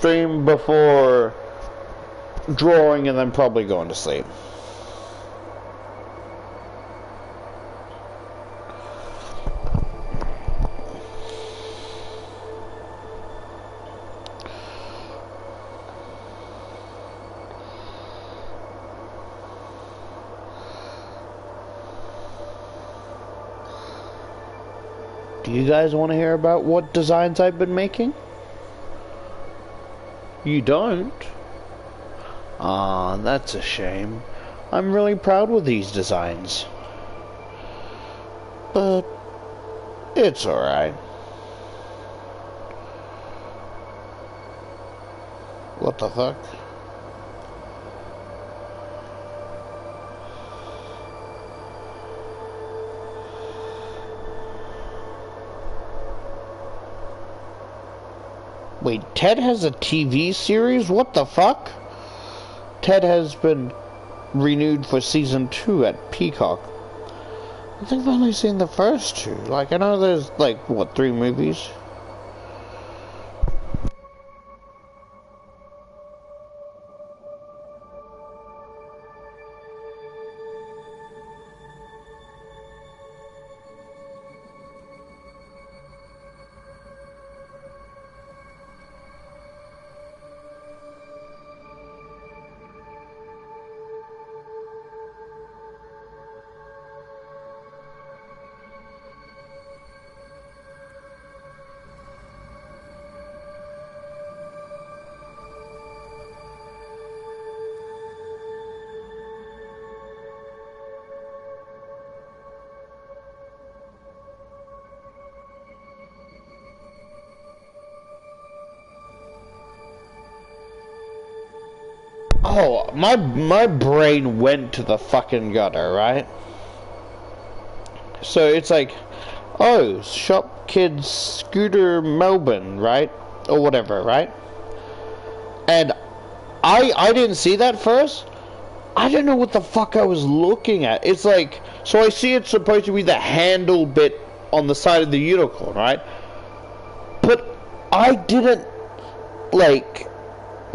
stream before drawing and then probably going to sleep. Do you guys want to hear about what designs I've been making? You don't? Ah, that's a shame. I'm really proud with these designs. But it's alright. What the fuck? Wait, Ted has a TV series? What the fuck? Ted has been renewed for season 2 at Peacock. I think I've only seen the first 2. Like, I know there's, like, what, 3 movies? Oh, my brain went to the fucking gutter, right? So it's like, oh, Shop Kids Scooter Melbourne, right? Or whatever, right? And I didn't see that first. I didn't know what the fuck I was looking at. It's like, so I see it's supposed to be the handle bit on the side of the unicorn, right? But I didn't, like,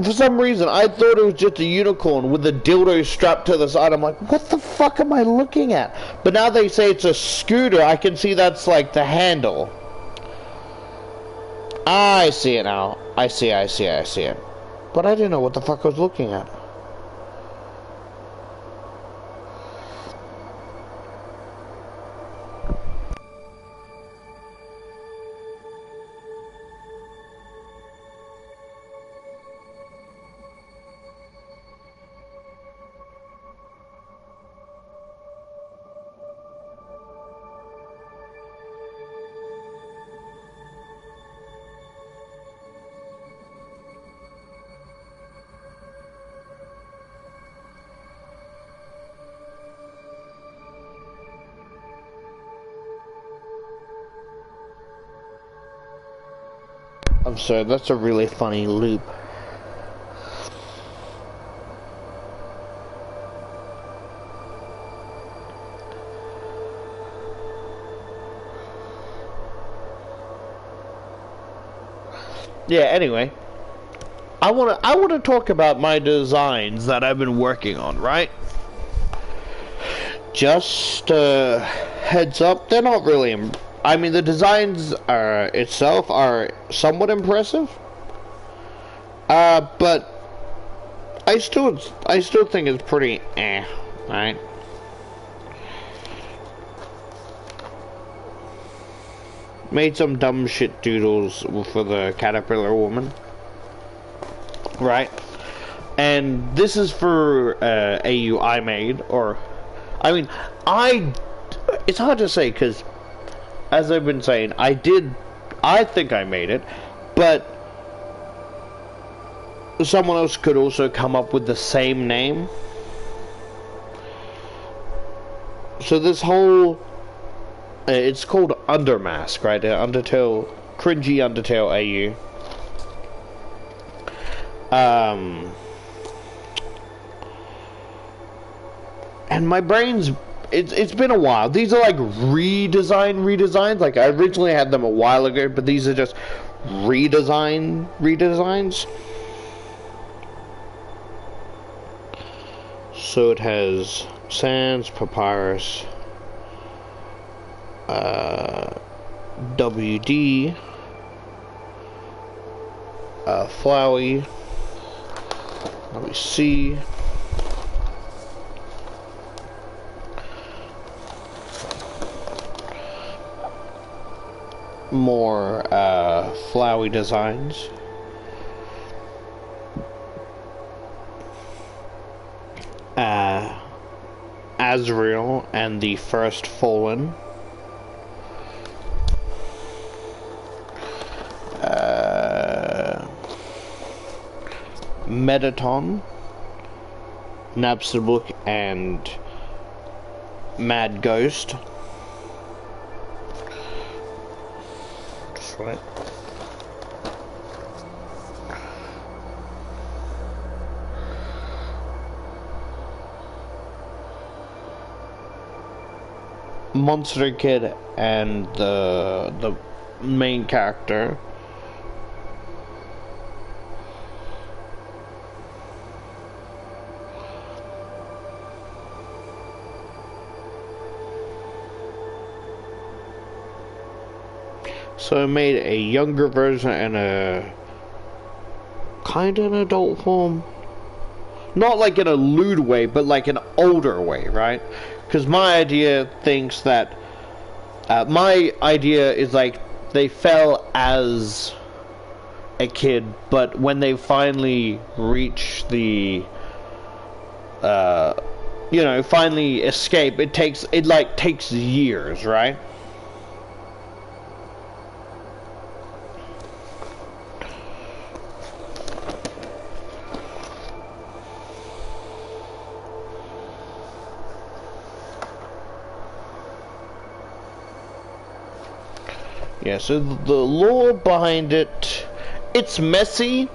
for some reason, I thought it was just a unicorn with a dildo strapped to the side. I'm like, what the fuck am I looking at? But now they say it's a scooter. I can see that's like the handle. I see it now. I see it. But I didn't know what the fuck I was looking at. I'm sorry, that's a really funny loop. Yeah, anyway. I wanna talk about my designs that I've been working on, right? Just heads up, they're not really I mean, the designs itself are somewhat impressive, but I still think it's pretty right? Made some dumb shit doodles for the caterpillar woman, right? And this is for AU I made, or I mean, it's hard to say because, as I've been saying, I think I made it, but someone else could also come up with the same name. So this whole, it's called Undermask, right? Undertale, cringy Undertale AU. And my brain's, it's been a while. These are like redesigns. Like, I originally had them a while ago, but these are just redesigns. So it has sands, papyrus, WD, Flowey. Let me see. More Flowey designs. Azrael and the First Fallen. Mettaton, Napstablook, and Mad Ghost. That's right. Monster Kid and the main character. So I made a younger version and a kind of an adult form. Not like in a lewd way, but like an older way, right? Because my idea thinks that my idea is like they fell as a kid, but when they finally reach the you know, finally escape, it takes years, right? Yeah, so the lore behind it, it's messy.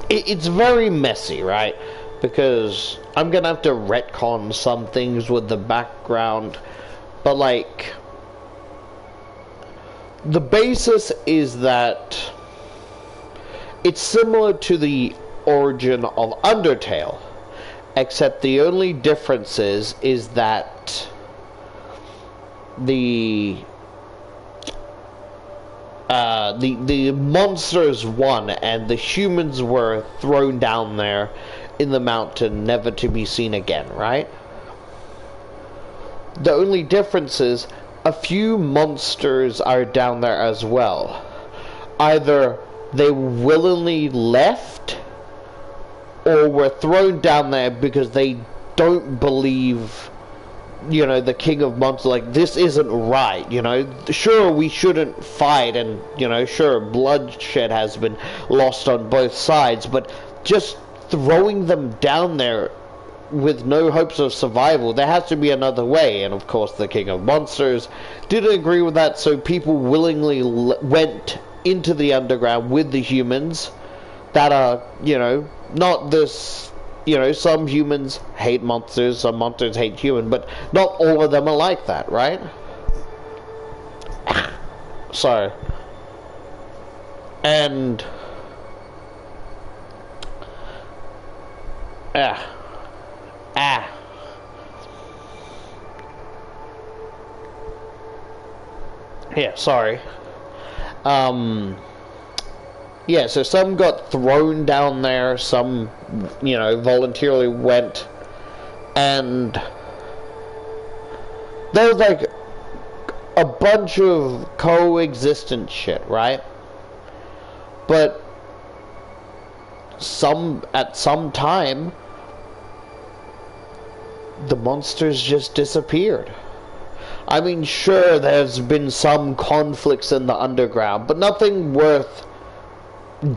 It's very messy, right? Because I'm gonna have to retcon some things with the background, but like, the basis is that it's similar to the origin of Undertale, except the only difference is that the monsters won and the humans were thrown down there in the mountain, never to be seen again, right? The only difference is a few monsters are down there as well. Either they willingly left or were thrown down there because they don't believe, you know, the king of monsters, like, this isn't right, you know. Sure, we shouldn't fight, and, you know, sure, bloodshed has been lost on both sides, but just throwing them down there with no hopes of survival, there has to be another way. And of course the king of monsters didn't agree with that, so people willingly went into the underground with the humans that are, you know, not this, you know, some humans hate monsters, some monsters hate humans, but not all of them are like that, right? So, and yeah, sorry. Yeah, so some got thrown down there, some, you know, voluntarily went, and there was like a bunch of coexistent shit, right? But at some time, the monsters just disappeared. I mean, sure, there's been some conflicts in the underground, but nothing worth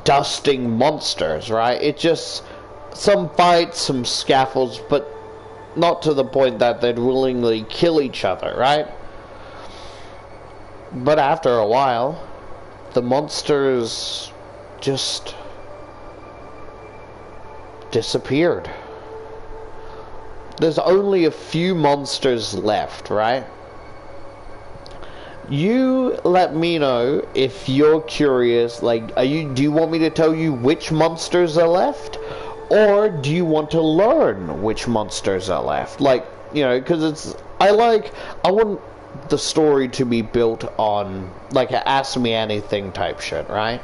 dusting monsters, right? It's just some fights, some scaffolds, but not to the point that they'd willingly kill each other, right? But after a while, the monsters just disappeared. There's only a few monsters left, right? You let me know if you're curious, like, do you want me to tell you which monsters are left? Or do you want to learn which monsters are left? Like, you know, because I want the story to be built on, like, a Ask Me Anything type shit, right?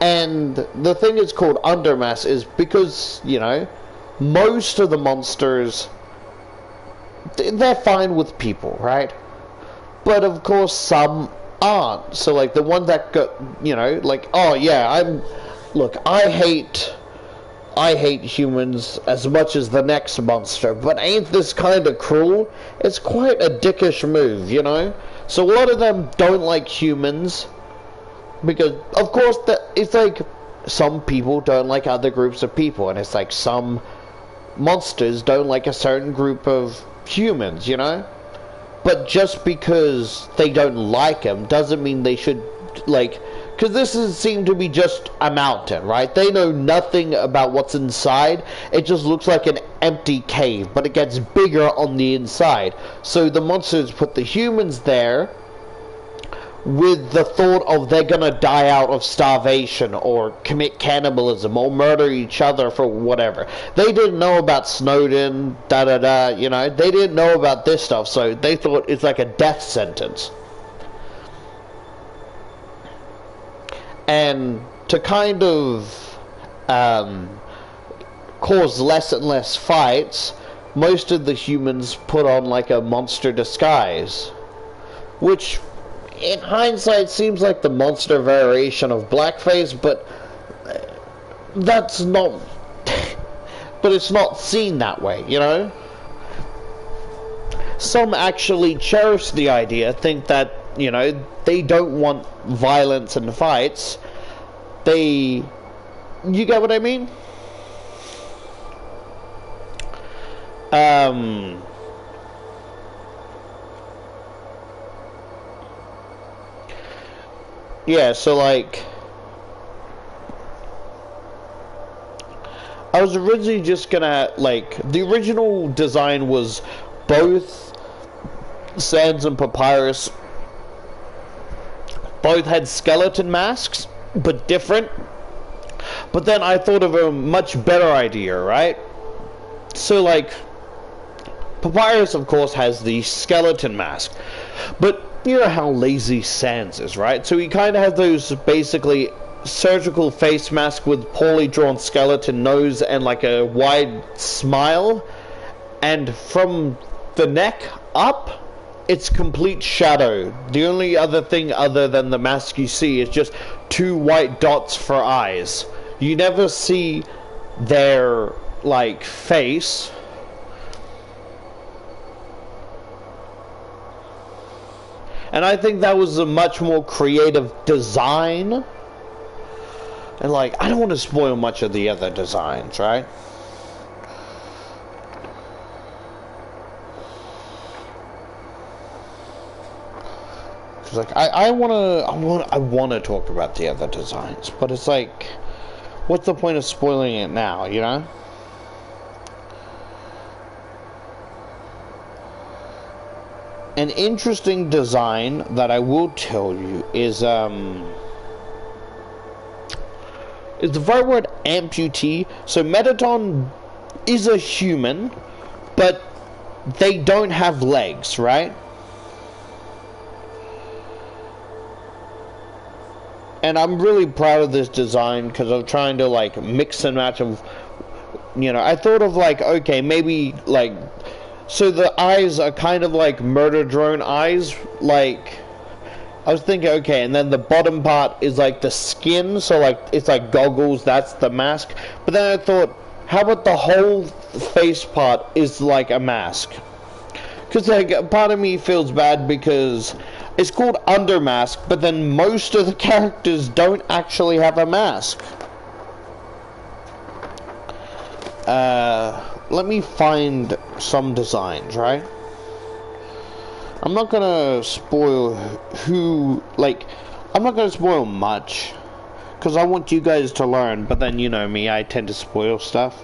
And the thing it's called Undermask is because, you know, most of the monsters, they're fine with people, right? But of course some aren't. So, like, the one that got, you know, like, oh yeah, look, I hate humans as much as the next monster, but ain't this kind of cruel? It's quite a dickish move, you know? So a lot of them don't like humans, because, of course, it's like, some people don't like other groups of people, and it's like some monsters don't like a certain group of humans, you know? But just because they don't like them doesn't mean they should, like, because this seemed to be just a mountain, right? They know nothing about what's inside. It just looks like an empty cave, but it gets bigger on the inside. So the monsters put the humans there with the thought of they're gonna die out of starvation or commit cannibalism or murder each other for whatever. They didn't know about Snowden, you know, they didn't know about this stuff, so they thought it's like a death sentence. And to kind of cause less and less fights, most of the humans put on like a monster disguise, which in hindsight seems like the monster variation of blackface, but that's not but it's not seen that way, you know? Some actually cherish the idea, think that, you know, they don't want violence and fights. You get what I mean? Yeah, so like, I was originally just gonna, like, the original design was both Sans and Papyrus both had skeleton masks, but different. But then I thought of a much better idea, right? So, like, Papyrus, of course, has the skeleton mask, but you know how lazy Sans is, right? So he kind of has those basically surgical face mask with poorly drawn skeleton nose and like a wide smile, and from the neck up, it's complete shadow. The only other thing other than the mask you see is just two white dots for eyes. You never see their, like, face. And I think that was a much more creative design. And, like, I don't want to spoil much of the other designs, right? Cause, like, I want to talk about the other designs, but it's like, what's the point of spoiling it now, you know? An interesting design that I will tell you is the very word amputee. So Mettaton is a human, but they don't have legs, right? And I'm really proud of this design because I'm trying to, like, mix and match of, you know, I thought of, like, okay, maybe, like, so the eyes are kind of like murder drone eyes, like, I was thinking, okay, and then the bottom part is like the skin, so like, it's like goggles, that's the mask. But then I thought, how about the whole face part is like a mask? Because, like, part of me feels bad because it's called Undermask, but then most of the characters don't actually have a mask. Let me find some designs, right? I'm not gonna spoil I'm not gonna spoil much, because I want you guys to learn, but then, you know me, I tend to spoil stuff.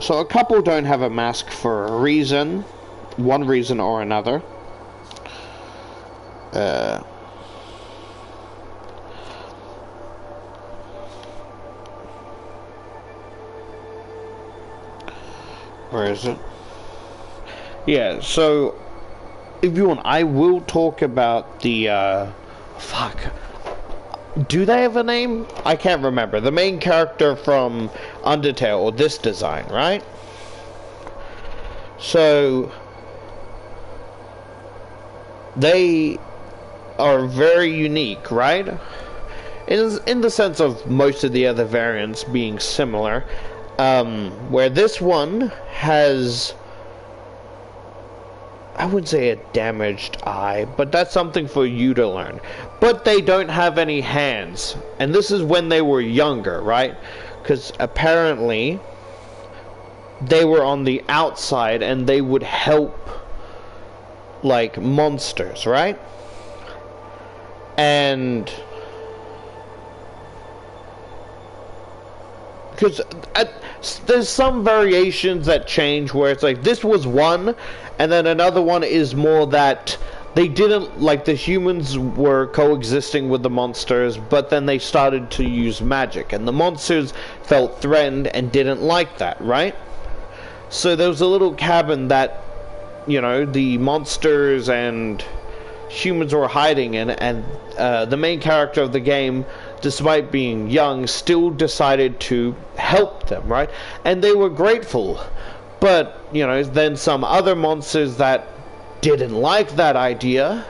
So a couple don't have a mask for a reason, one reason or another. Where is it? Yeah, so if you want, I will talk about the fuck. Do they have a name? I can't remember. The main character from Undertale, or this design, right? So they are very unique, right? In the sense of most of the other variants being similar, where this one has, I wouldn't say a damaged eye, but that's something for you to learn. But they don't have any hands, and this is when they were younger, right? Because apparently they were on the outside and they would help like monsters, right? And because there's some variations that change where it's like this was one, and then another one is more that they didn't, like, the humans were coexisting with the monsters, but then they started to use magic, and the monsters felt threatened and didn't like that, right? So there was a little cabin that, you know, the monsters and humans were hiding in, and the main character of the game, despite being young, still decided to help them, right? And they were grateful. But, you know, then some other monsters that didn't like that idea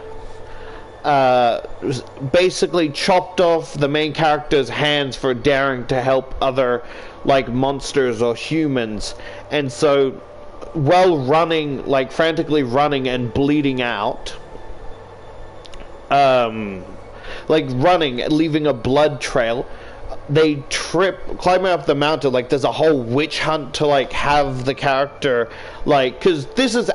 basically chopped off the main character's hands for daring to help other, like, monsters or humans. And so, while running, like, frantically running and bleeding out, like running, leaving a blood trail, they trip, climbing up the mountain, like there's a whole witch hunt to like have the character, like, because this is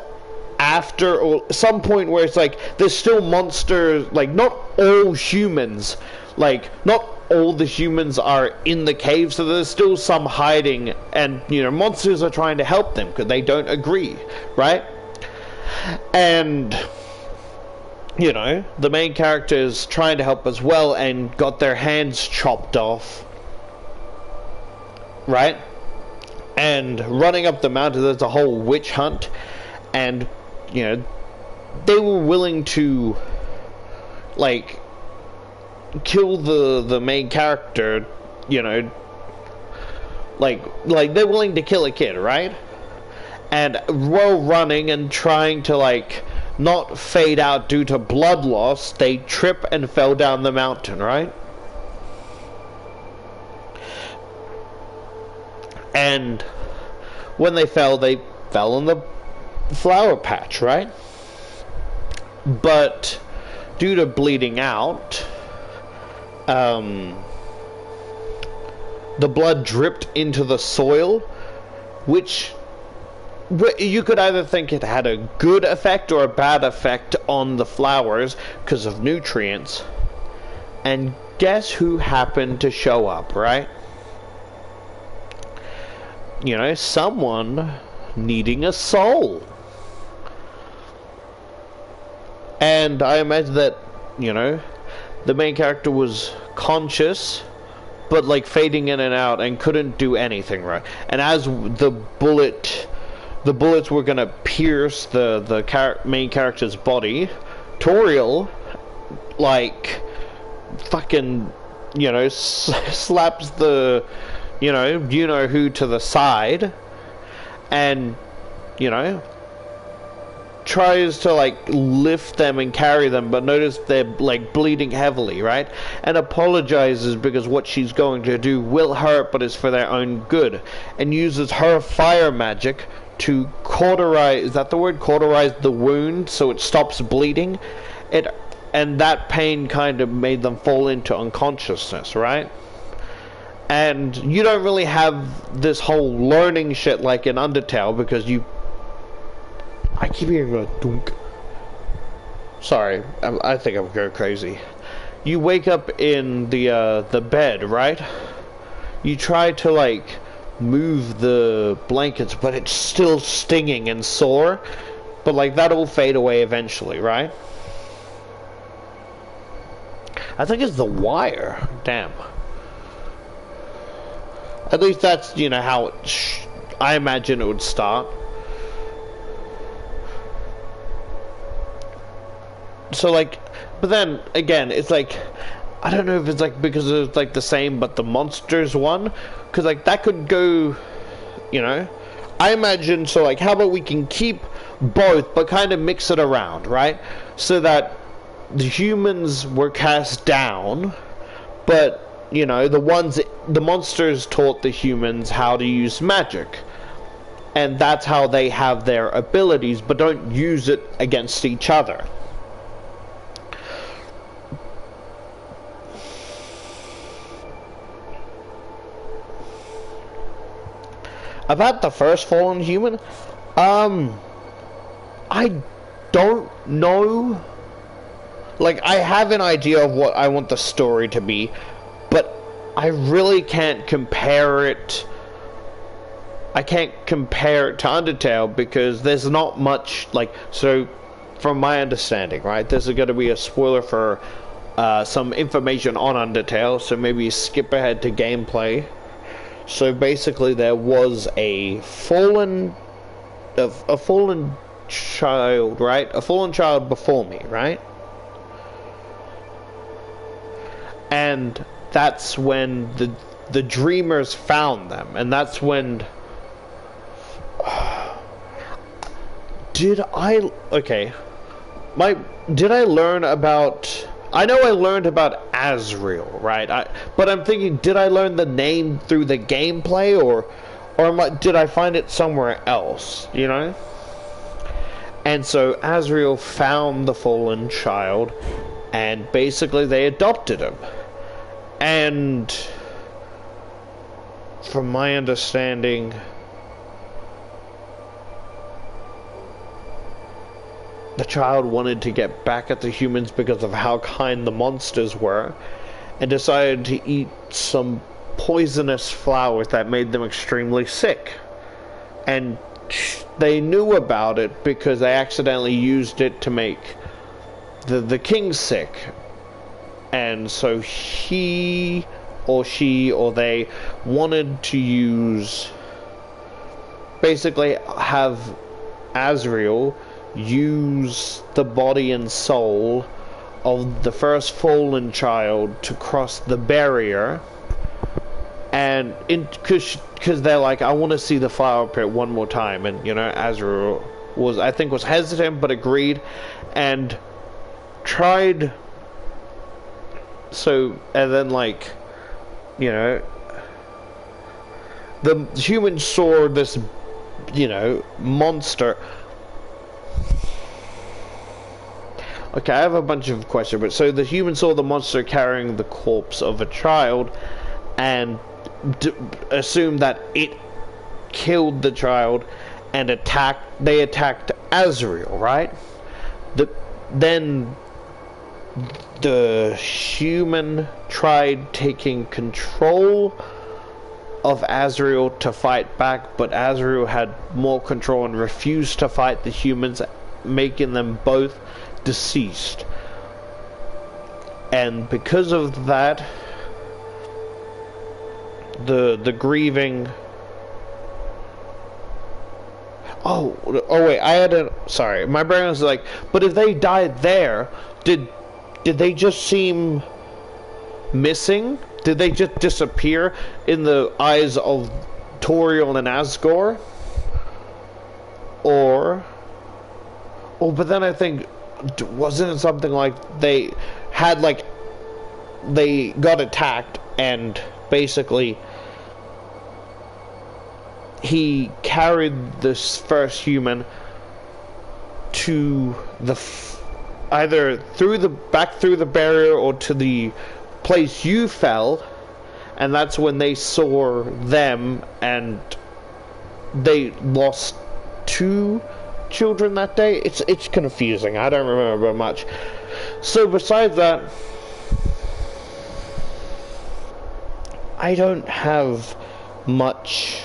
after or some point where it's like there's still monsters, like not all humans, like not all the humans are in the cave, so there's still some hiding, and you know, monsters are trying to help them because they don't agree, right? And you know, the main character is trying to help as well and got their hands chopped off, right? And running up the mountain, there's a whole witch hunt, and you know, they were willing to like kill the main character, you know, like they're willing to kill a kid, right? And while running and trying to like not fade out due to blood loss, they trip and fell down the mountain, right? And when they fell in the flower patch, right? But due to bleeding out, the blood dripped into the soil, which you could either think it had a good effect or a bad effect on the flowers because of nutrients. And guess who happened to show up, right? You know, someone needing a soul. And I imagine that, you know, the main character was conscious, but like fading in and out and couldn't do anything, right? And as the bullets were gonna pierce the main character's body, Toriel, like, fucking, you know, slaps the, you know who to the side, and, you know, tries to like lift them and carry them, but notice they're like bleeding heavily, right? And apologizes because what she's going to do will hurt, but is for their own good, and uses her fire magic to cauterize, is that the word? Cauterize the wound so it stops bleeding. And that pain kind of made them fall into unconsciousness, right? And you don't really have this whole learning shit like in Undertale, because I keep hearing a dunk. Sorry, I think I'm going crazy. You wake up in the bed, right? You try to like move the blankets, but it's still stinging and sore. But like that'll fade away eventually, right? I think it's the wire. Damn. At least that's, you know, how I imagine it would start. so like, but then again, it's like, I don't know if it's like because it's like the same, but the monsters one, because like that could go, you know. I imagine so. Like, how about we can keep both, but kind of mix it around, right? So that the humans were cast down, but you know, the monsters taught the humans how to use magic. And that's how they have their abilities, but don't use it against each other. About the first fallen human, I don't know. Like, I have an idea of what I want the story to be, but I really can't compare it. I can't compare it to Undertale because there's not much, like, so from my understanding, right, this is going to be a spoiler for some information on Undertale, so maybe skip ahead to gameplay. So basically there was a fallen child, right, a fallen child before me, right, and that's when the dreamers found them, and that's when did I learn about, I know I learned about Asriel, right? But I'm thinking, did I learn the name through the gameplay, or did I find it somewhere else, you know? And so Asriel found the fallen child, and basically they adopted him. And from my understanding, the child wanted to get back at the humans because of how kind the monsters were, and decided to eat some poisonous flowers that made them extremely sick. And they knew about it because they accidentally used it to make the king sick. And so he or she or they wanted to basically have Asriel use the body and soul of the first fallen child to cross the barrier, and because they're like, I want to see the flower pit one more time, and you know, Asriel was hesitant but agreed and tried. So, and then, like, you know, the humans saw this, you know, monster. Okay, I have a bunch of questions, but so the human saw the monster carrying the corpse of a child and assumed that it killed the child and they attacked Asriel, right? Then the human tried taking control of Asriel to fight back, but Asriel had more control and refused to fight the humans, making them both deceased. And because of that, the grieving. Oh wait, sorry, my brain was like, but if they died there, did they just seem missing? Did they just disappear in the eyes of Toriel and Asgore? But then I think, wasn't it something like they got attacked and basically he carried this first human to either back through the barrier or to the place you fell, and that's when they saw them, and they lost 2 children that day. It's confusing. I don't remember much. So besides that, I don't have much,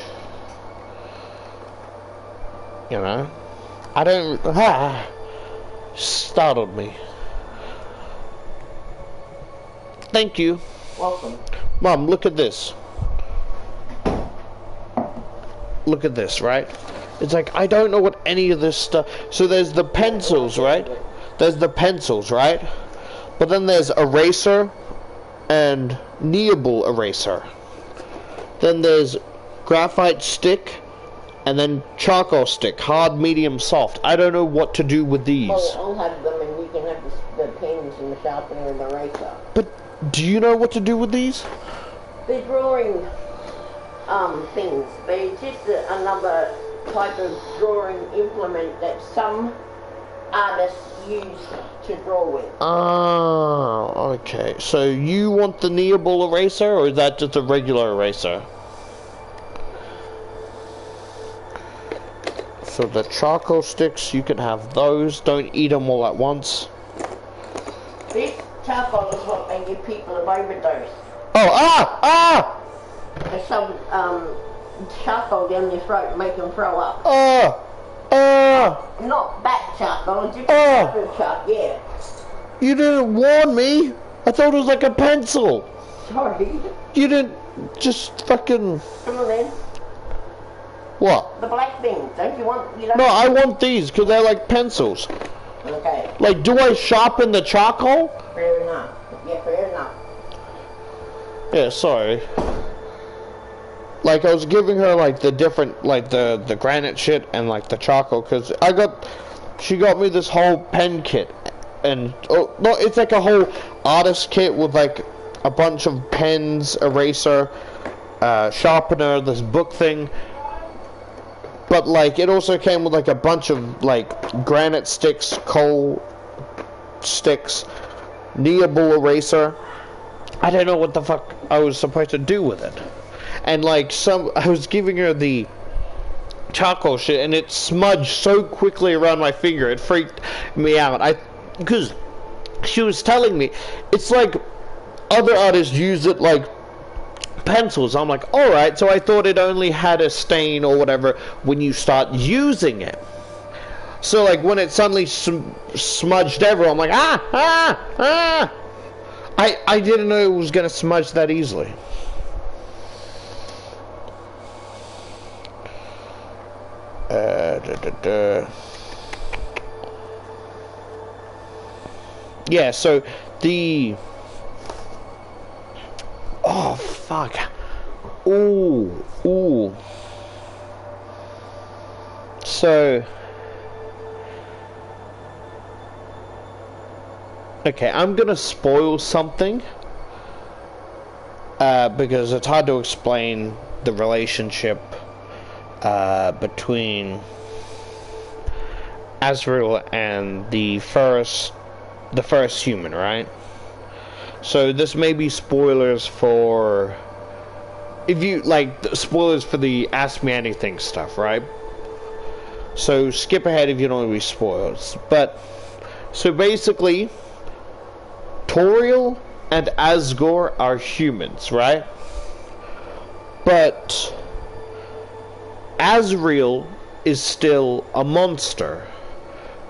you know. I don't. Startled me. Thank you. Welcome. Mom, look at this. Look at this, right? It's like, I don't know what any of this stuff. So there's the pencils, right? There's the pencils, right? But then there's eraser and kneeable eraser. Then there's graphite stick and then charcoal stick, hard, medium, soft. I don't know what to do with these. I'll have them and you can have the pens and the sharpener and the eraser. But do you know what to do with these? They're drawing things. They're just another type of drawing implement that some artists use to draw with. Oh, okay. So you want the kneeable eraser, or is that just a regular eraser? So the charcoal sticks, you can have those. Don't eat them all at once. This charcoal is what they give people of overdose. Oh, There's some charcoal down your throat and make them throw up. Not that charcoal, just charcoal, yeah. You didn't warn me. I thought it was like a pencil. Sorry. You didn't just fucking... Come on then. What? The black thing. Don't you want... You don't No, I want these because they're like pencils. Okay. Like, do I sharpen the charcoal? Fair enough. Yeah, fair enough. Yeah, sorry. Like, I was giving her, like, the different, like, the granite shit and, like, the charcoal, because she got me this whole pen kit, and, oh, no, it's like a whole artist kit with, like, a bunch of pens, eraser, sharpener, this book thing, but, like, it also came with, like, a bunch of, like, granite sticks, coal sticks, kneeable eraser. I don't know what the fuck I was supposed to do with it. And like I was giving her the charcoal shit and it smudged so quickly around my finger, it freaked me out. Because she was telling me, it's like other artists use it like pencils. I'm like, alright, so I thought it only had a stain or whatever when you start using it. So like when it suddenly smudged everywhere, I'm like, I didn't know it was gonna smudge that easily. Yeah, so the... Oh, fuck. Ooh. So... Okay, I'm gonna spoil something. Because it's hard to explain the relationship between Azrael and the first human, right? So this may be spoilers for, if you like, spoilers for the Ask Me Anything stuff, right? So skip ahead if you don't want to be spoiled. But so basically, Toriel and Asgore are humans, right? But Azrael is still a monster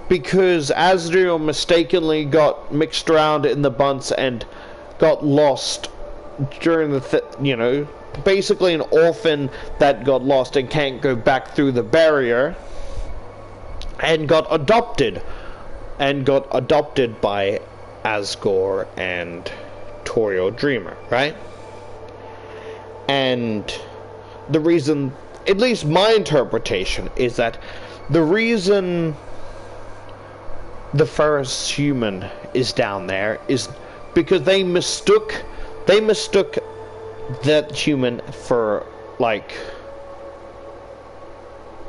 because Azrael mistakenly got mixed around in the bunts and got lost during the basically an orphan that got lost and can't go back through the barrier, and got adopted by Asgore and Toriel Dreamer, right? And the reason, at least my interpretation, is that the reason the first human is down there is because they mistook that human for like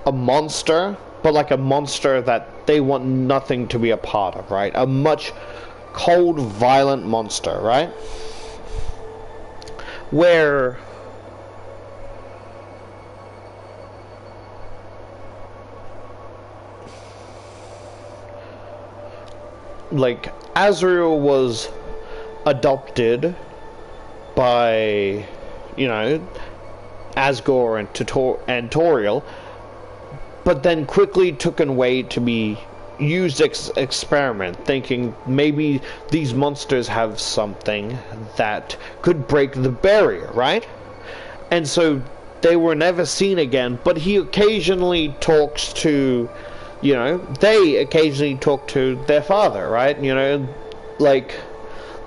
a monster, but like a monster that they want nothing to be a part of, right? A much cold, violent monster, right? Where like Azrael was adopted by, Asgore and Toriel, but then quickly taken away to be used experiment, thinking maybe these monsters have something that could break the barrier, right? And so they were never seen again, but he occasionally talks to you know, they occasionally talk to their father, right? You know, like,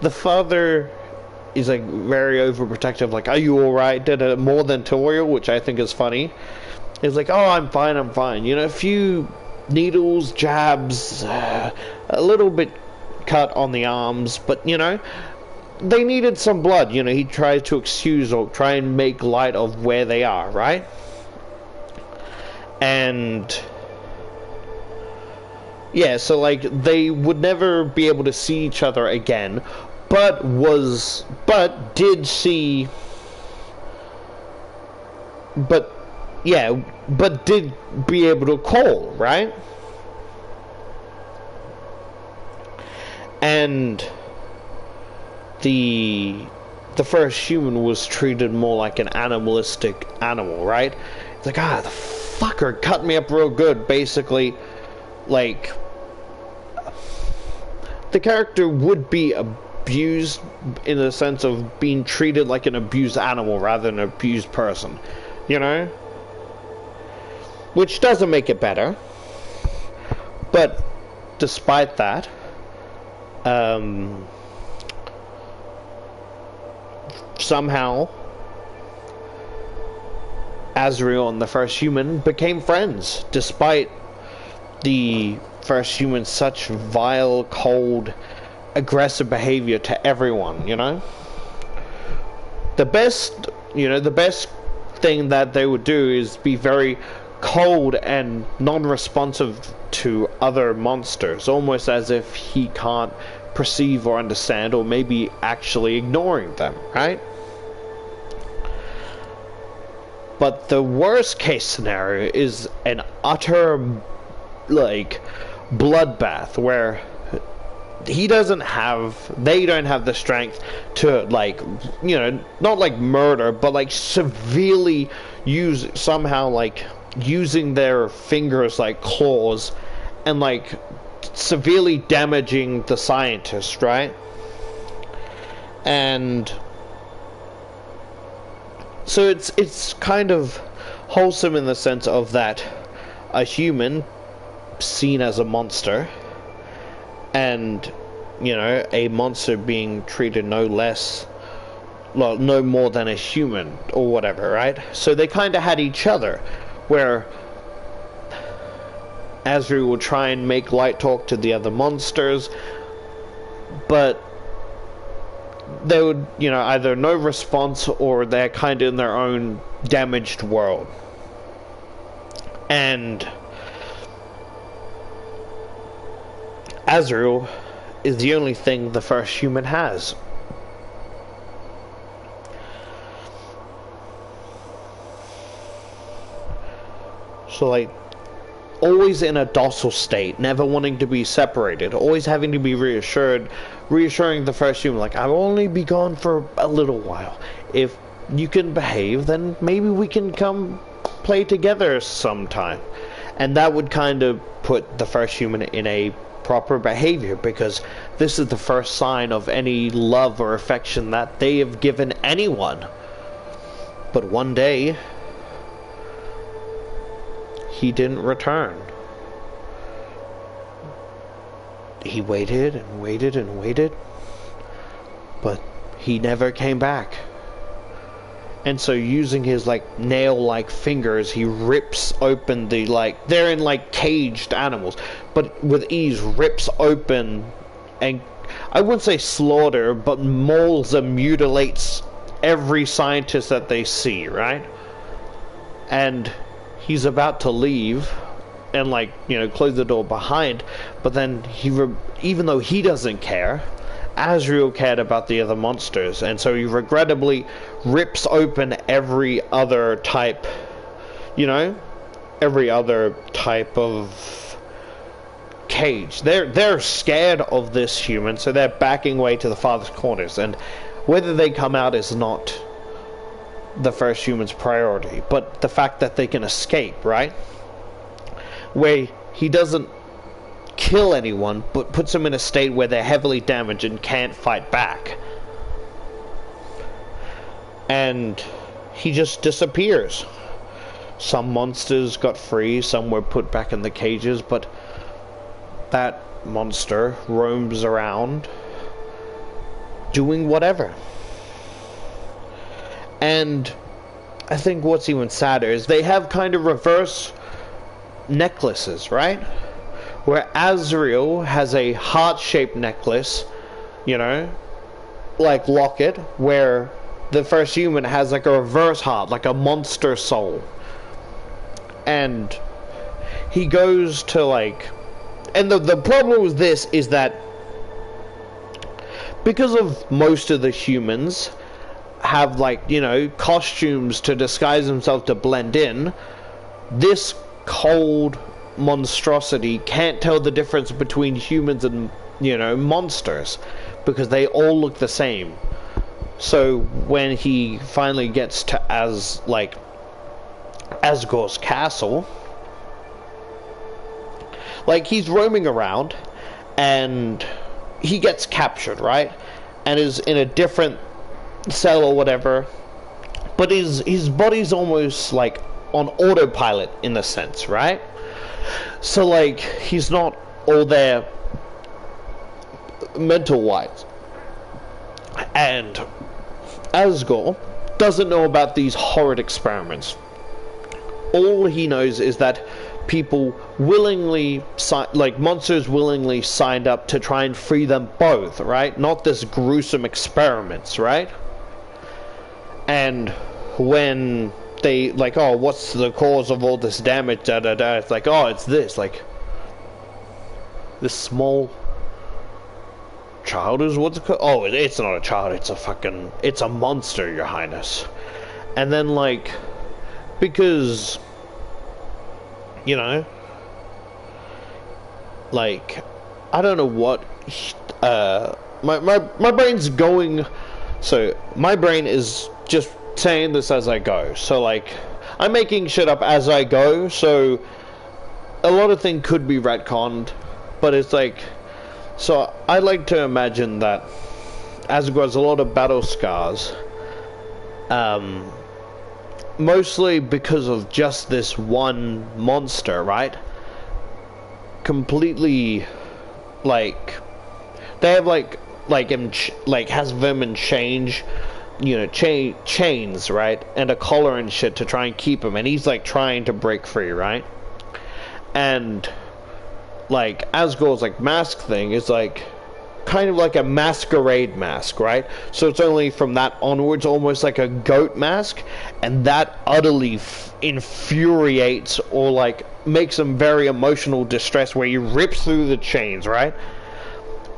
the father is, like, very overprotective, like, are you alright? More than Toriel, which I think is funny. He's like, oh, I'm fine. You know, a few needles, jabs, a little bit cut on the arms, but, you know, they needed some blood. You know, he tries to excuse or try and make light of where they are, right? And yeah, so like they would never be able to see each other again, but did see, but did be able to call, right? And the first human was treated more like an animalistic animal, right? It's like, the fucker cut me up real good. Basically, like, the character would be abused in the sense of being treated like an abused animal rather than an abused person, you know? Which doesn't make it better. But despite that, somehow Azrael and the first human became friends, despite the first human's such vile, cold, aggressive behavior to everyone, you know? The best thing that they would do is be very cold and non-responsive to other monsters, almost as if he can't perceive or understand, or maybe actually ignoring them, right? But the worst case scenario is an utter, like, bloodbath where they don't have the strength to, like, you know, not like murder, but like severely using their fingers like claws and like severely damaging the scientist, right? And so it's kind of wholesome in the sense of that a human seen as a monster, and, you know, a monster being treated no more than a human or whatever, right? So they kind of had each other, where Azrael would try and make light talk to the other monsters, but they would, you know, either no response or they're kind of in their own damaged world. And Azrael is the only thing the first human has. So, like, always in a docile state, never wanting to be separated, always having to be reassuring the first human, like, I'll only be gone for a little while. If you can behave, then maybe we can come play together sometime. And that would kind of put the first human in a proper behavior, because this is the first sign of any love or affection that they have given anyone. But one day, he didn't return. He waited and waited and waited, but he never came back. And so, using his, like, nail-like fingers, he rips open the, like, they're in, like, caged animals, but with ease rips open, and I wouldn't say slaughter, but mauls and mutilates every scientist that they see, right? And he's about to leave and, like, you know, close the door behind, but then even though he doesn't care, Azrael cared about the other monsters, and so he regrettably rips open every other type, you know, every other type of cage. They're scared of this human, so they're backing away to the farthest corners, and whether they come out is not the first human's priority, but the fact that they can escape, right? Where he doesn't kill anyone, but puts them in a state where they're heavily damaged and can't fight back. And he just disappears. Some monsters got free, some were put back in the cages, but that monster roams around doing whatever. And I think what's even sadder is they have kind of reverse necklaces, right? Where Azrael has a heart-shaped necklace, you know, like locket, where the first human has like a reverse heart, like a monster soul. And he goes to like, and the problem with this is that because of most of the humans have like, you know, costumes to disguise themselves to blend in, this cold monstrosity can't tell the difference between humans and, you know, monsters, because they all look the same. So when he finally gets to Asgore's castle, like, he's roaming around and he gets captured, right? And is in a different cell or whatever, but his body's almost like on autopilot in a sense, right? So like, he's not all there mental wise, and Asgore doesn't know about these horrid experiments. All he knows is that people willingly, like monsters willingly signed up to try and free them both, right? Not this gruesome experiments, right? And when they like, oh, what's the cause of all this damage, da da da, it's like, oh, it's this, like, this small child is what's it called? Oh, it's not a child, it's a monster, Your Highness. And then like, because, you know, like, I don't know what, my brain's going, so my brain is just saying this as I go, so like, I'm making shit up as I go, so a lot of things could be retconned, but it's like, so I like to imagine that Asgore has a lot of battle scars, mostly because of just this one monster, right? Completely, like, they have like has them in change, you know, chains, right, and a collar and shit to try and keep him, and he's like trying to break free, right? And like Asgore's like mask thing is like kind of like a masquerade mask, right? So it's only from that onwards almost like a goat mask, and that utterly infuriates or like makes him very emotional distress, where he rips through the chains, right?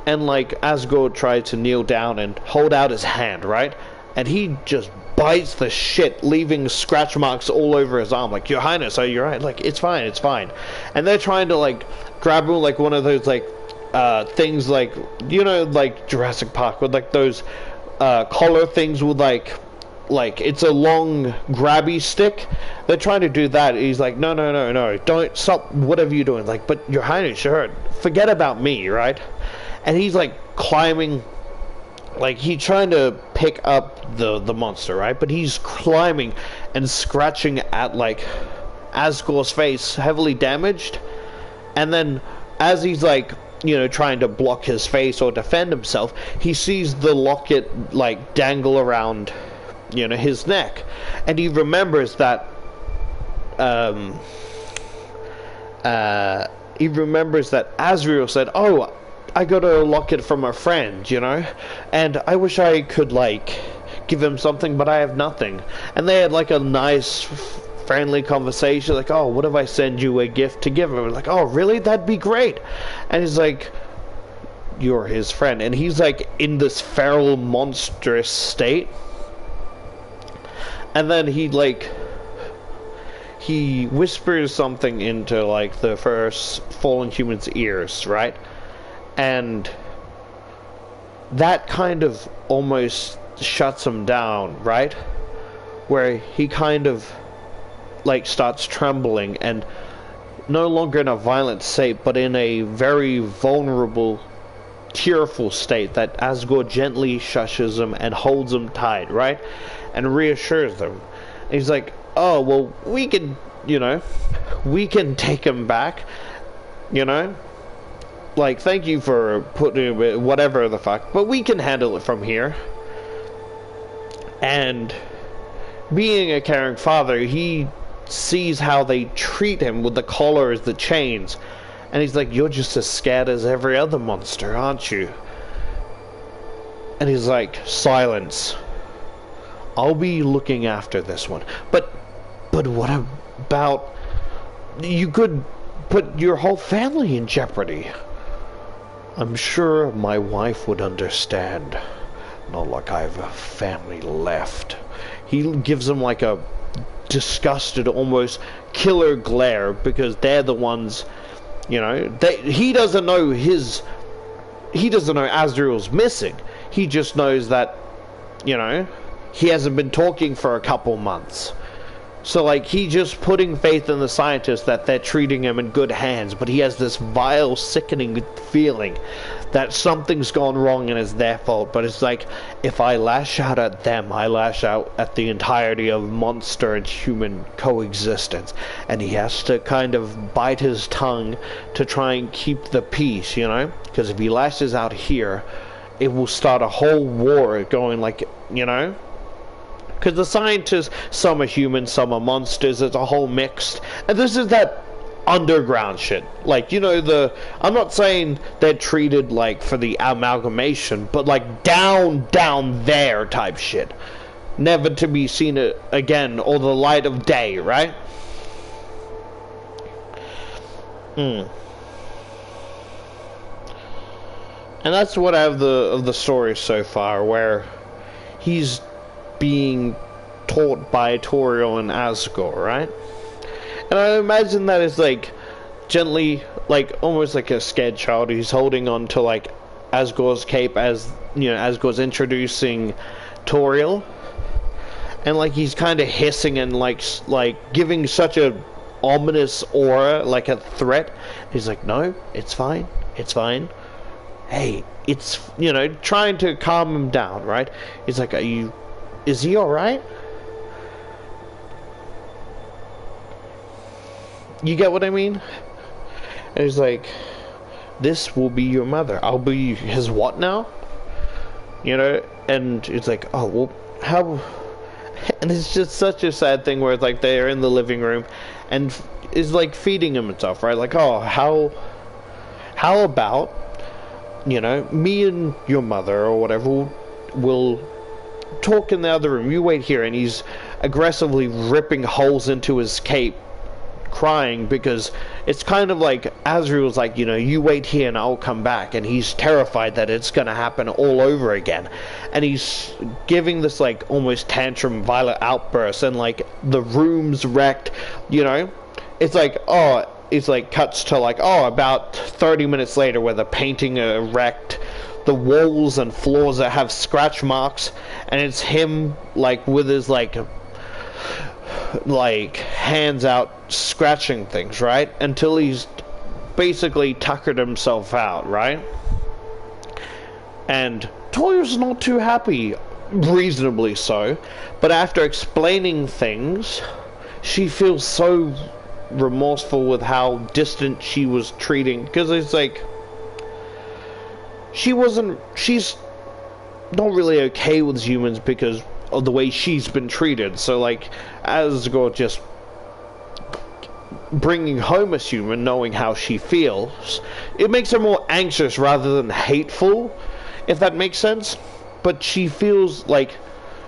And like Asgore tried to kneel down and hold out his hand, right? And he just bites the shit, leaving scratch marks all over his arm. Like, Your Highness, are you right? Like, it's fine, it's fine. And they're trying to like grab him, like one of those like things, like, you know, like Jurassic Park with like those collar things with like it's a long grabby stick. They're trying to do that. He's like, no, don't stop whatever you're doing. Like, but Your Highness, sure, forget about me, right? And he's like climbing, like he's trying to pick up the monster, right? But he's climbing and scratching at like Asgore's face, heavily damaged. And then as he's like, you know, trying to block his face or defend himself, he sees the locket like dangle around, you know, his neck, and he remembers that Azrael said, oh, I got a locket from a friend, you know, and I wish I could like give him something, but I have nothing. And they had like a nice friendly conversation, like, oh, what if I send you a gift to give him? Like, oh, really? That'd be great. And he's like, you're his friend. And he's like in this feral, monstrous state. And then he whispers something into like the first fallen human's ears, right? And that kind of almost shuts him down, right? Where he kind of like starts trembling, and no longer in a violent state, but in a very vulnerable, tearful state, that Asgore gently shushes him and holds him tight, right? And reassures them. And he's like, oh, well, we can, we can take him back, like, thank you for putting it, whatever the fuck, but we can handle it from here. And being a caring father, he sees how they treat him with the collars, the chains, and he's like, you're just as scared as every other monster, aren't you? And he's like, silence. I'll be looking after this one. But what about... You could put your whole family in jeopardy. I'm sure my wife would understand. Not like I have a family left. He gives them like a disgusted, almost killer glare, because they're the ones, he doesn't know Azrael's missing. He just knows that, he hasn't been talking for a couple months. So, like, he just putting faith in the scientists that they're treating him in good hands, but he has this vile, sickening feeling that something's gone wrong and it's their fault. But it's like, if I lash out at them, I lash out at the entirety of monster and human coexistence. And he has to kind of bite his tongue to try and keep the peace, Because if he lashes out here, it will start a whole war going, like, Because the scientists, some are humans, some are monsters, it's a whole mixed. And this is that underground shit. Like, I'm not saying they're treated, like, for the amalgamation, but, like, down there type shit. Never to be seen again, or the light of day, right? And that's what I have of the story so far, where he's being taught by Toriel and Asgore, right? And I imagine that is like gently, like almost like a scared child who's holding on to like Asgore's cape as Asgore's introducing Toriel, and like he's kind of hissing and like giving such a ominous aura, like a threat. He's like, no, it's fine, hey, it's trying to calm him down, right? He's like, is he alright? You get what I mean? And he's like, this will be your mother. I'll be his what now? And it's like, oh, well, how... And it's just such a sad thing where it's like they're in the living room and is like feeding him and stuff, right? Like, oh, how about, me and your mother or whatever will talk in the other room. You wait here. And he's aggressively ripping holes into his cape, crying, because it's kind of like Azrael's like, you wait here and I'll come back, and he's terrified that it's gonna happen all over again, and he's giving this like almost tantrum, violent outburst, and like the room's wrecked. It's like, oh, it's like cuts to like, oh, about 30 minutes later where the painting wrecked, the walls and floors that have scratch marks, and it's him like with his like hands out scratching things, right? Until he's basically tuckered himself out, right? And Toriel's not too happy, reasonably so, but after explaining things, she feels so remorseful with how distant she was treating, because it's like she's not really okay with humans because of the way she's been treated. So like Asgore just bringing home a human, knowing how she feels, it makes her more anxious rather than hateful, if that makes sense. But she feels like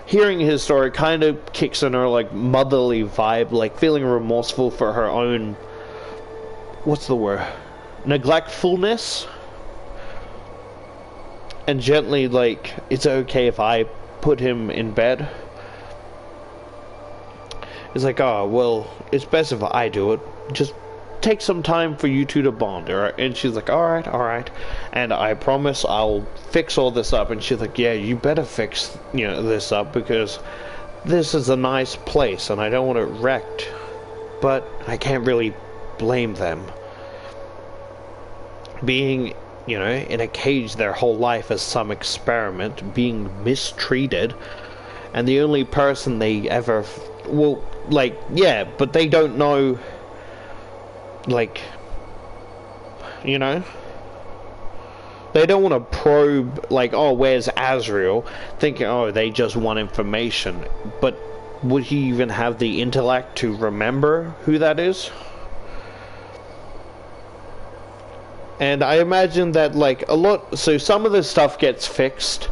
hearing his story kind of kicks in her like motherly vibe, like feeling remorseful for her own, what's the word, neglectfulness. And gently, like, it's okay if I put him in bed. It's like, oh, well, it's best if I do it. Just take some time for you two to bond, alright? And she's like, alright. And I promise I'll fix all this up. And she's like, yeah, you better fix, this up, because this is a nice place and I don't want it wrecked. But I can't really blame them. Being in a cage their whole life as some experiment, being mistreated, and the only person they ever well, like, yeah, but they don't know, like, you know? They don't want to probe, like, oh, where's Azrael? Thinking, oh, they just want information. But would he even have the intellect to remember who that is? And I imagine that, like, a lot... So some of this stuff gets fixed,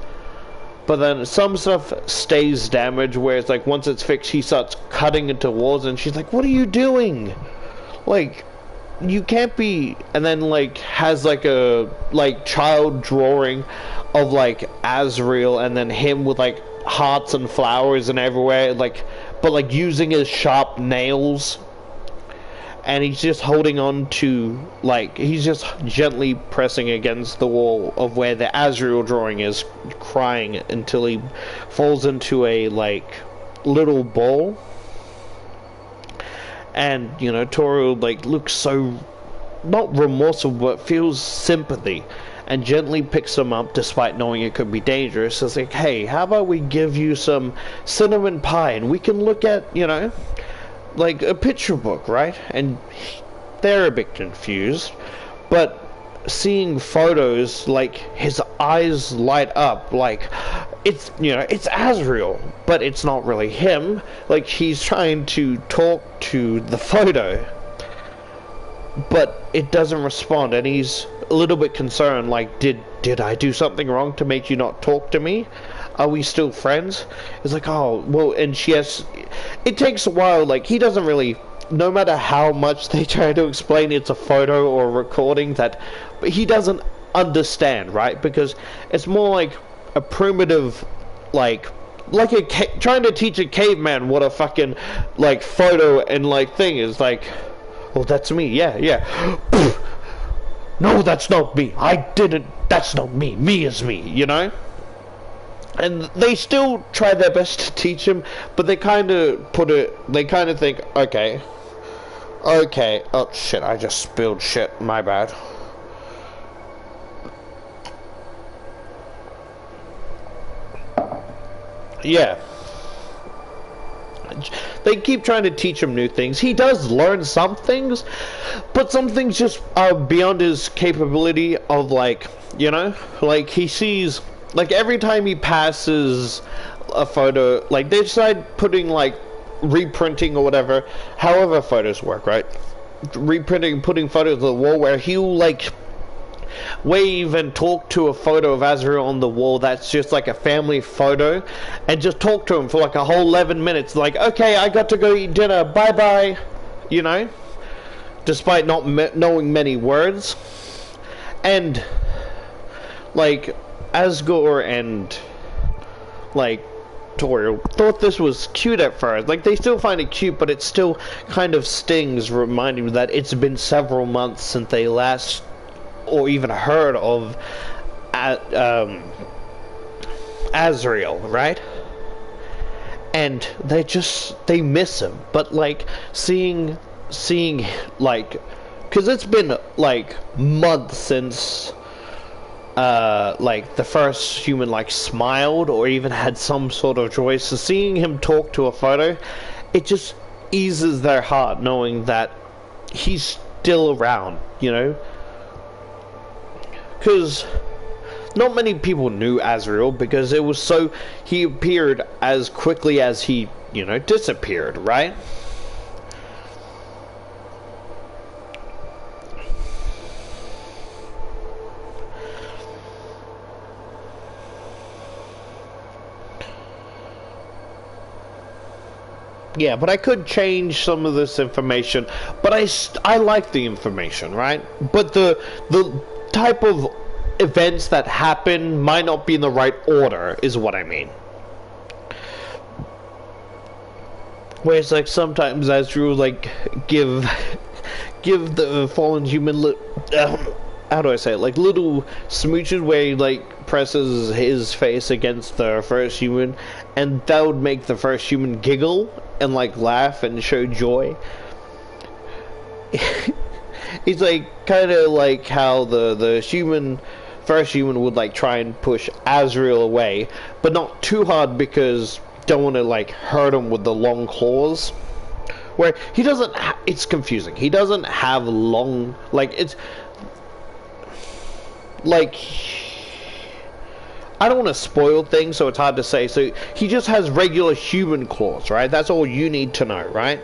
but then some stuff stays damaged, where it's like, once it's fixed, he starts cutting into walls, and she's like, what are you doing? Like... You can't be, and then like has like a child drawing of like Azrael, and then him with like hearts and flowers and everywhere, like, but like using his sharp nails, and he's just holding on to, like, he's just gently pressing against the wall of where the Azrael drawing is, crying until he falls into a like little ball. And, you know, Toru, like, looks so, not remorseful, but feels sympathy, and gently picks him up despite knowing it could be dangerous. It's like, hey, how about we give you some cinnamon pie, and we can look at, you know, like, a picture book, right? And they're a bit confused, but seeing photos, like, his eyes light up, like, it's, you know, it's Azrael, but it's not really him. Like, he's trying to talk to the photo, but it doesn't respond, and he's a little bit concerned, like, did I do something wrong to make you not talk to me? Are we still friends? It's like, oh, well, and she has, it takes a while, like, he doesn't really, no matter how much they try to explain it's a photo or a recording, that he doesn't understand, right? Because it's more like a primitive, like a trying to teach a caveman what a fucking, like, photo and, like, thing is. Like, well, that's me, yeah. No, that's not me. I didn't, that's not me. Me is me, you know? And they still try their best to teach him, but they kind of think, okay, oh shit, I just spilled shit, my bad. Yeah. They keep trying to teach him new things. He does learn some things, but some things just are beyond his capability of, like, you know? Like, he sees, like, every time he passes a photo, like, they decide putting, like, reprinting or whatever, however photos work, right? Reprinting, putting photos on the wall where he'll, like, wave and talk to a photo of Azrael on the wall that's just like a family photo, and just talk to him for like a whole 11 minutes, like, okay, I got to go eat dinner, bye bye, you know, despite not knowing many words. And like Asgore and like Toru thought this was cute at first. Like, they still find it cute, but it still kind of stings, reminding them that it's been several months since they last or even heard of Azrael, right? And they miss him. But like seeing like, because it's been like months since like the first human like smiled or even had some sort of joy, so seeing him talk to a photo, it just eases their heart knowing that he's still around, you know? Because not many people knew Azrael, because it was so, he appeared as quickly as he, you know, disappeared, right? Yeah, but I could change some of this information, but I like the information, right? But the type of events that happen might not be in the right order, is what I mean. Where it's like sometimes Azrael like give the fallen human how do I say it, like little smooches where he like presses his face against the first human, and that would make the first human giggle and like laugh and show joy. It's like kind of like how the first human would like try and push Azrael away, but not too hard, because don't want to like hurt him with the long claws. Where he doesn't, it's confusing. He doesn't have long, like it's like, I don't want to spoil things, so it's hard to say. So he just has regular human claws, right? That's all you need to know, right?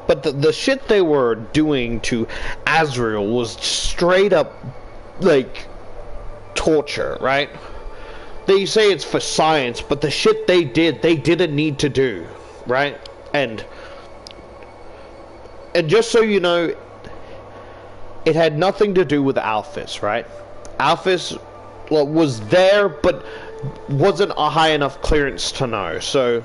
But the shit they were doing to Azrael was straight up, like, torture, right? They say it's for science, but the shit they did, they didn't need to do, right? And just so you know, it had nothing to do with Alphys, right? Alphys, well, was there, but wasn't a high enough clearance to know, so...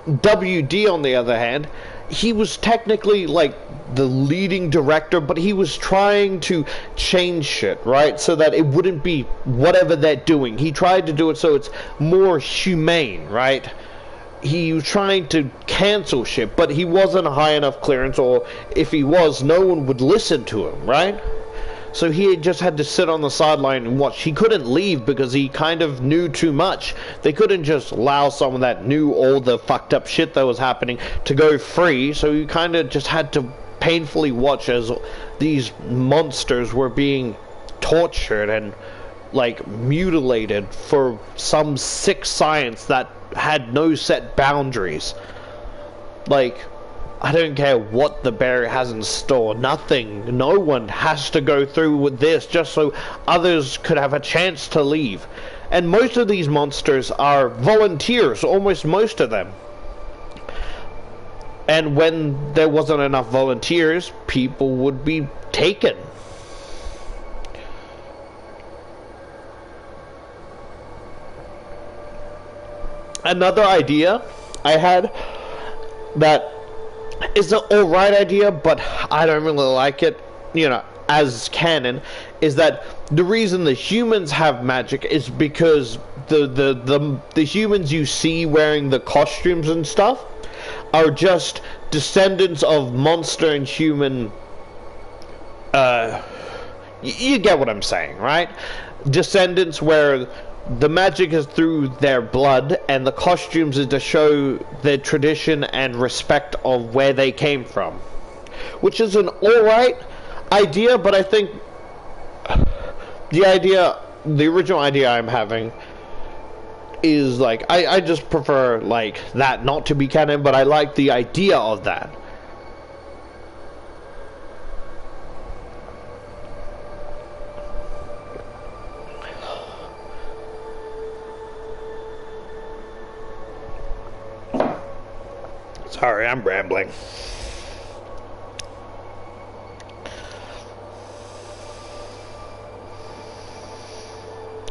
WD, on the other hand, he was technically like the leading director, but he was trying to change shit, right? So that it wouldn't be whatever they're doing. He tried to do it so it's more humane, right? He was trying to cancel shit, but he wasn't a high enough clearance, or if he was, no one would listen to him, right? So he just had to sit on the sideline and watch. He couldn't leave because he kind of knew too much. They couldn't just allow someone that knew all the fucked up shit that was happening to go free. So he kind of just had to painfully watch as these monsters were being tortured and like mutilated for some sick science that had no set boundaries. Like, I don't care what the bear has in store. Nothing. No one has to go through with this just so others could have a chance to leave. And most of these monsters are volunteers, almost most of them. And when there wasn't enough volunteers, people would be taken. Another idea I had that is an alright idea, but I don't really like it, you know, as canon, is that the reason the humans have magic is because the humans you see wearing the costumes and stuff are just descendants of monster and human, you get what I'm saying, right? Descendants where the magic is through their blood, and the costumes is to show their tradition and respect of where they came from. Which is an alright idea, but I think the original idea I'm having is like, I just prefer like that not to be canon, but I like the idea of that. Sorry, I'm rambling.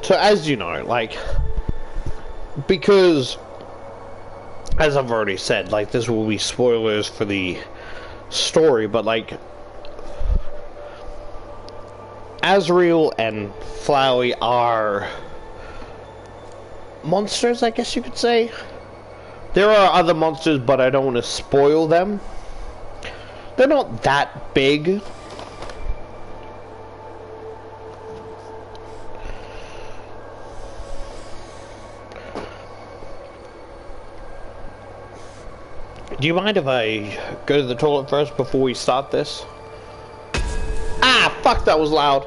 So as you know, like, because, as I've already said, like, this will be spoilers for the story, but like, Azrael and Flowey are monsters, I guess you could say. There are other monsters, but I don't want to spoil them. They're not that big. Do you mind if I go to the toilet first before we start this? Ah, fuck, that was loud.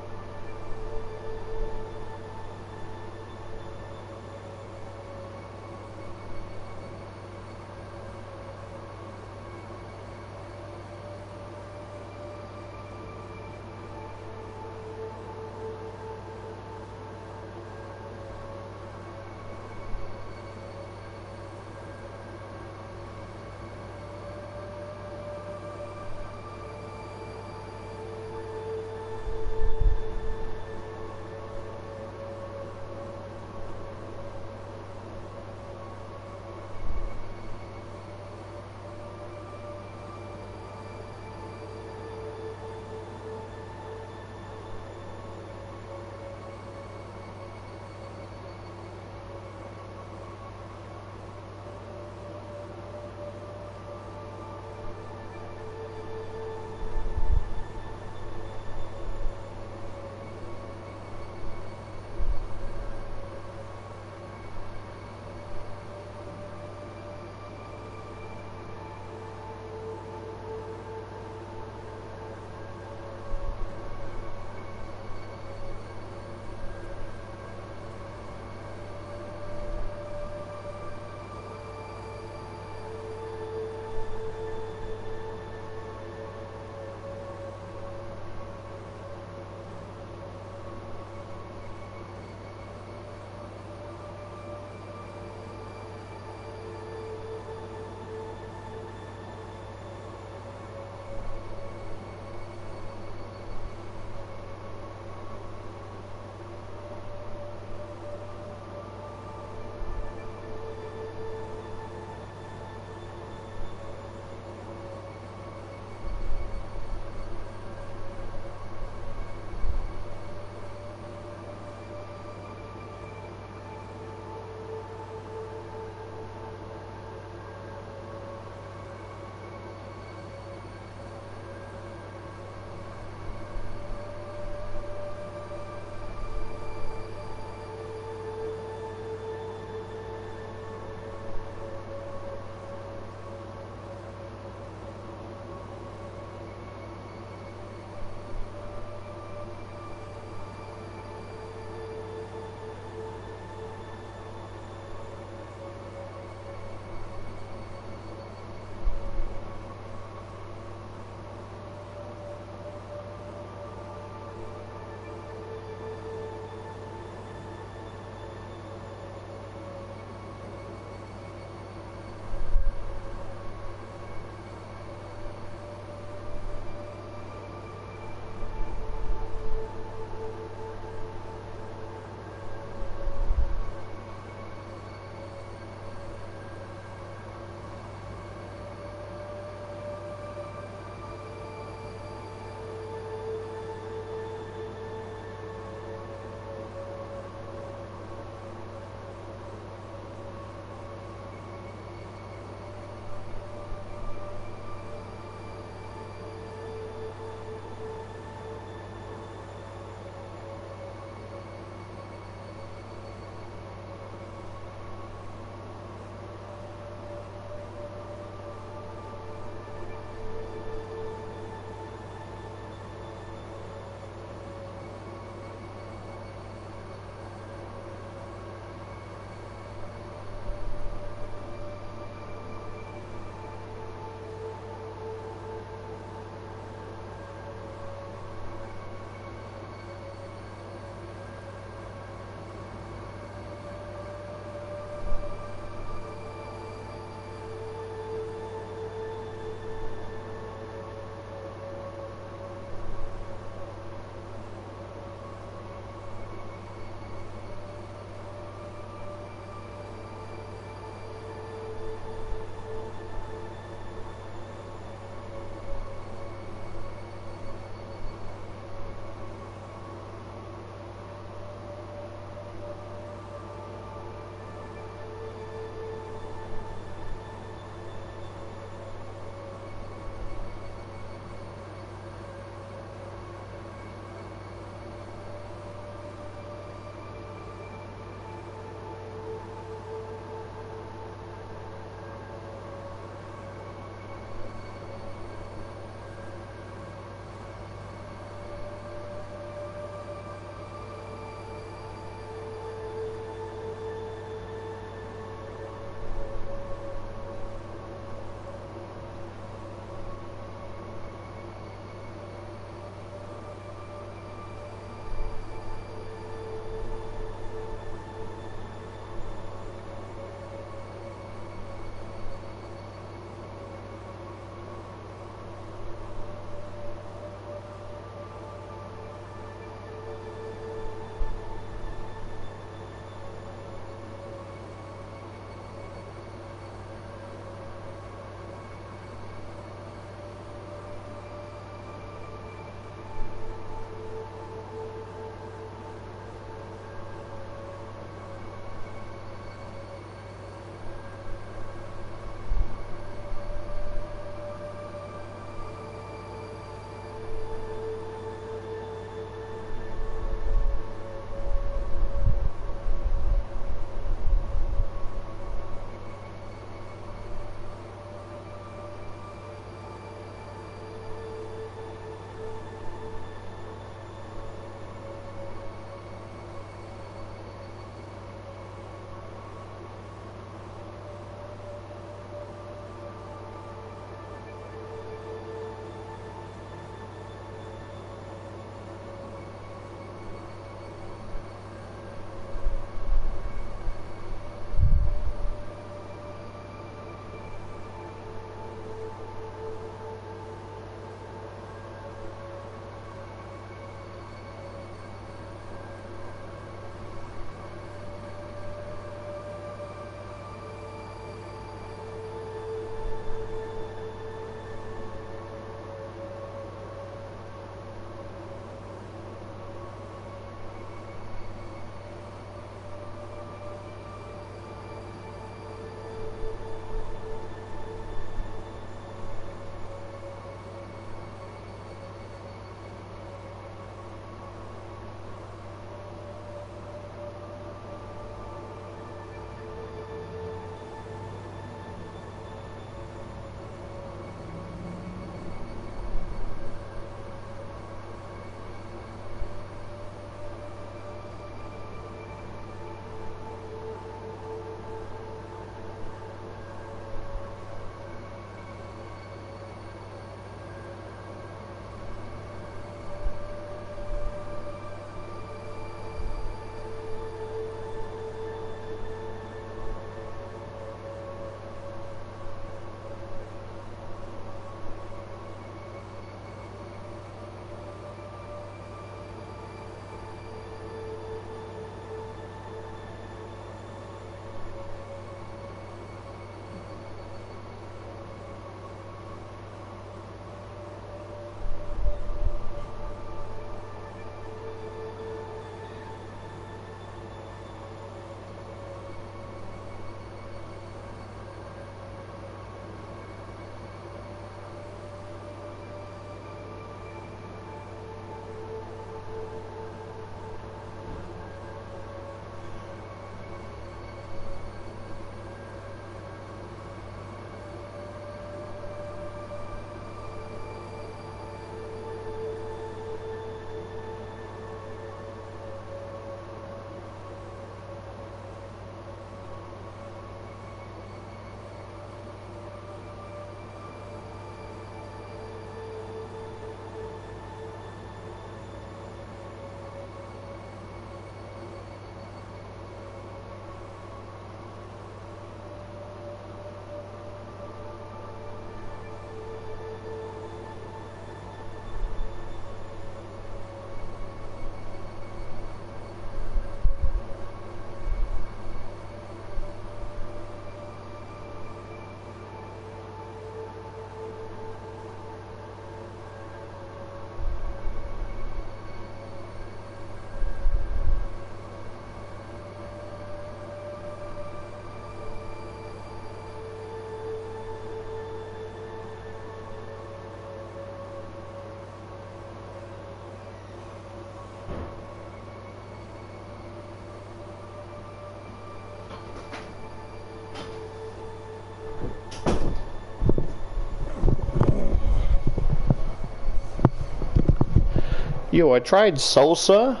Yo, I tried salsa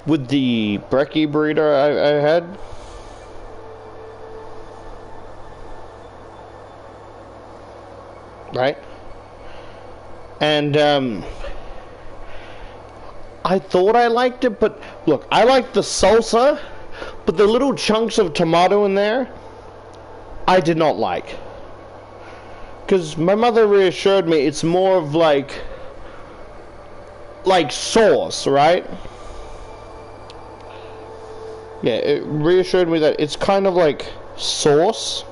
with the brekkie burrito I had. Right? And, I thought I liked it, but look, I liked the salsa, but the little chunks of tomato in there, I did not like. Because my mother reassured me it's more of like sauce, right? Yeah, it reassured me that it's kind of like sauce.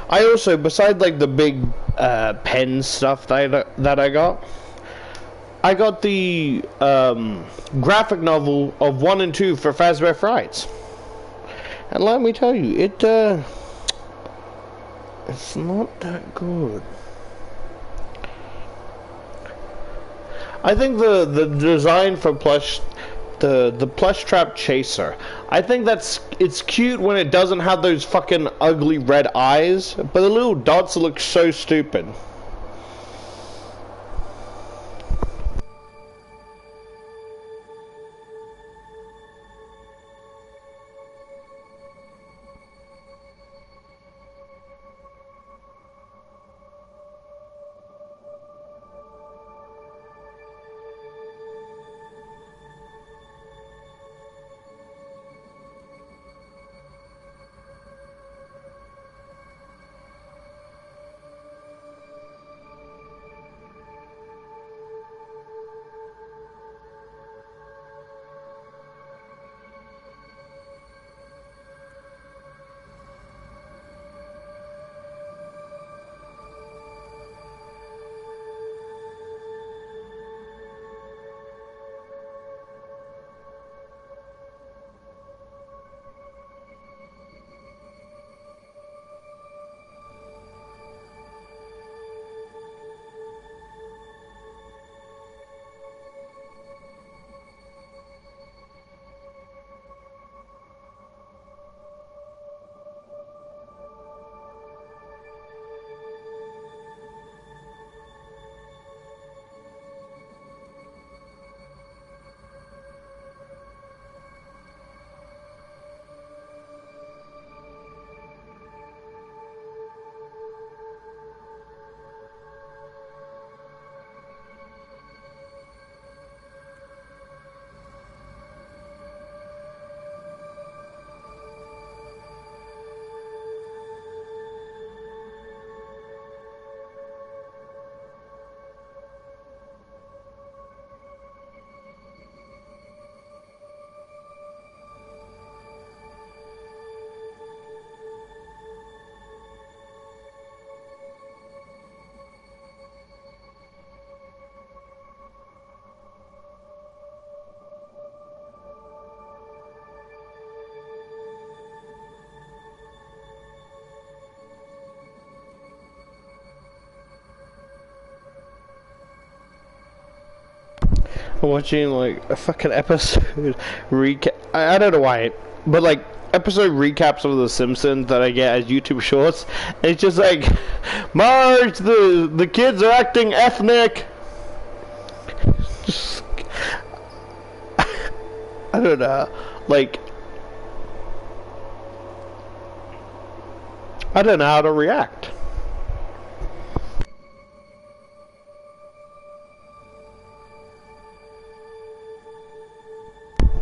I also, besides like the big pen stuff that I got the graphic novel of 1 and 2 for Fazbear Frights, and let me tell you, it's not that good. I think the design for the plush trap chaser, I think it's cute when it doesn't have those fucking ugly red eyes, but the little dots look so stupid. Watching like a fucking episode recap. I don't know why, but like episode recaps of The Simpsons that I get as YouTube shorts. It's just like, Marge, the kids are acting ethnic. Just, I don't know, like I don't know how to react.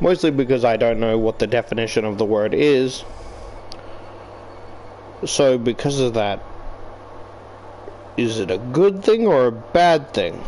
Mostly because I don't know what the definition of the word is. So because of that, is it a good thing or a bad thing?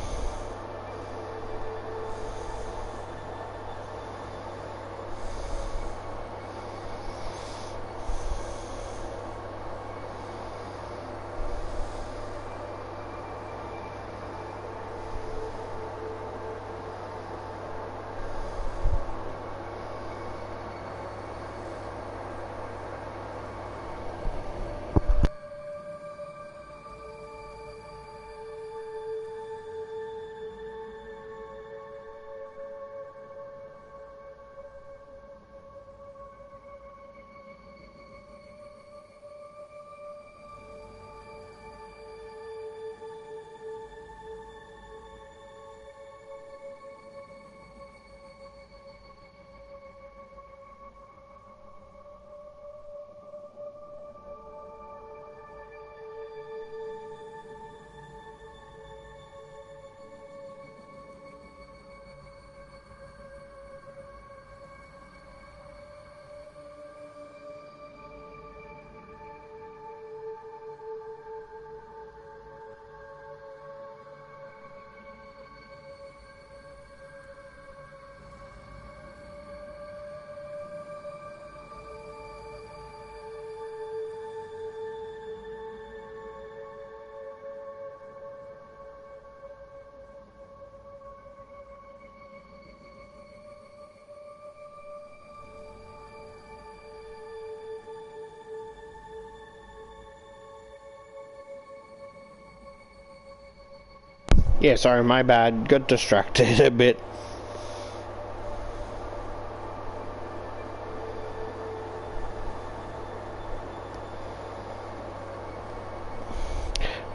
Yeah, sorry, my bad. Got distracted a bit.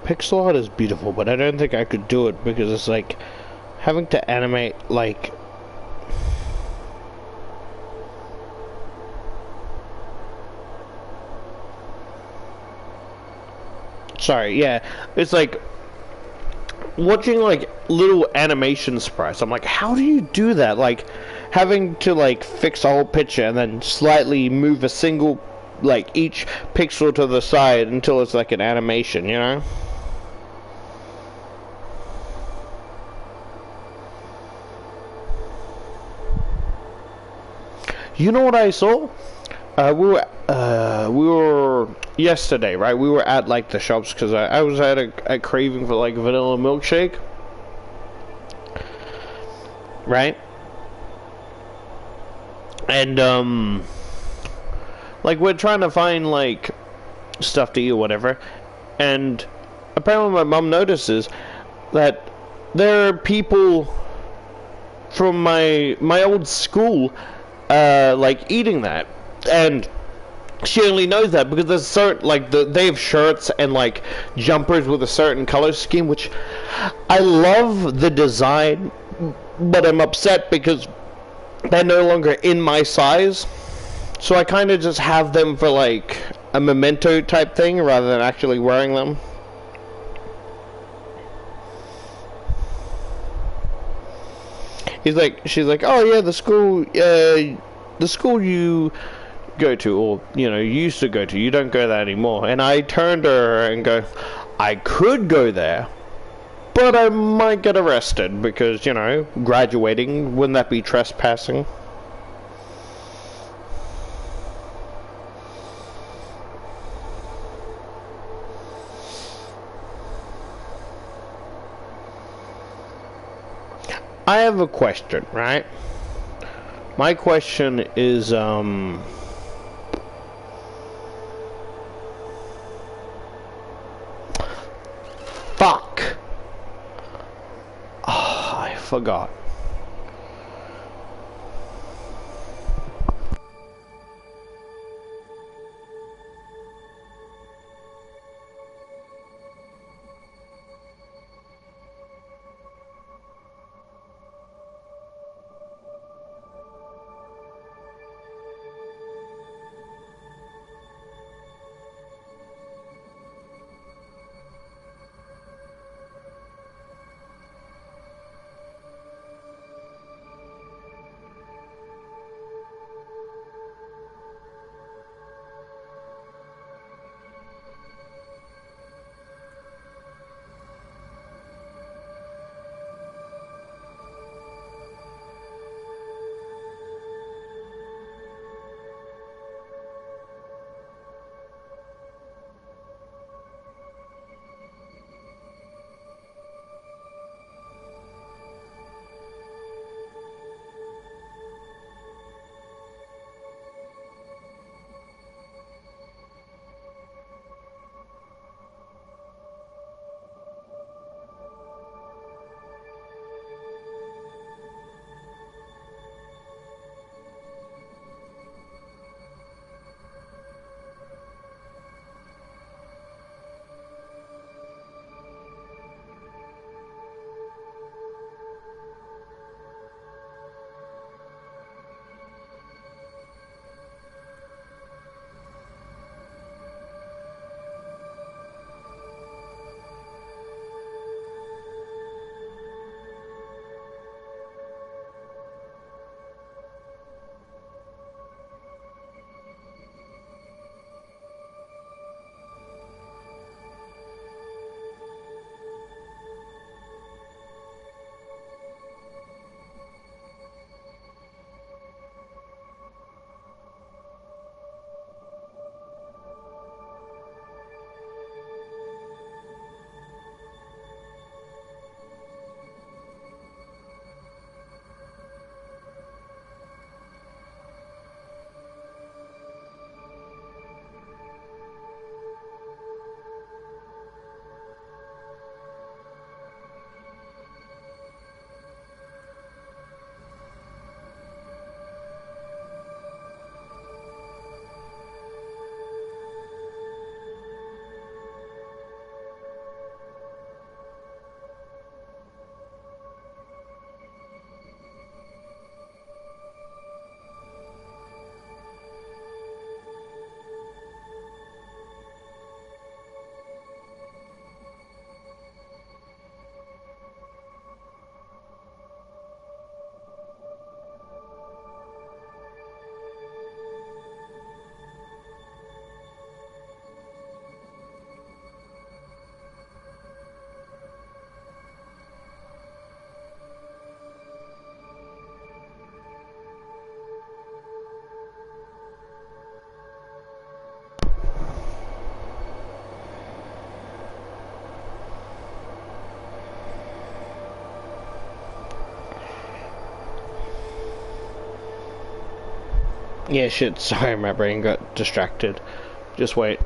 Pixel art is beautiful, but I don't think I could do it because it's like having to animate like sorry, yeah. It's like watching like little animation sprites. I'm like, how do you do that? Like having to like fix a whole picture and then slightly move a single like each pixel to the side until it's like an animation, you know? You know what I saw? We were yesterday, right? We were at like the shops because I was at a craving for like vanilla milkshake, right? And like we're trying to find like stuff to eat or whatever, and apparently my mom notices that there are people from my old school like eating that, and she only knows that because there's certain like they have shirts and like jumpers with a certain color scheme, which I love the design, but I'm upset because they're no longer in my size, so I kind of just have them for like a memento type thing rather than actually wearing them. She's like, oh yeah, the school you go to, or you know, you used to go to, you don't go there anymore. And I turned to her and go, I could go there, but I might get arrested because, you know, graduating, wouldn't that be trespassing? I have a question, right? My question is, fuck. Oh, I forgot. Yeah, shit, sorry, my brain got distracted. Just wait.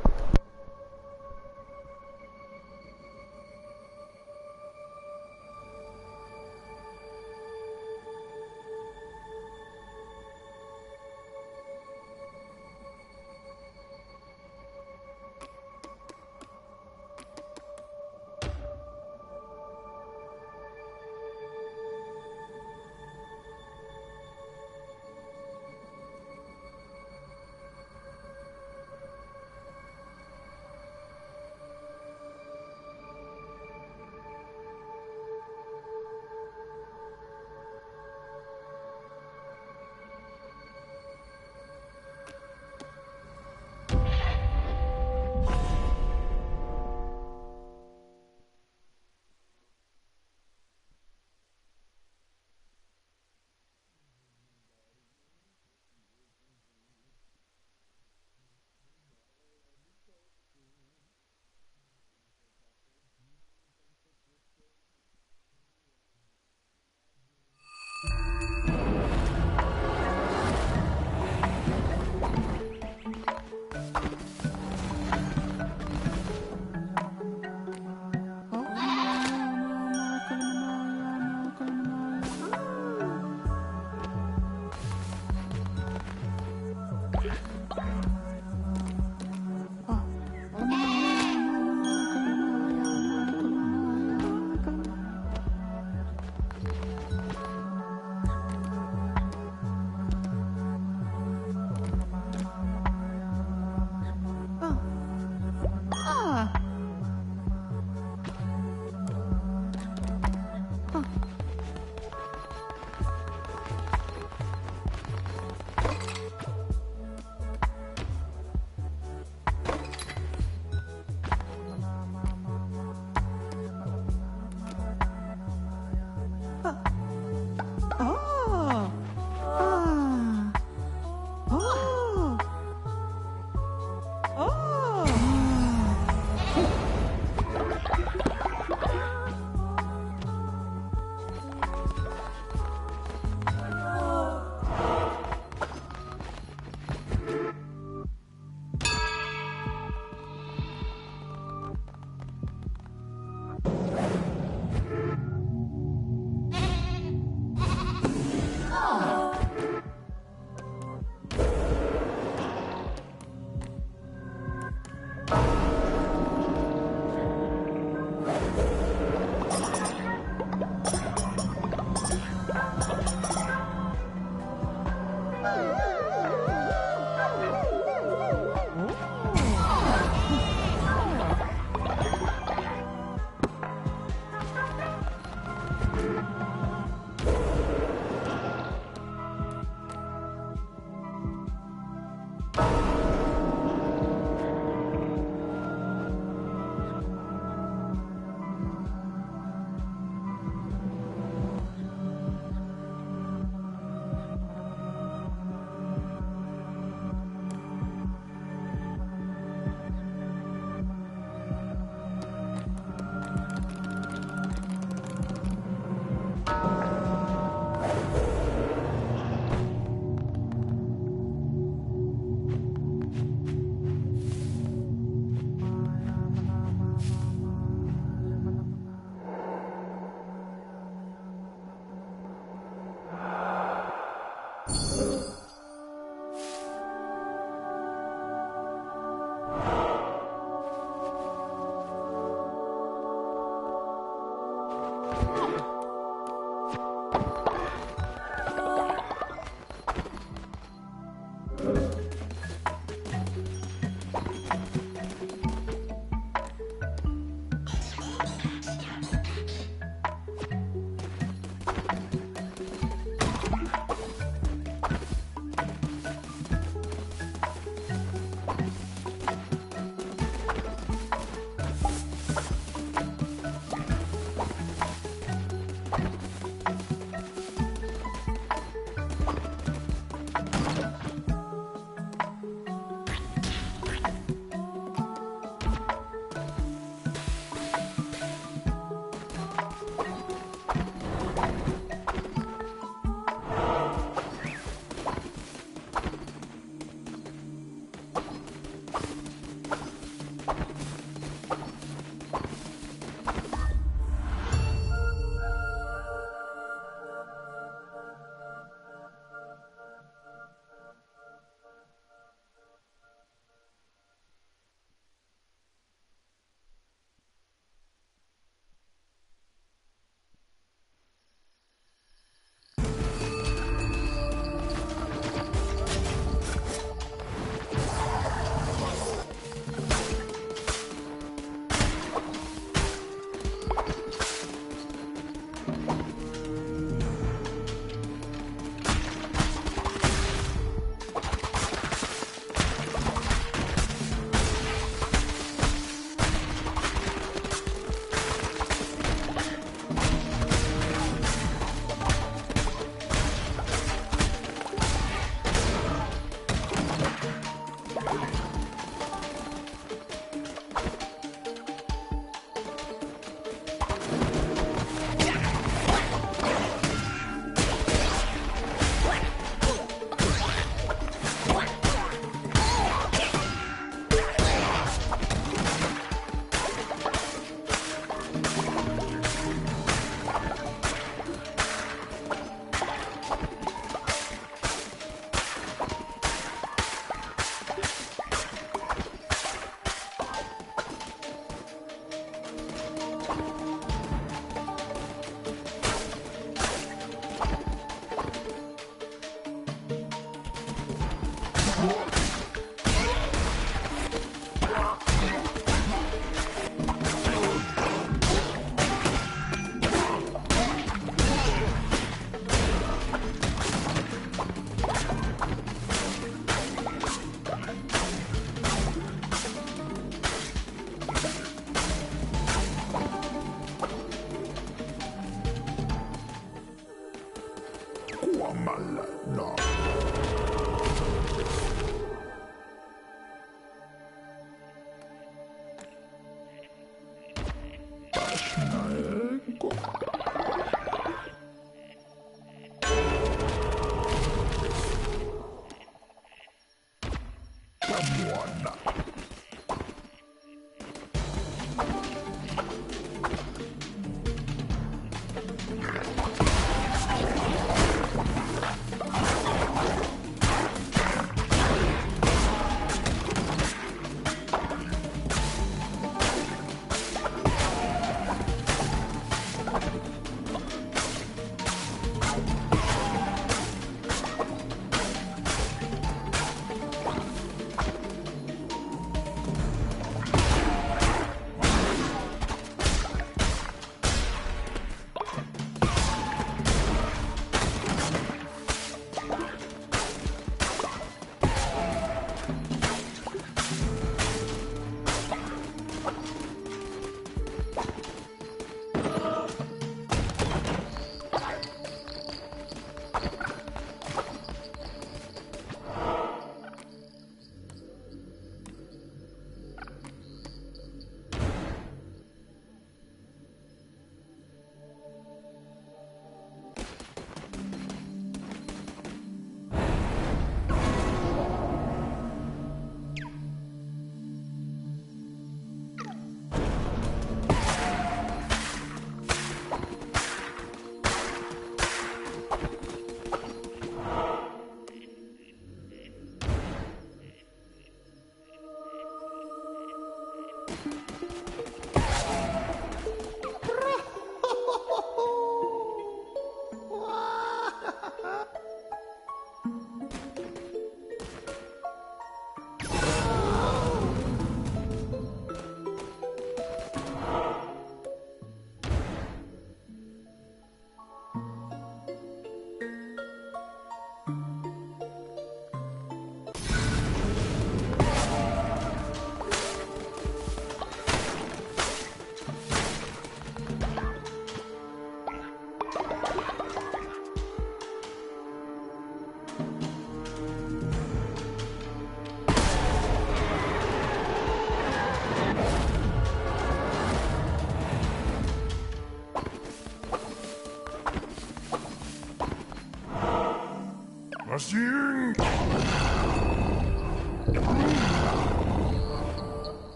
Machine!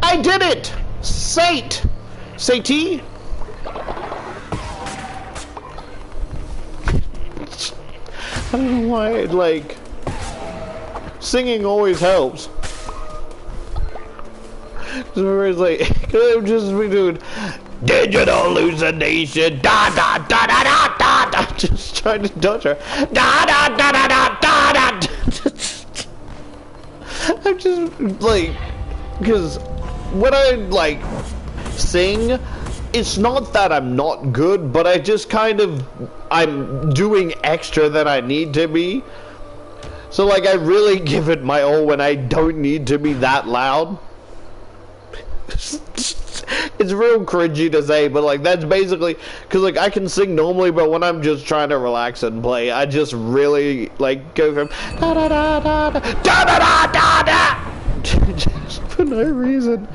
I did it! Sate! Sati? I don't know why, like, singing always helps. So it's like, I'm just doing digital hallucination, da da da da da da da, just trying to touch her, da da da da da da da. I'm just like, because when I like sing, it's not that I'm not good, but I just kind of, I'm doing extra than I need to be. So like I really give it my all when I don't need to be that loud. It's real cringy to say, but like that's basically because like I can sing normally, but when I'm just trying to relax and play, I just really like go from da da da da da da da da da just for no reason.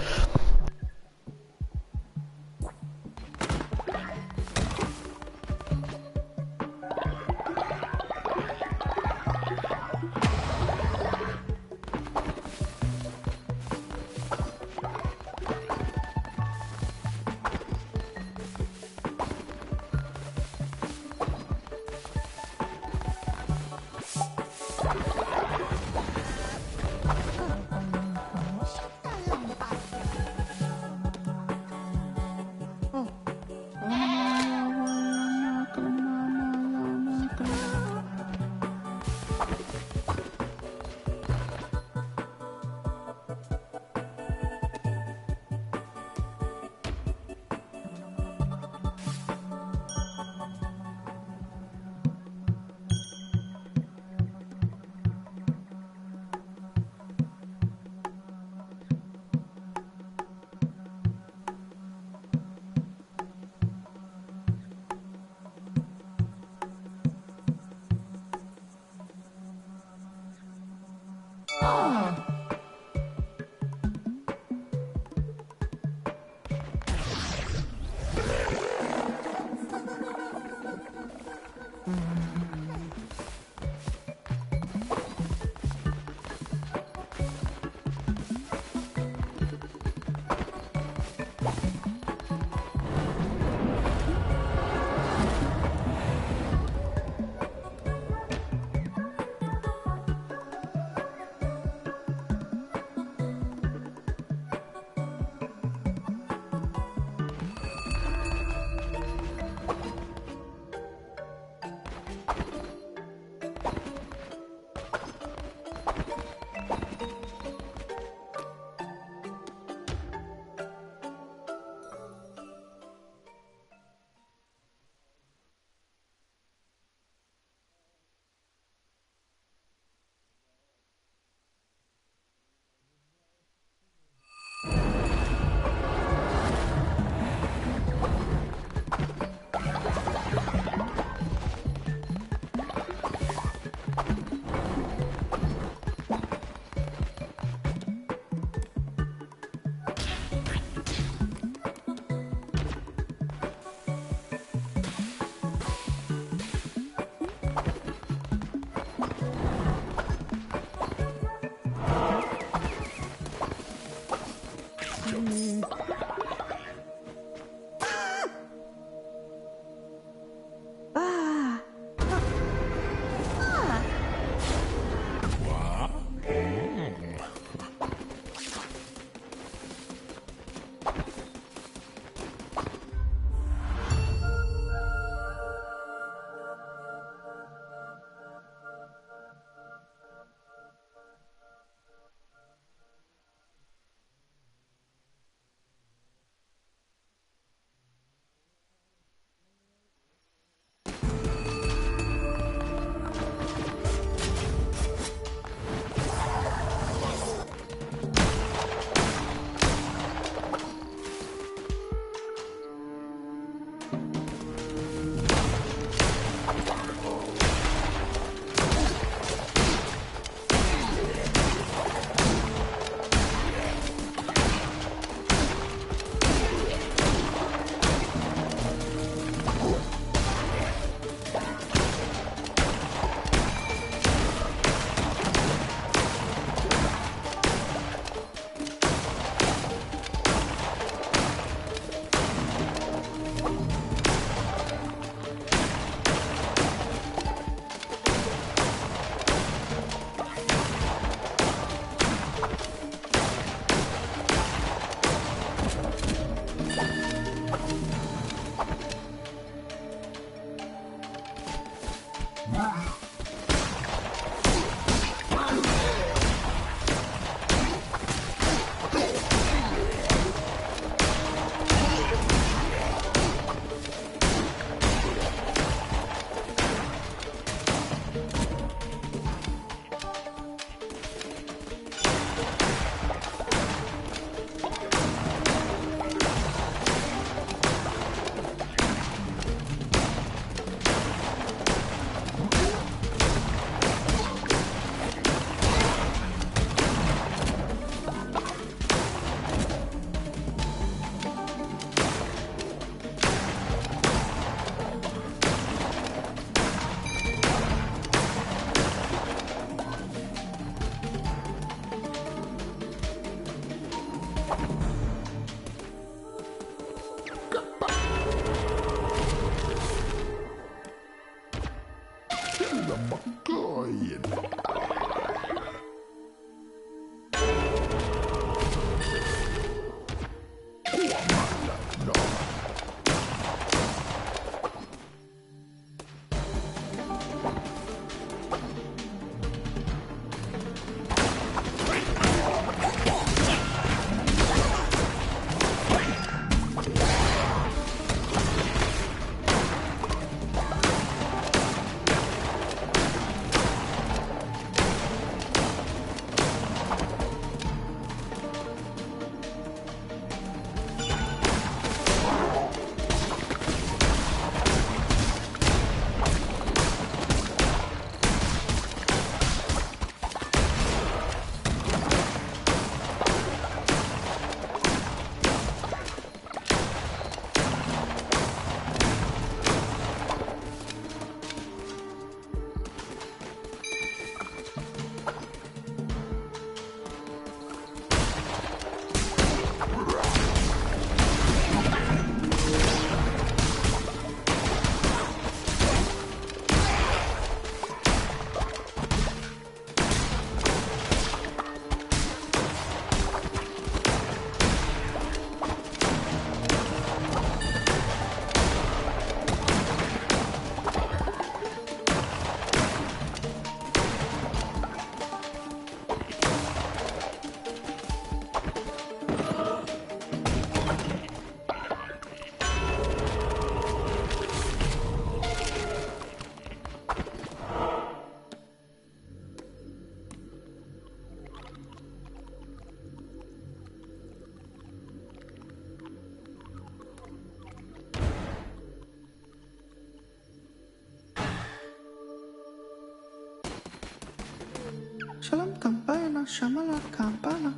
Shamala Kampala.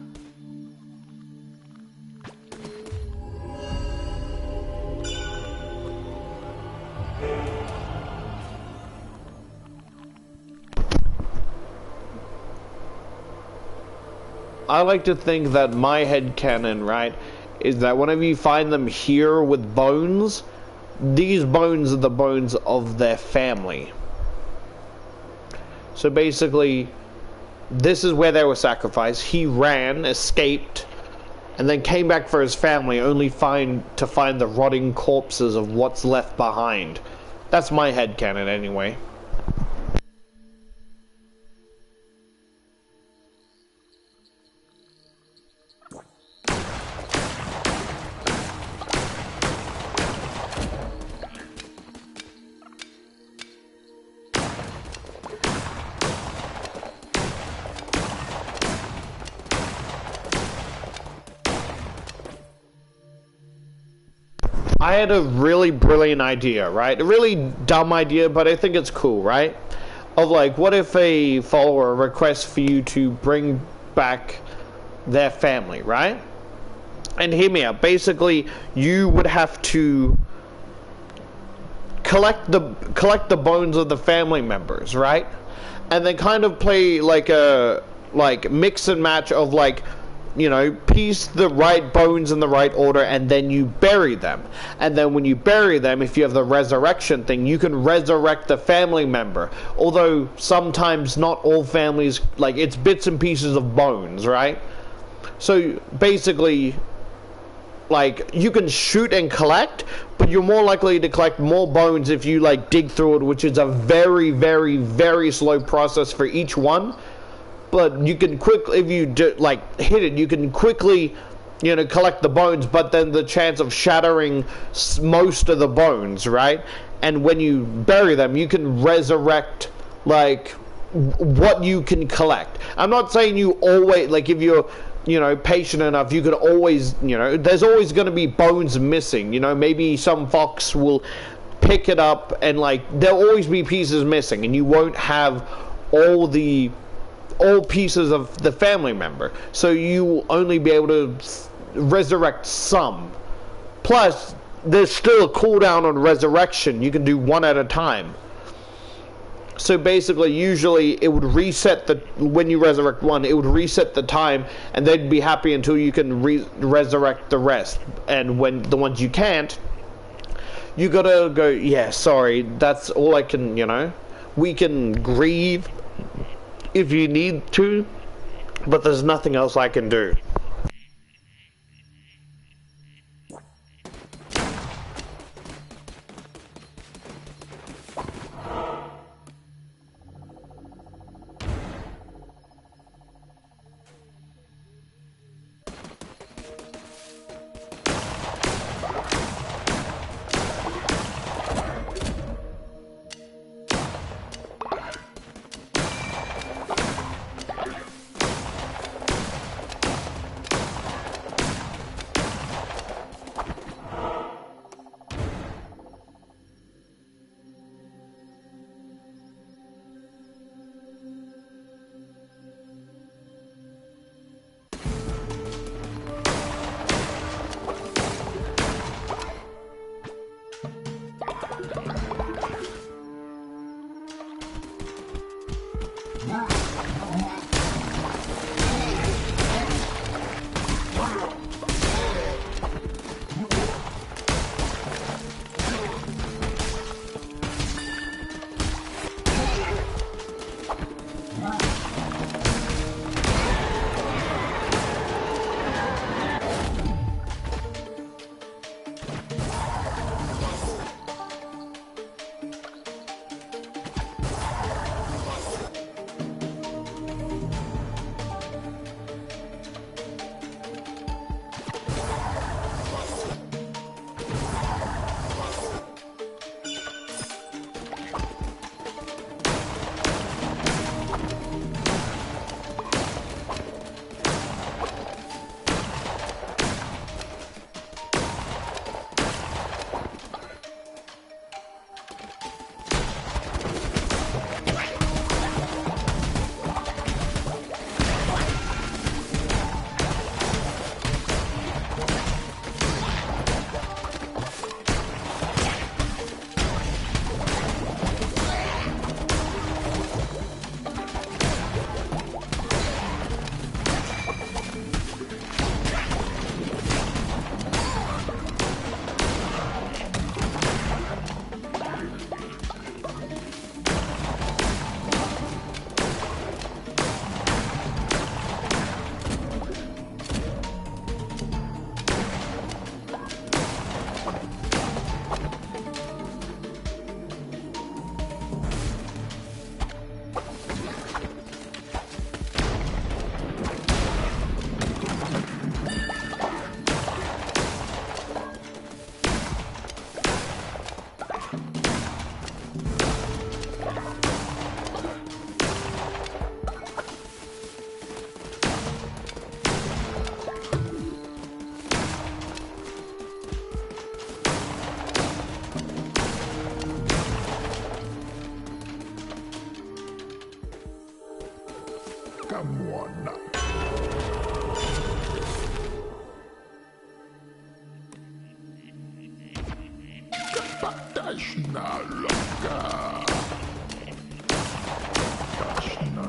I like to think that my headcanon, right, is that whenever you find them here with bones, these bones are the bones of their family. So basically, this is where they were sacrificed. He ran, escaped, and then came back for his family, only to find the rotting corpses of what's left behind. That's my headcanon anyway. I had a really brilliant idea, right? A really dumb idea, but I think it's cool, right? Of like, what if a follower requests for you to bring back their family, right? And hear me out. Basically, you would have to collect the bones of the family members, right? And then kind of play like a mix and match of like, you know, piece the right bones in the right order, and then you bury them. And then when you bury them, if you have the resurrection thing, you can resurrect the family member. Although sometimes not all families, like, it's bits and pieces of bones, right? So basically, like, you can shoot and collect, but you're more likely to collect more bones if you like dig through it, which is a very, very, very slow process for each one. But you can quickly, if you hit it, you can quickly, you know, collect the bones, but then the chance of shattering most of the bones, right? And when you bury them, you can resurrect, like, what you can collect. I'm not saying you always, like, if you're, you know, patient enough, you could always, you know, there's always going to be bones missing, you know, maybe some fox will pick it up and, like, there'll always be pieces missing, and you won't have all pieces of the family member, so you will only be able to resurrect some. Plus, there's still a cooldown on resurrection. You can do one at a time. So basically, usually it would reset when you resurrect one, it would reset the time, and they'd be happy until you can resurrect the rest. And when the ones you can't, you gotta go, yeah, sorry, that's all I can, you know. We can grieve if you need to, but there's nothing else I can do. Kamu anak. Kapatashna loka. Tashna.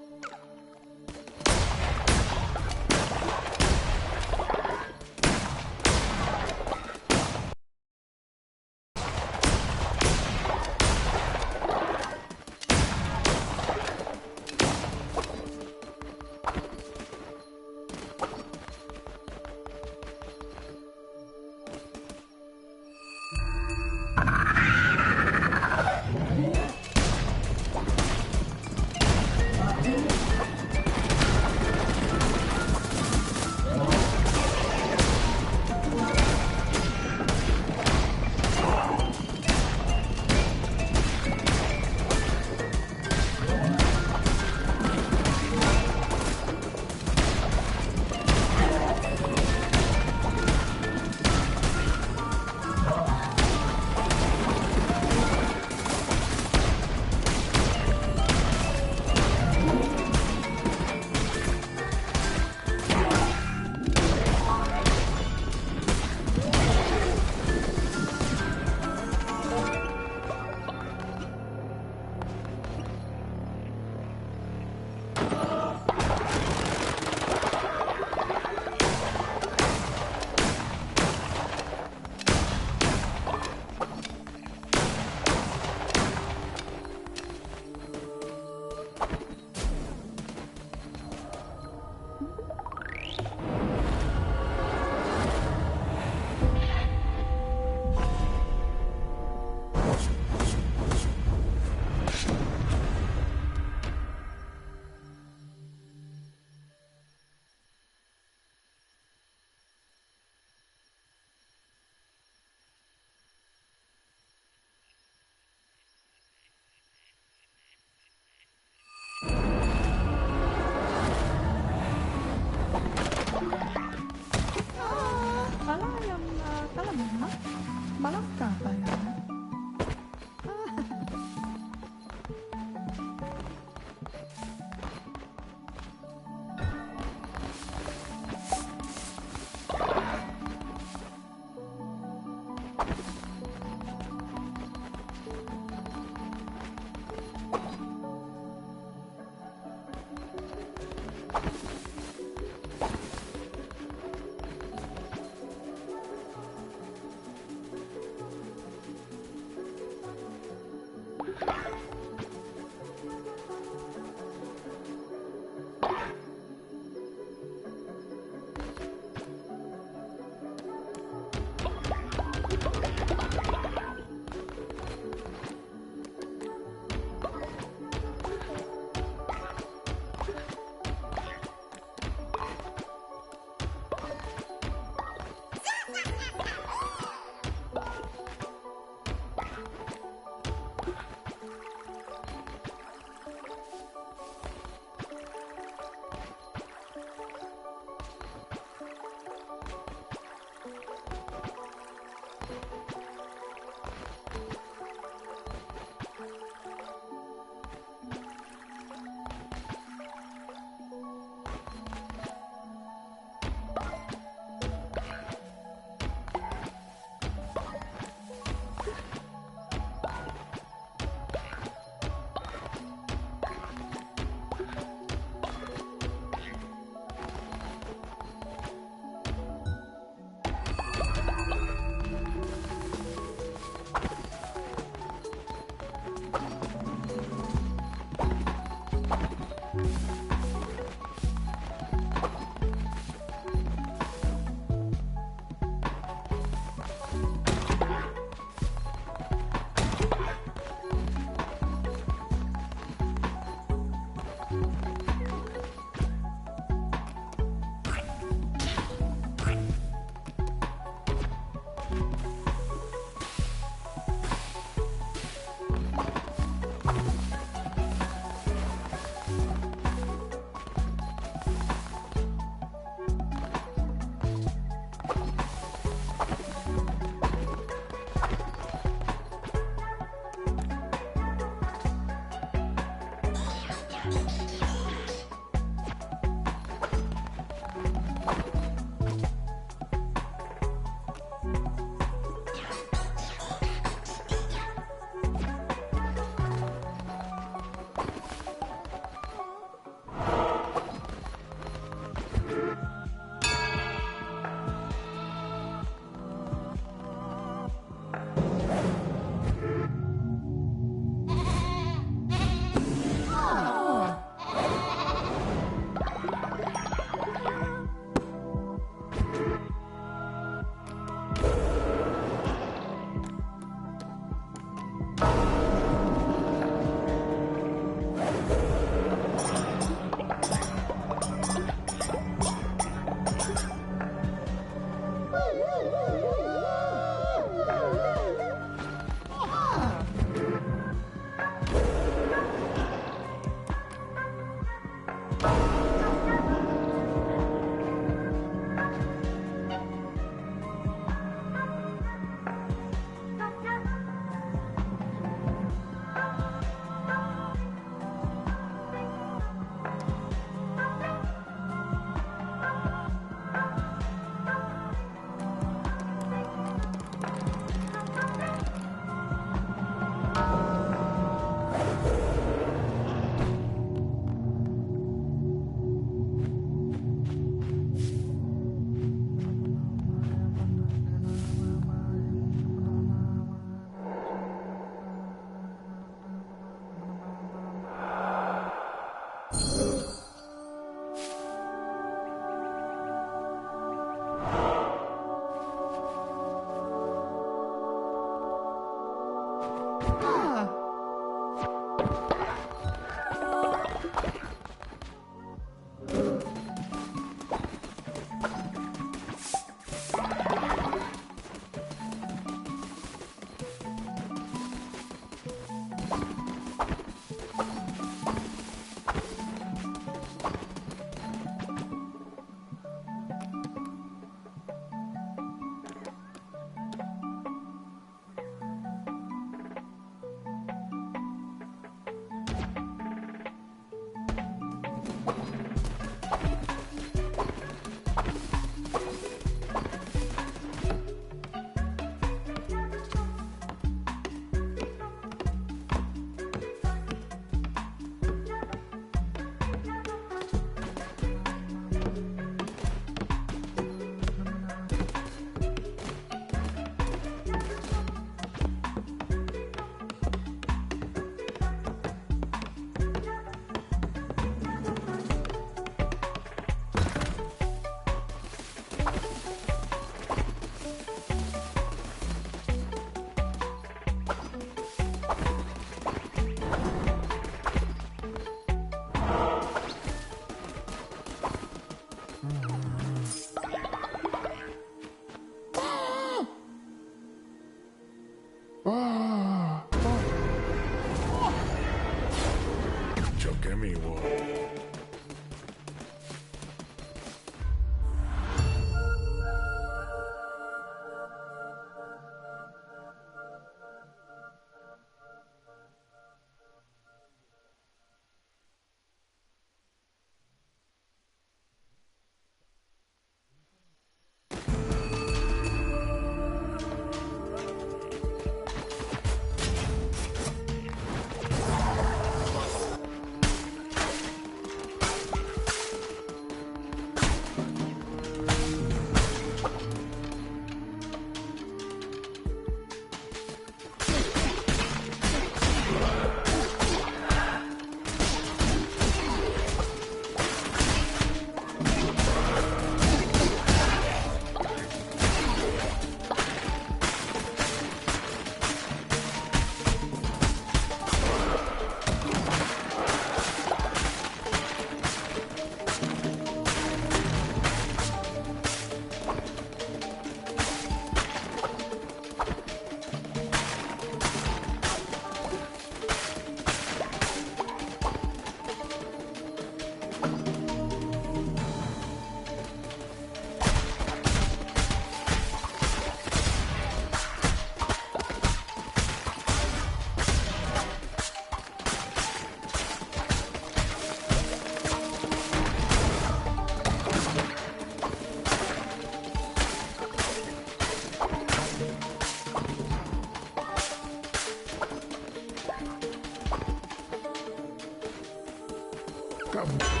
Già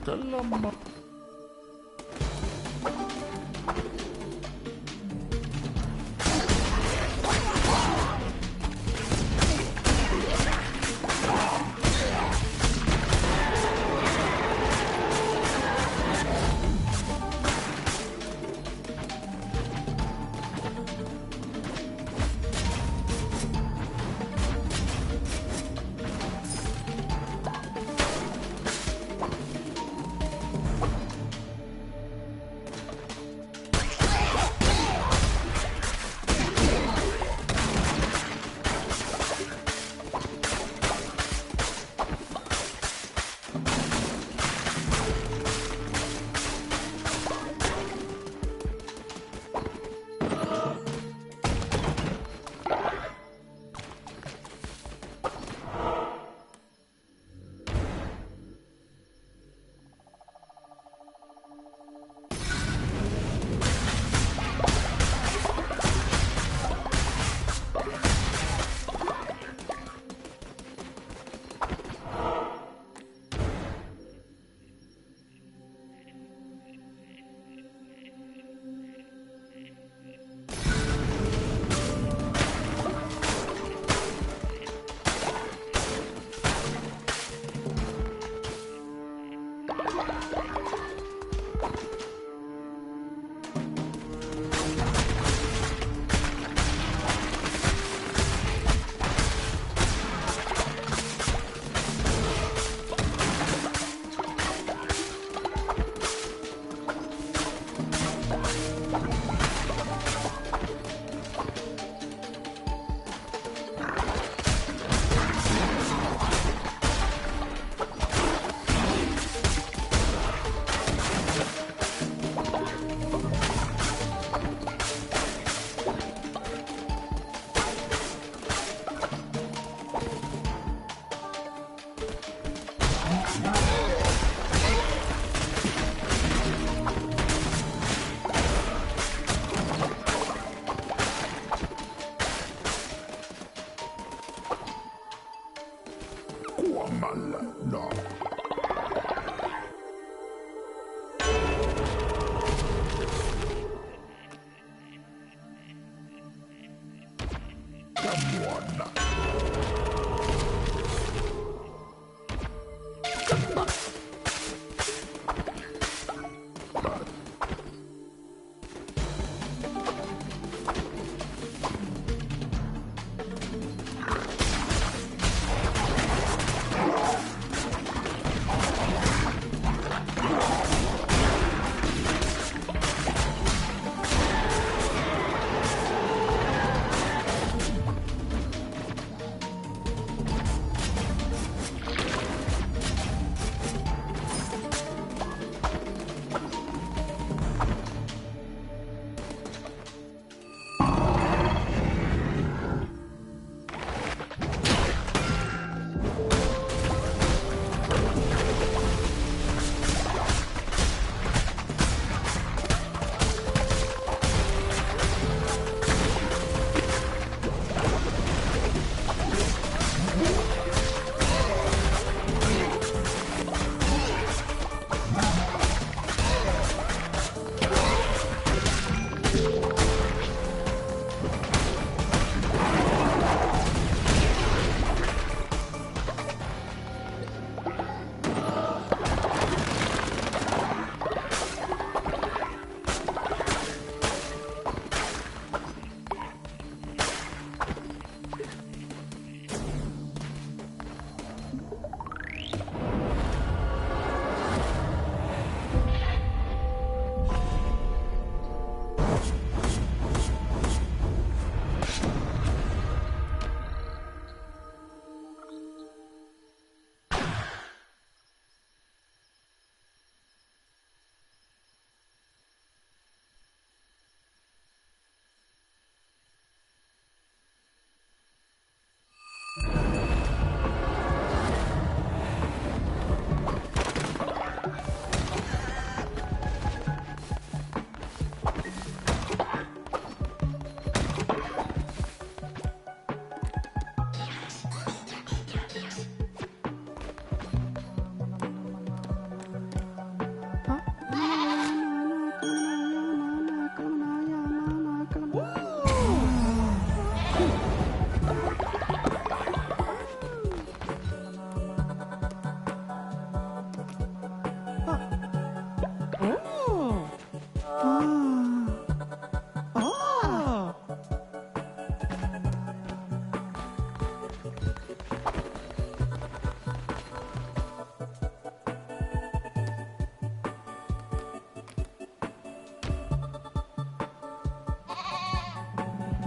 calma.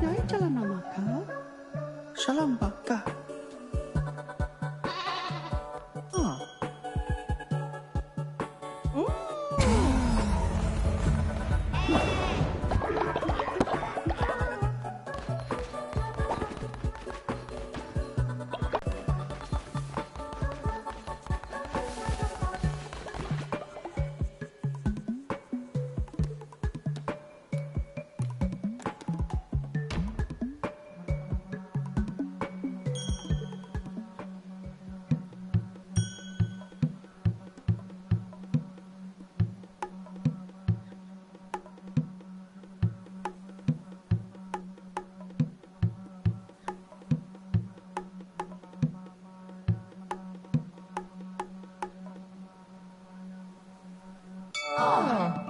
pakai celana maka? Salam baka. Ah.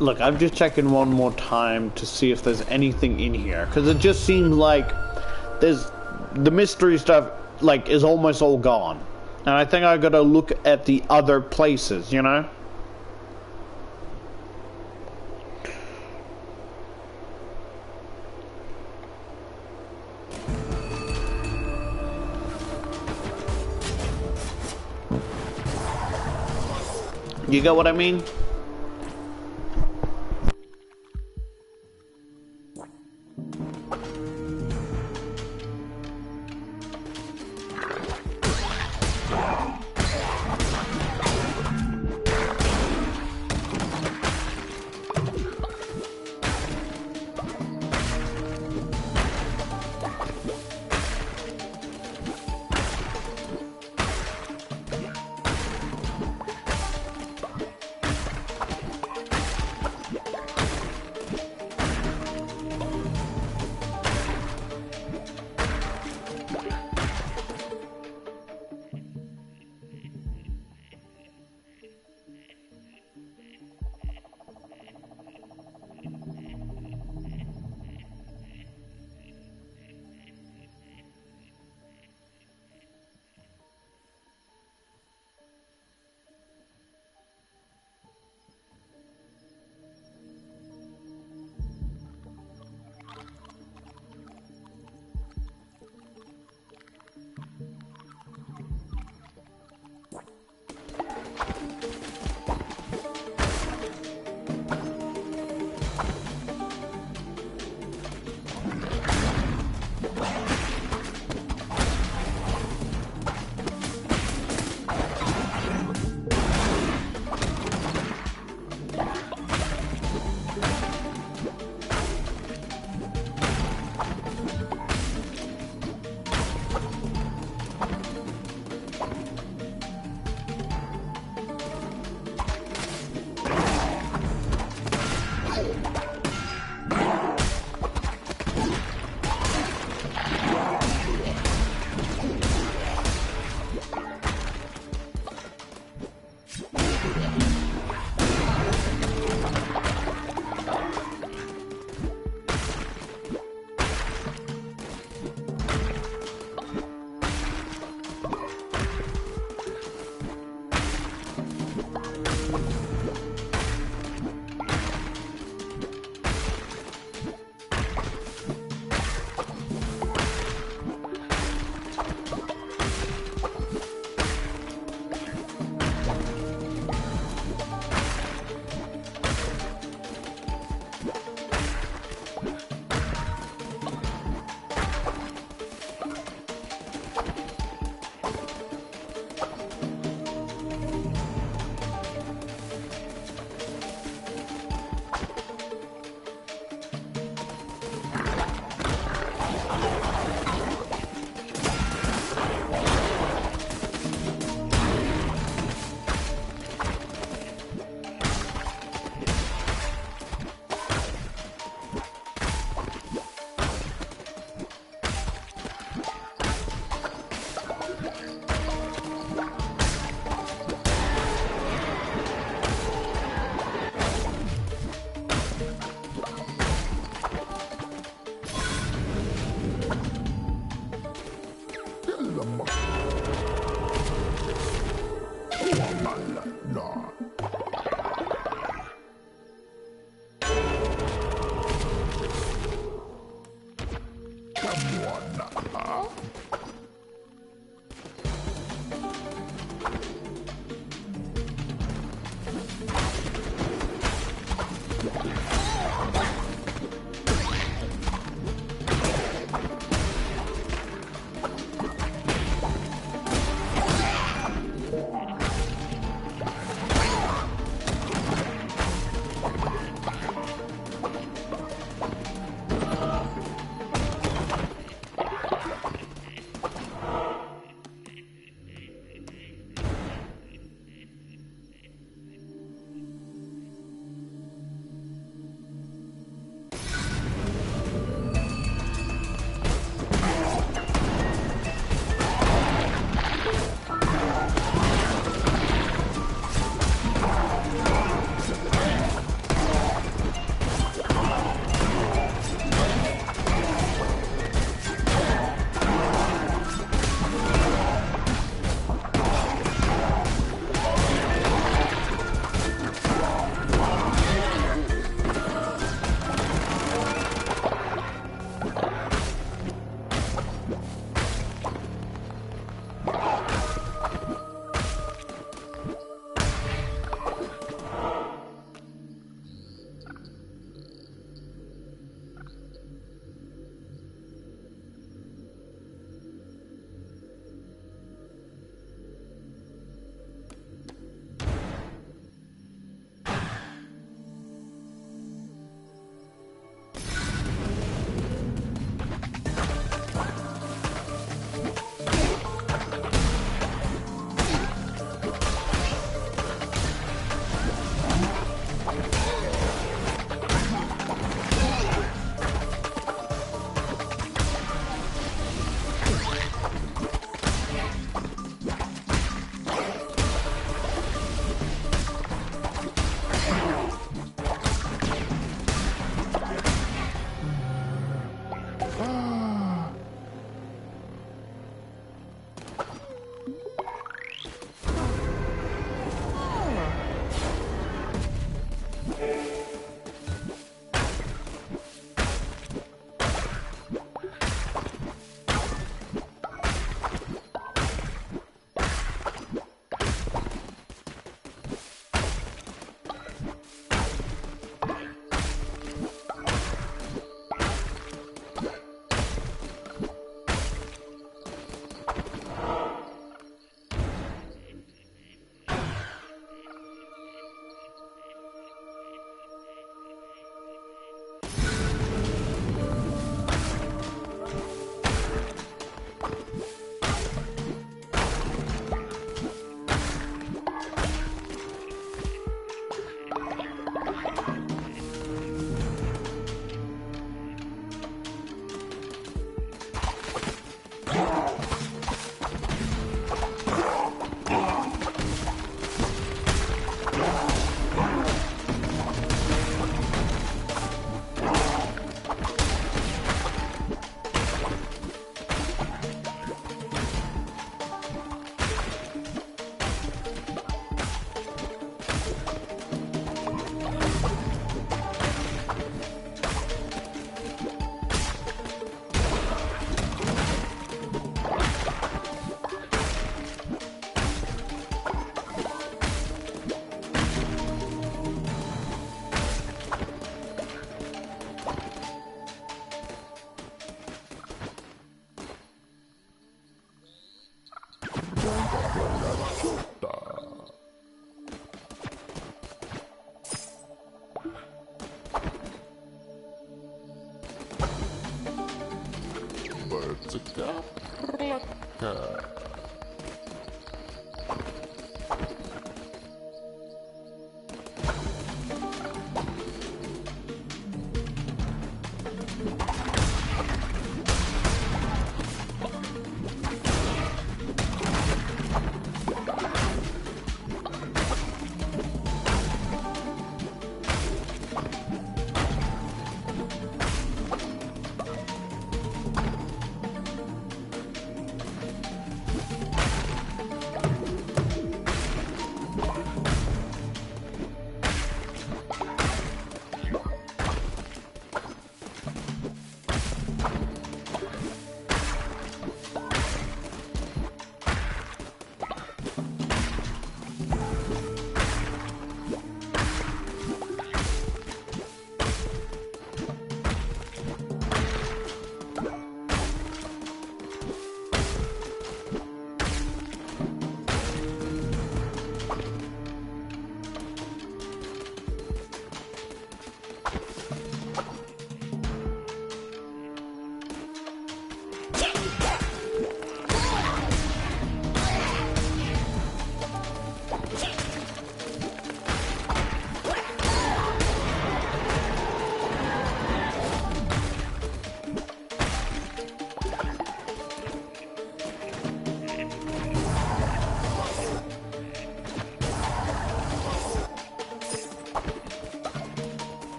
Look, I'm just checking one more time to see if there's anything in here, because it just seems like there's the mystery stuff like is almost all gone, and I think I gotta look at the other places, you know. You get what I mean?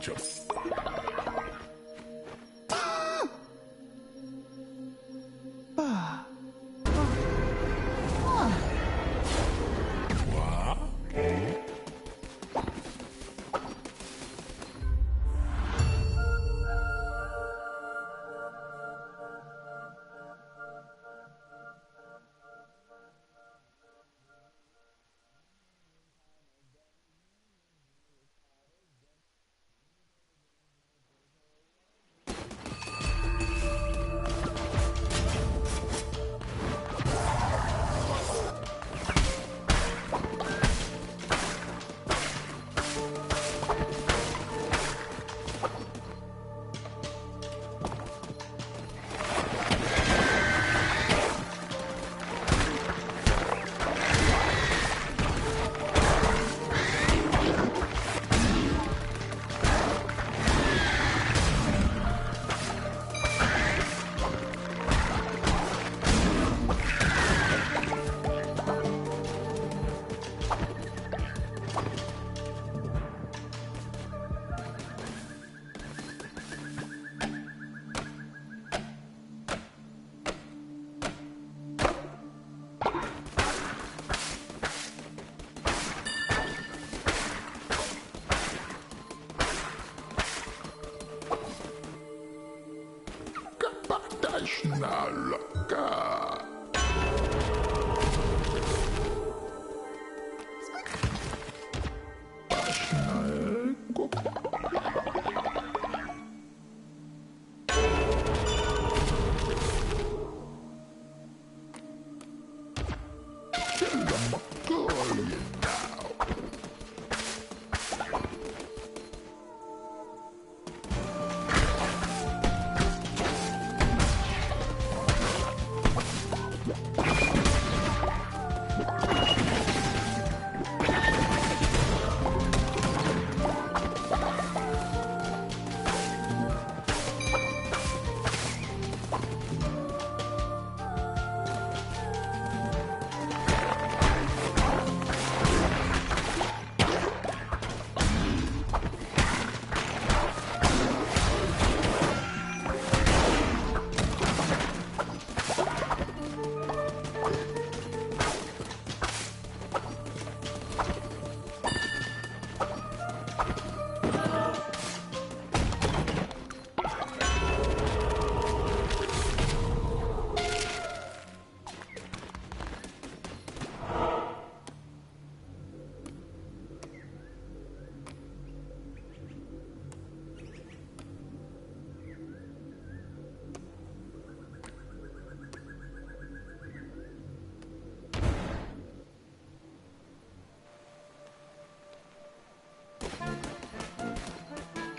just Ba. partage na loka.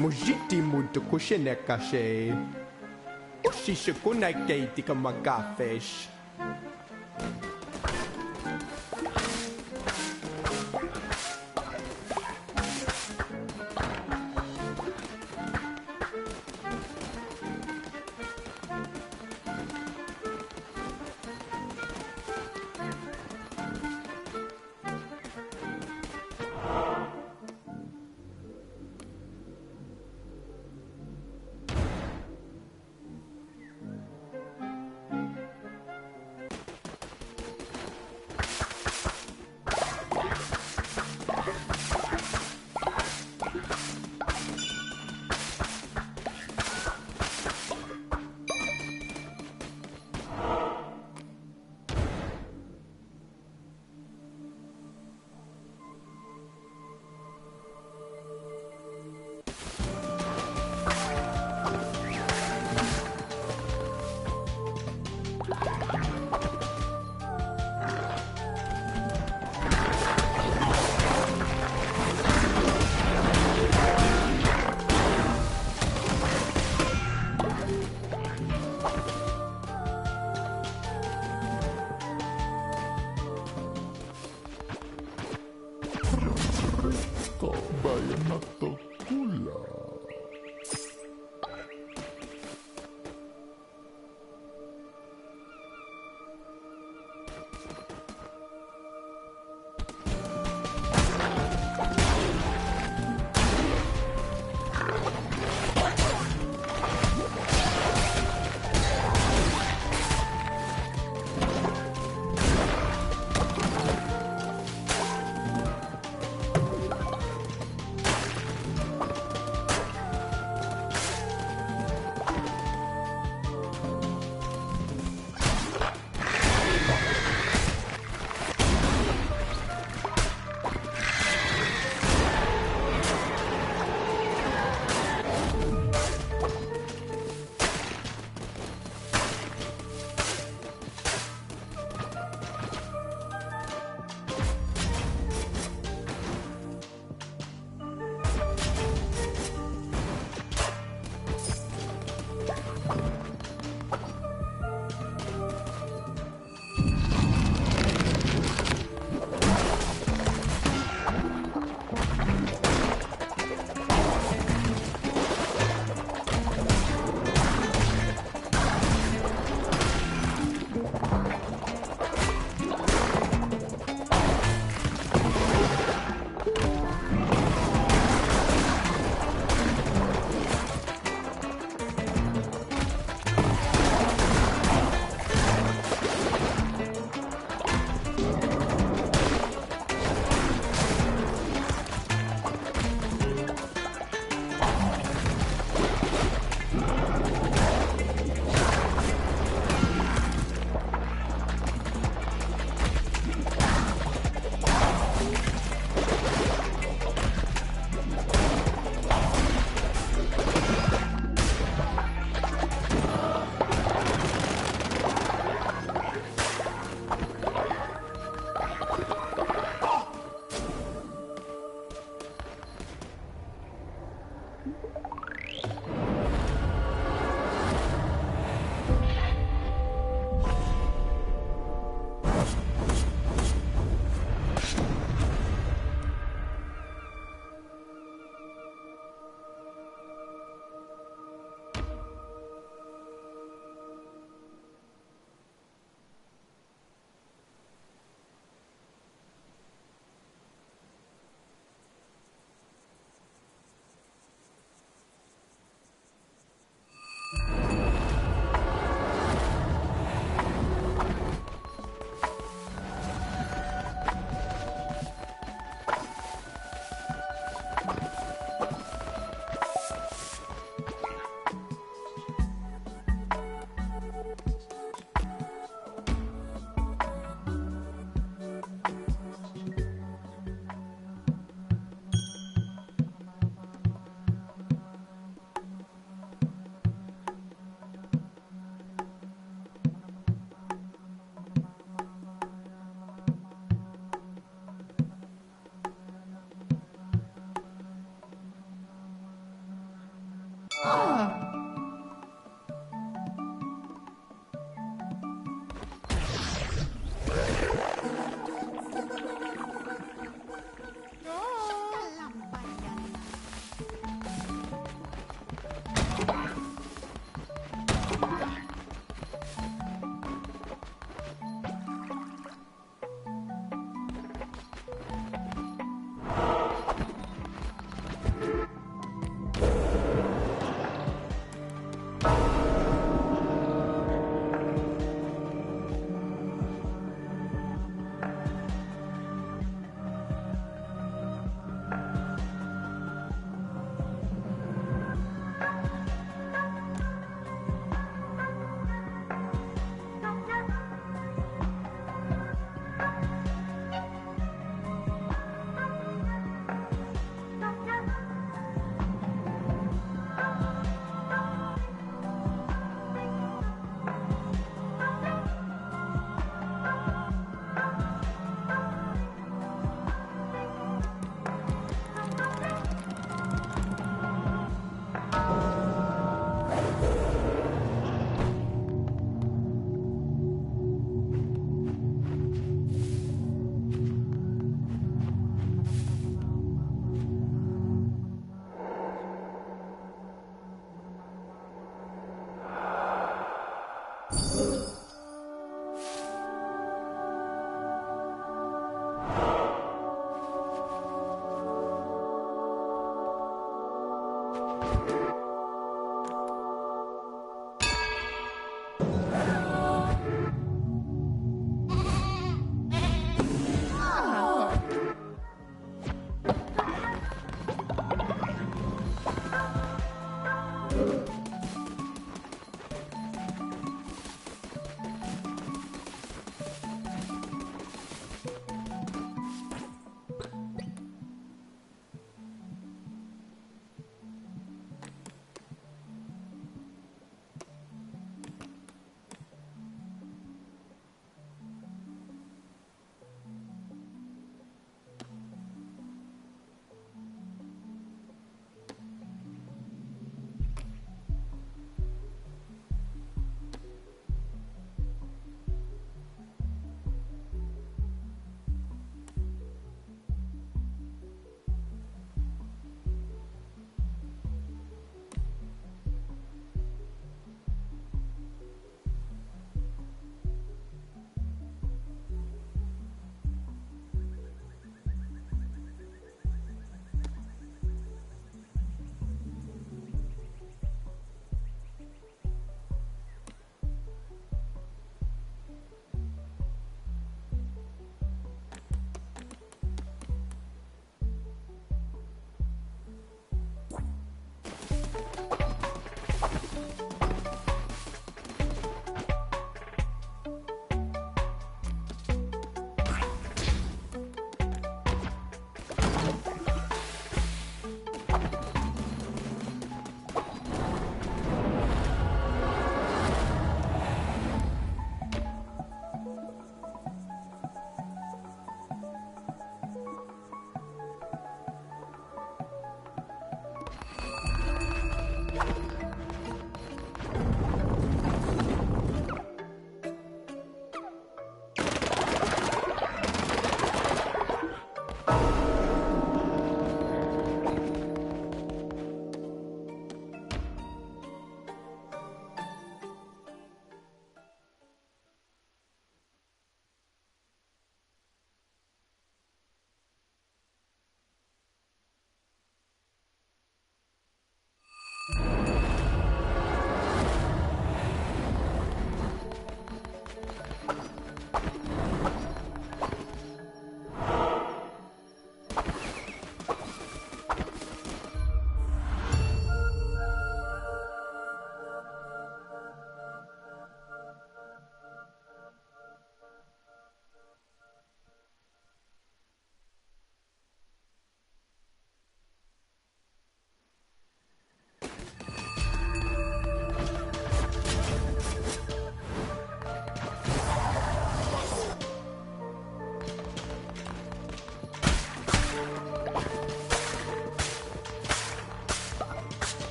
Mujiti muito kushene kashe. Ushisha kunai tika magafish.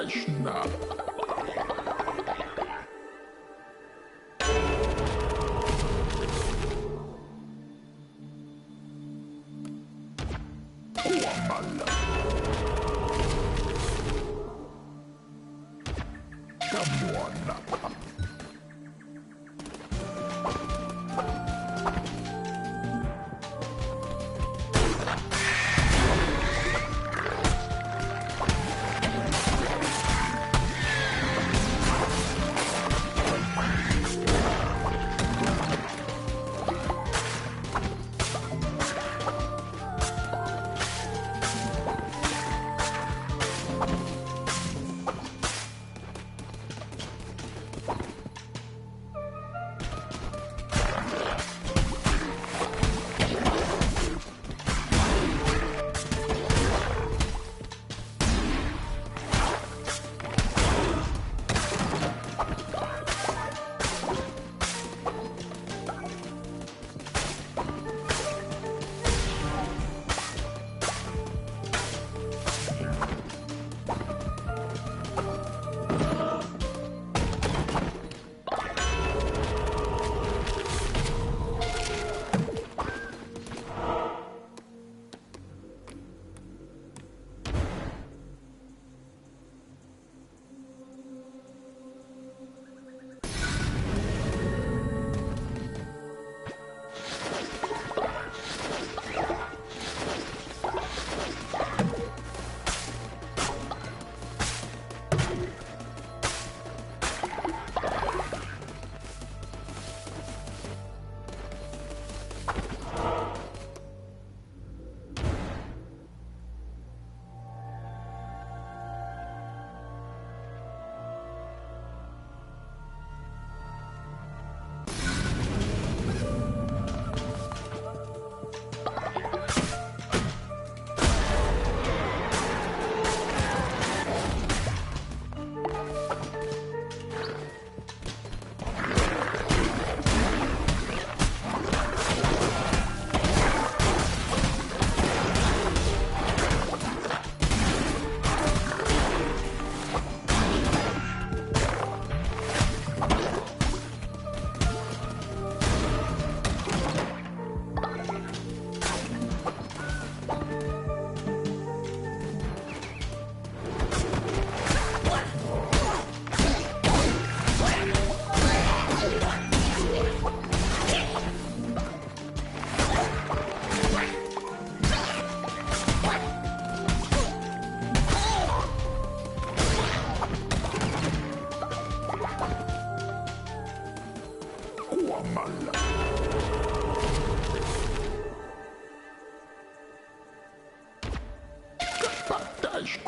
Krishna. Kuamala. Kamuana. Kuamala. Kapatash.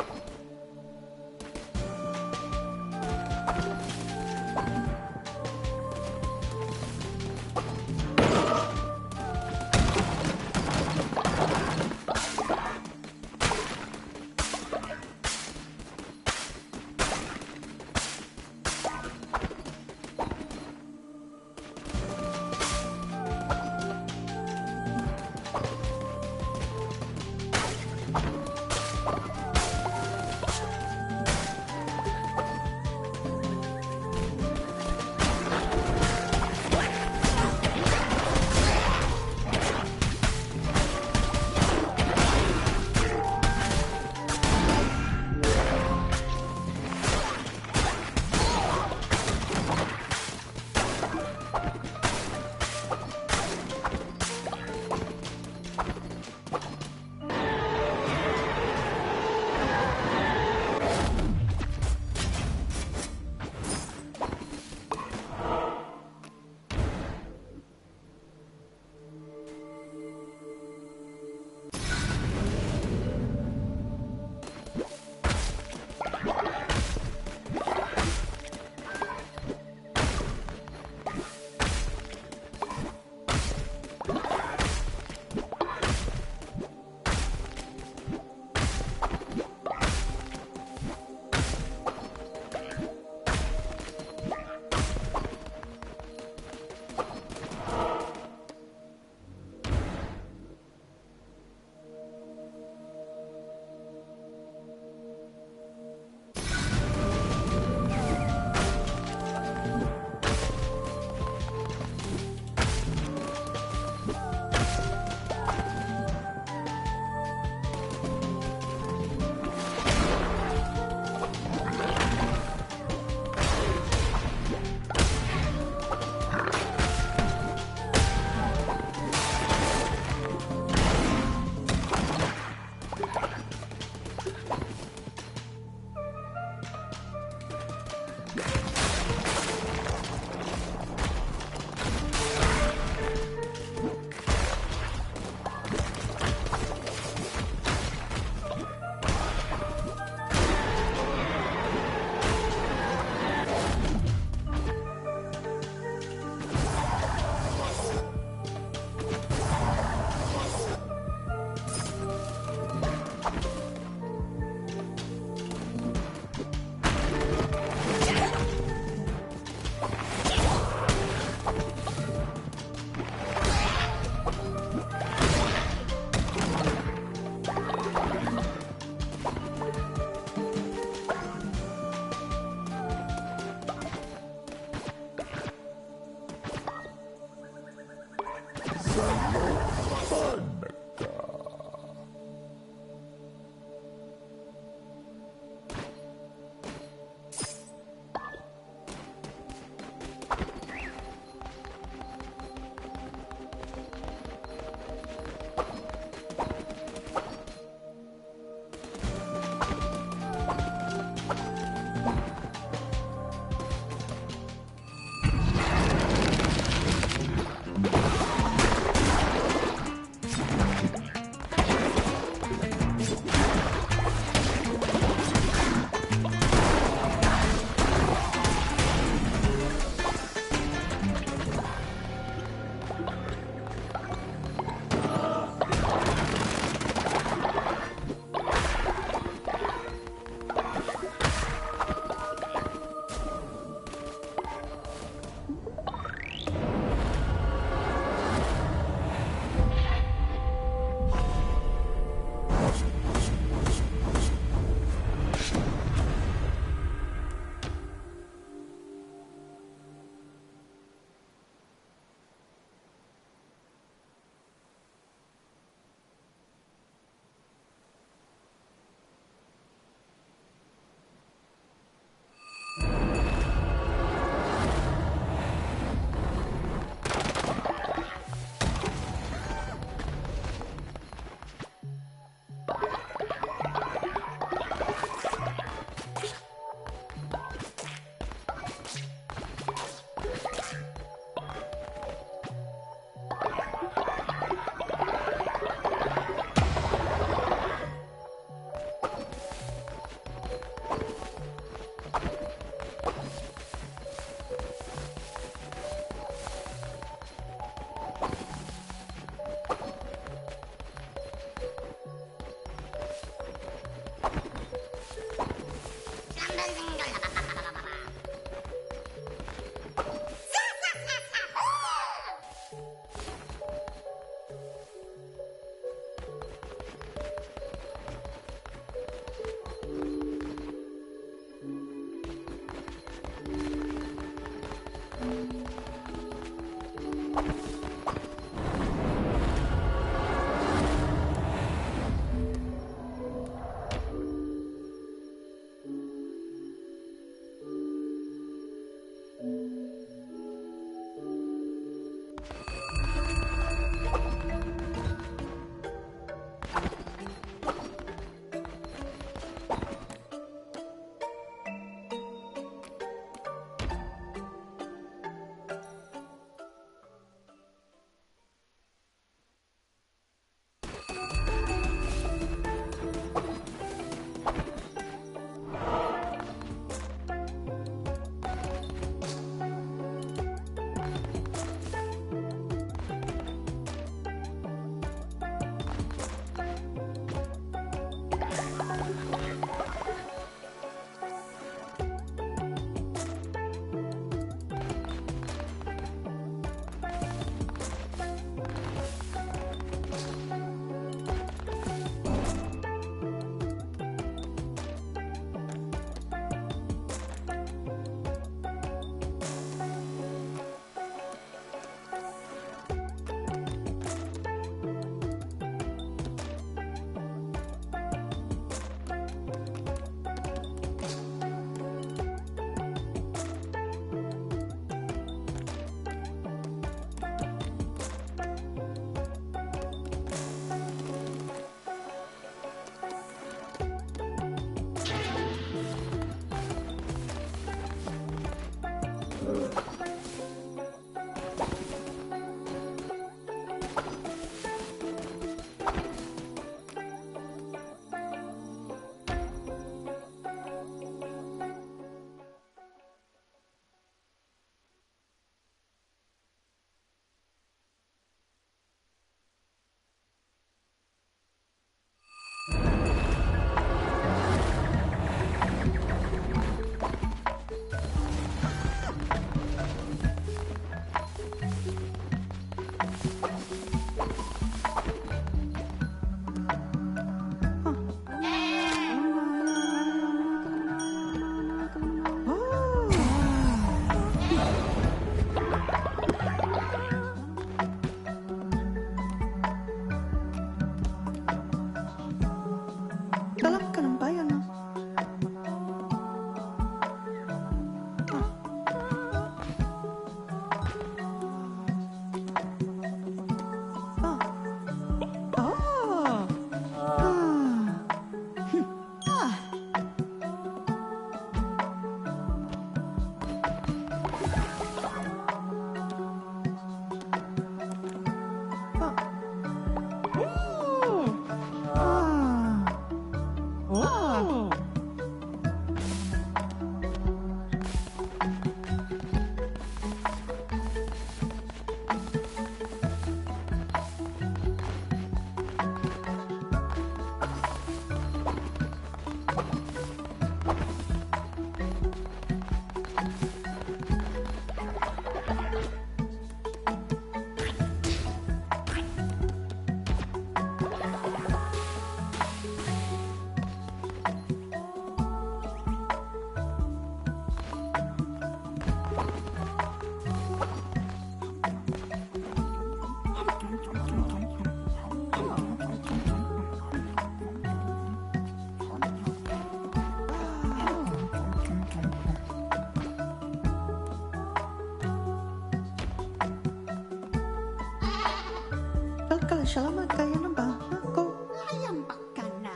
Shalama kaya na ba? Ako. Layambak ka na.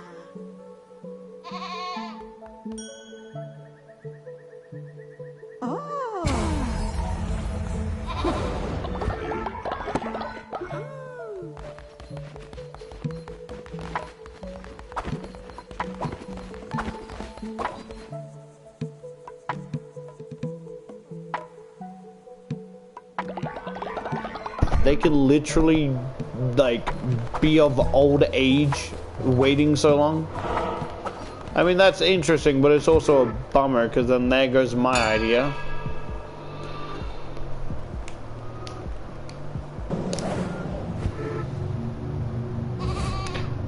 Oh. They can literally, like, be of old age waiting so long. I mean, that's interesting, but it's also a bummer, because then there goes my idea.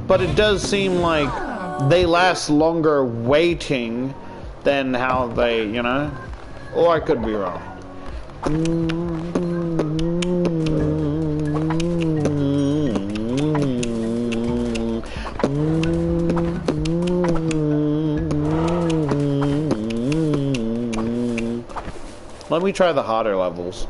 But it does seem like they last longer waiting than how they, you know? Or I could be wrong. Let me try the hotter levels.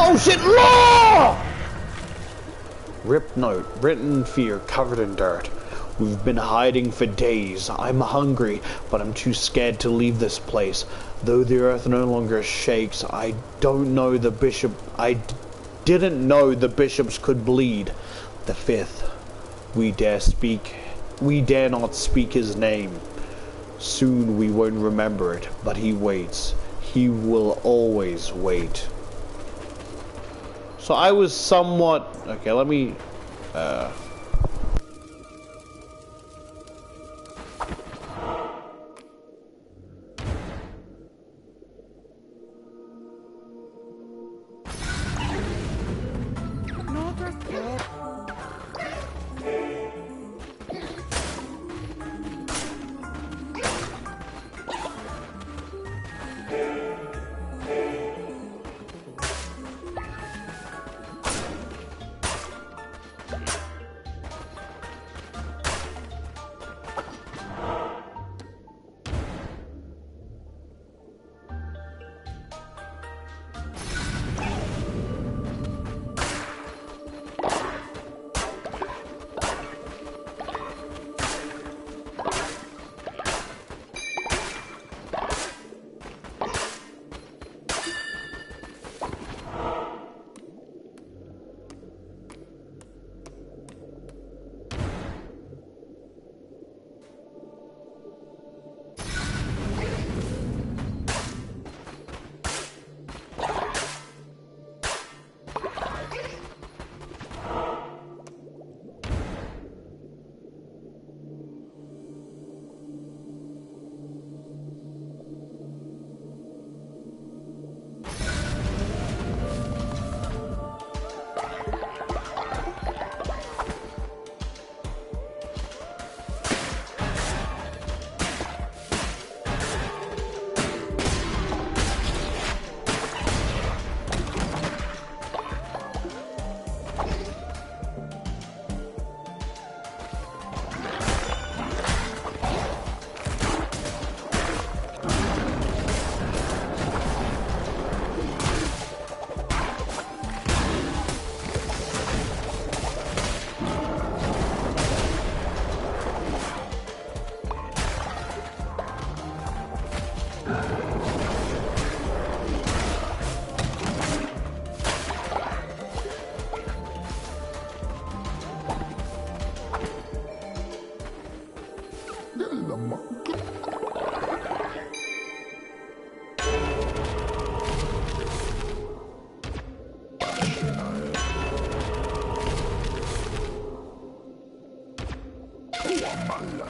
Oh shit, law! Rip note, written in fear, covered in dirt. We've been hiding for days. I'm hungry, but I'm too scared to leave this place. Though the earth no longer shakes, I didn't know the bishops could bleed. The fifth, we dare not speak his name. Soon we won't remember it, but he waits. He will always wait. So I was somewhat... Okay, let me... Nella monkey. Uamalla.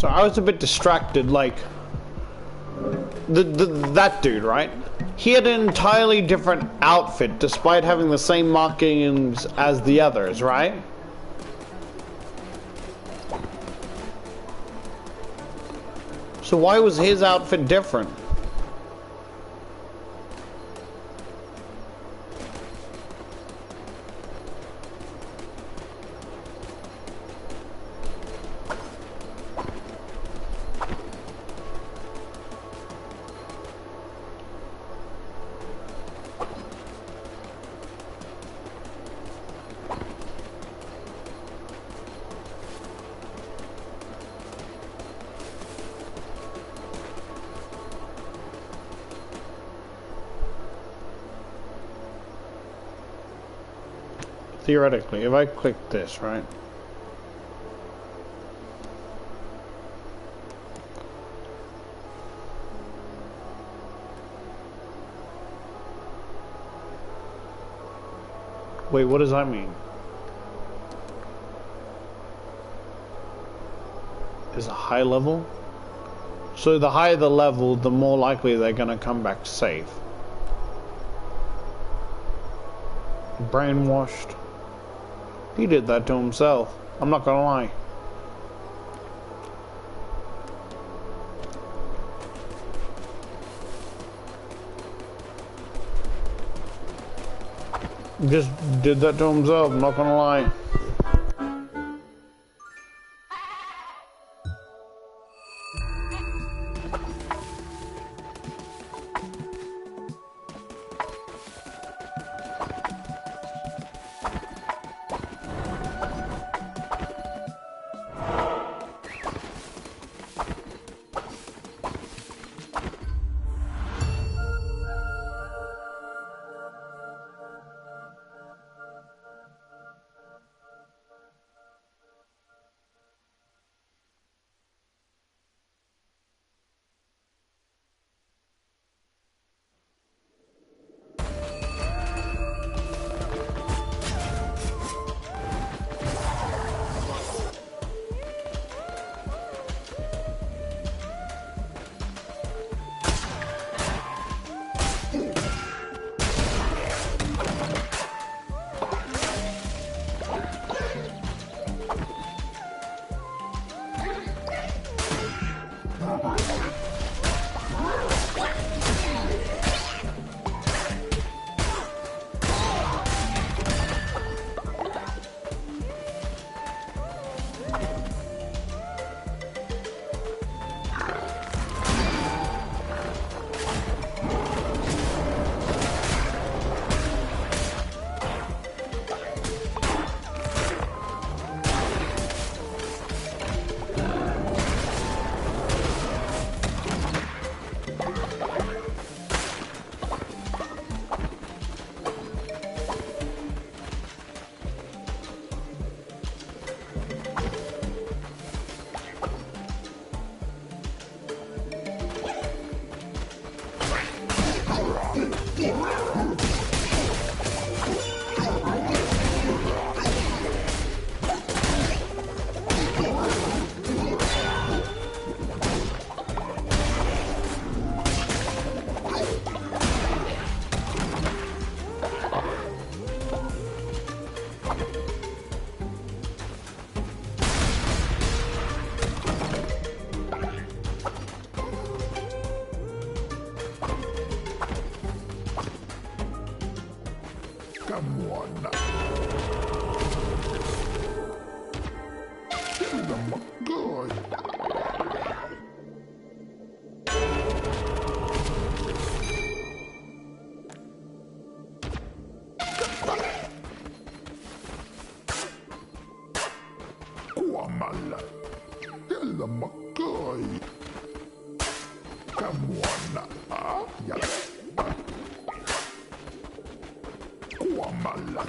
So I was a bit distracted, like, that dude, right? He had an entirely different outfit despite having the same markings as the others, right? So why was his outfit different? Theoretically, if I click this, right? Wait, what does that mean? Is a high level? So the higher the level, the more likely they're gonna come back safe. Brainwashed. He did that to himself. I'm not gonna lie. Just did that to himself, I'm not gonna lie. Come on. Give them good. Kuamala. Give them good. Come on. Yeah. Kuamala.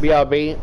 BRB.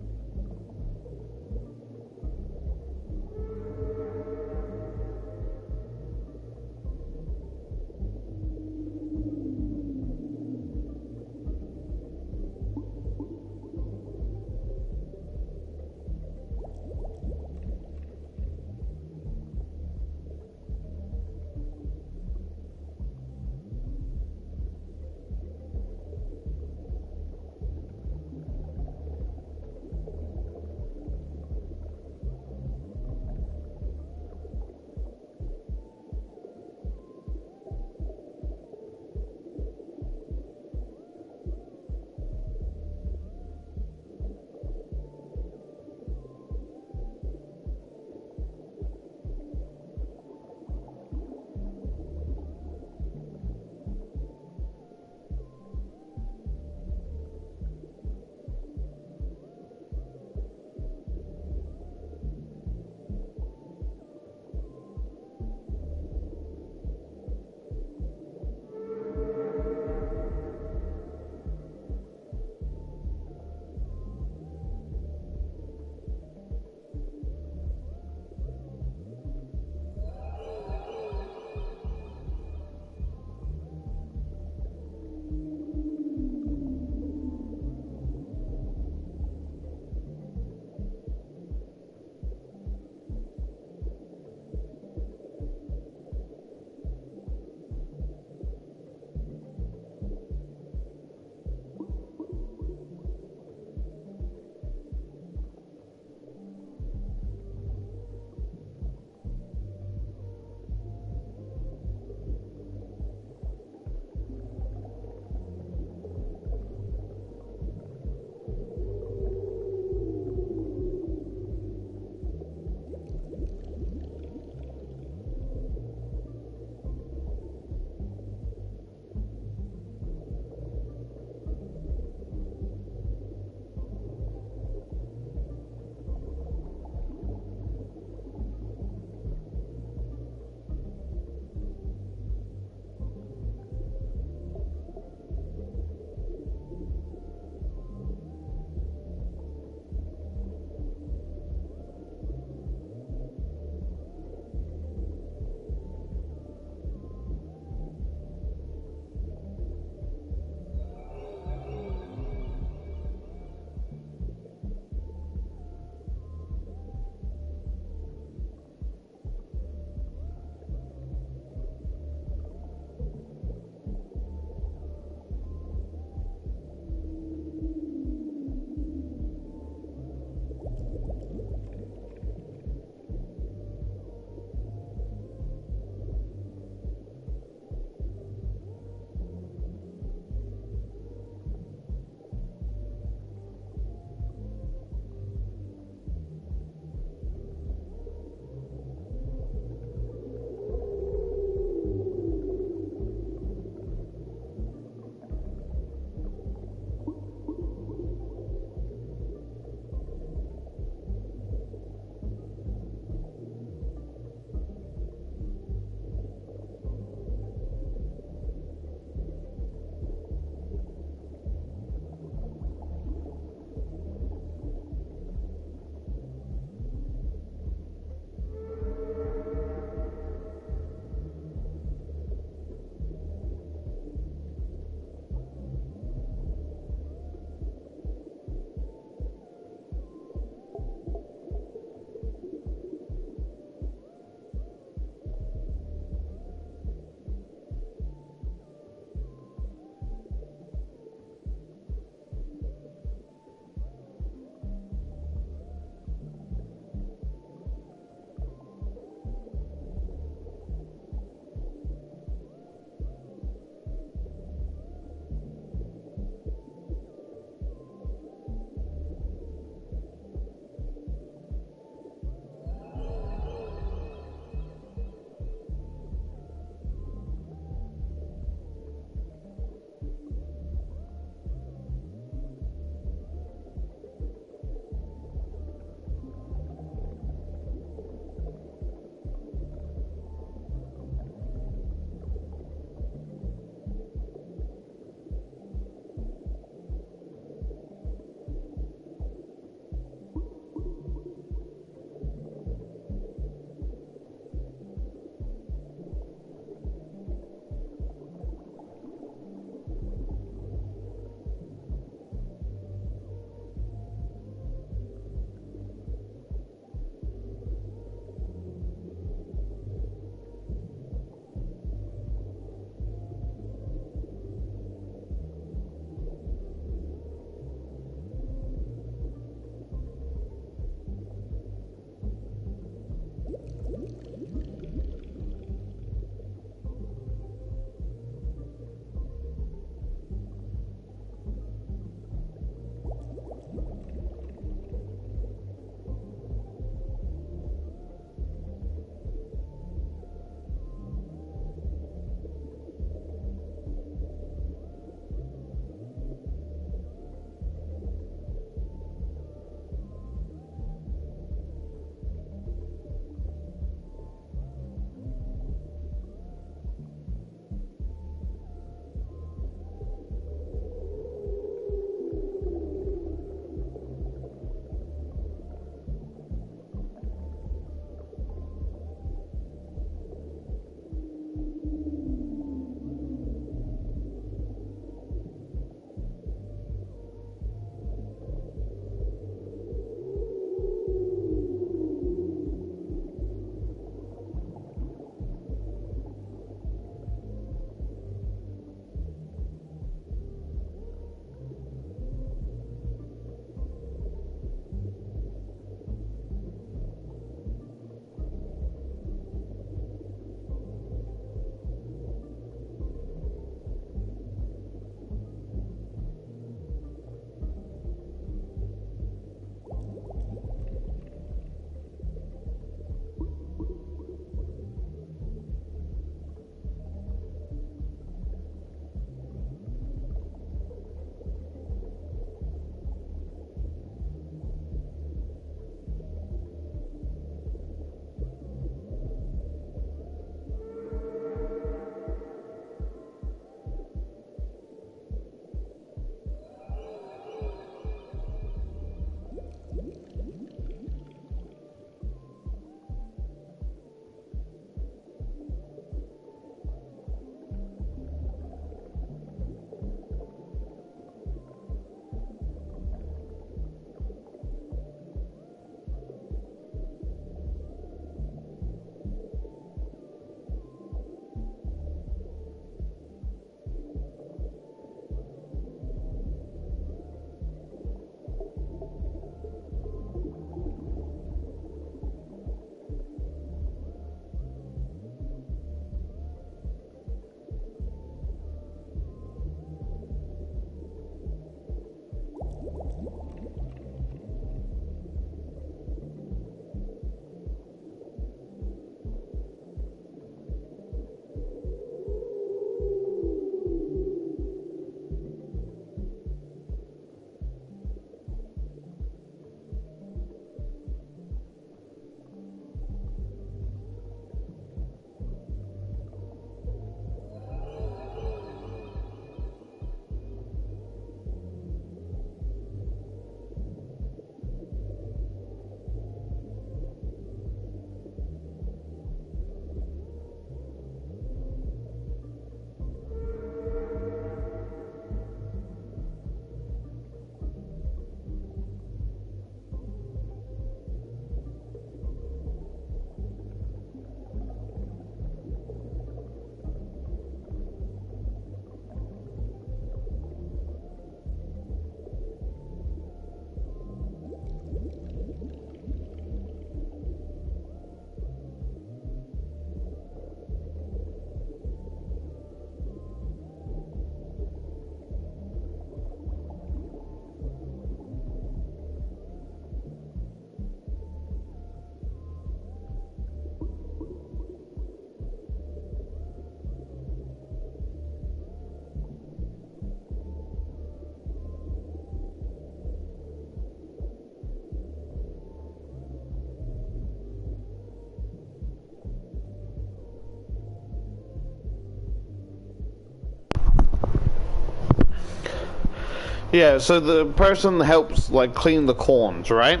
Yeah, so the person that helps like clean the corns, right?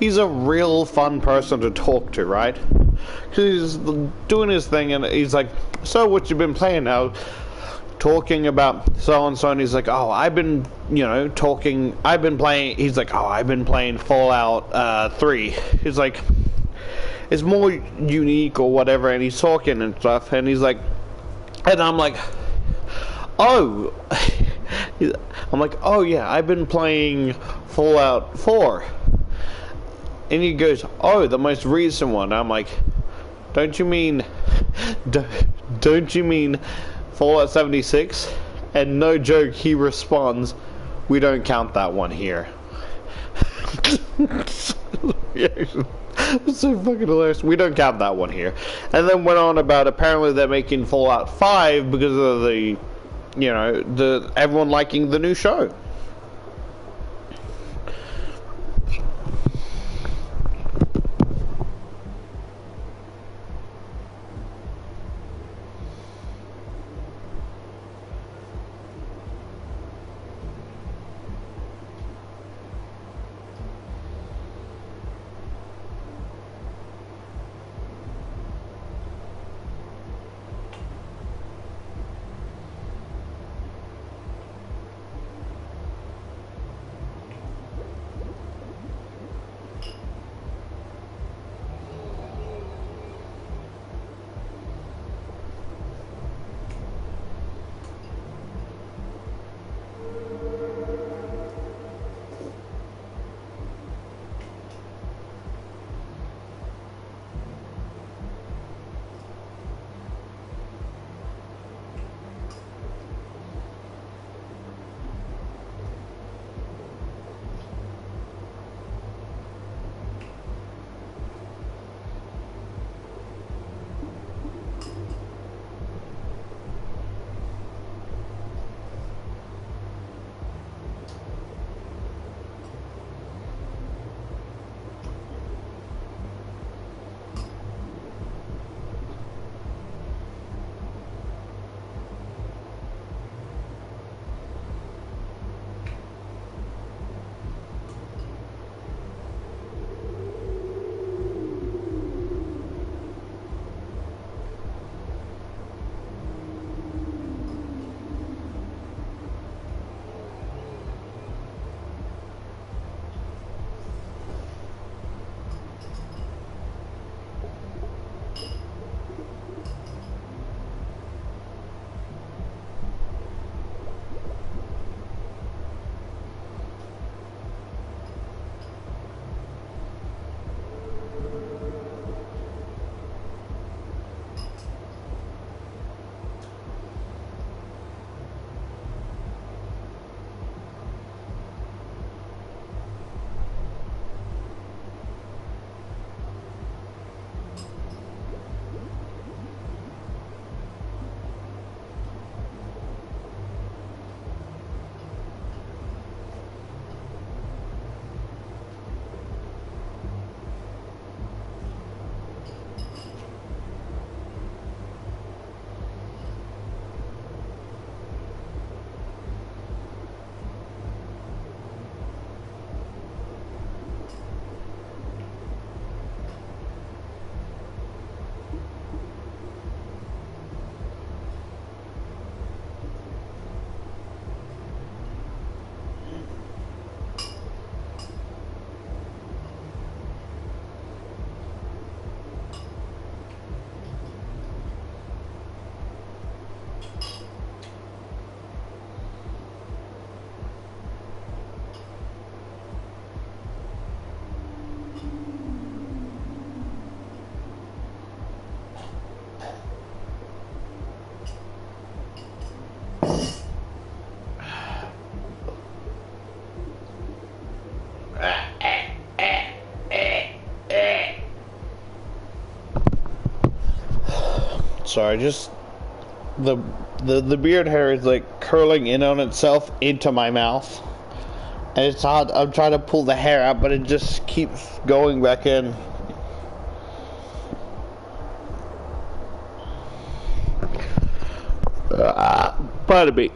He's a real fun person to talk to, right? Because he's doing his thing and he's like, so what you been playing now? Talking about so and so, and he's like, oh, I've been, I've been playing. He's like, oh, I've been playing Fallout 3. He's like, it's more unique or whatever, and he's talking and stuff, and he's like, and I'm like, oh, I'm like, oh yeah, I've been playing Fallout 4, and he goes, oh, the most recent one. I'm like, don't you mean Fallout 76? And no joke, he responds, we don't count that one here. It's so fucking hilarious. We don't count that one here. And then went on about apparently they're making Fallout 5 because of the, everyone liking the new show. Sorry, just the beard hair is like curling in on itself into my mouth, and it's hard. I'm trying to pull the hair out, but it just keeps going back in. Pardon me.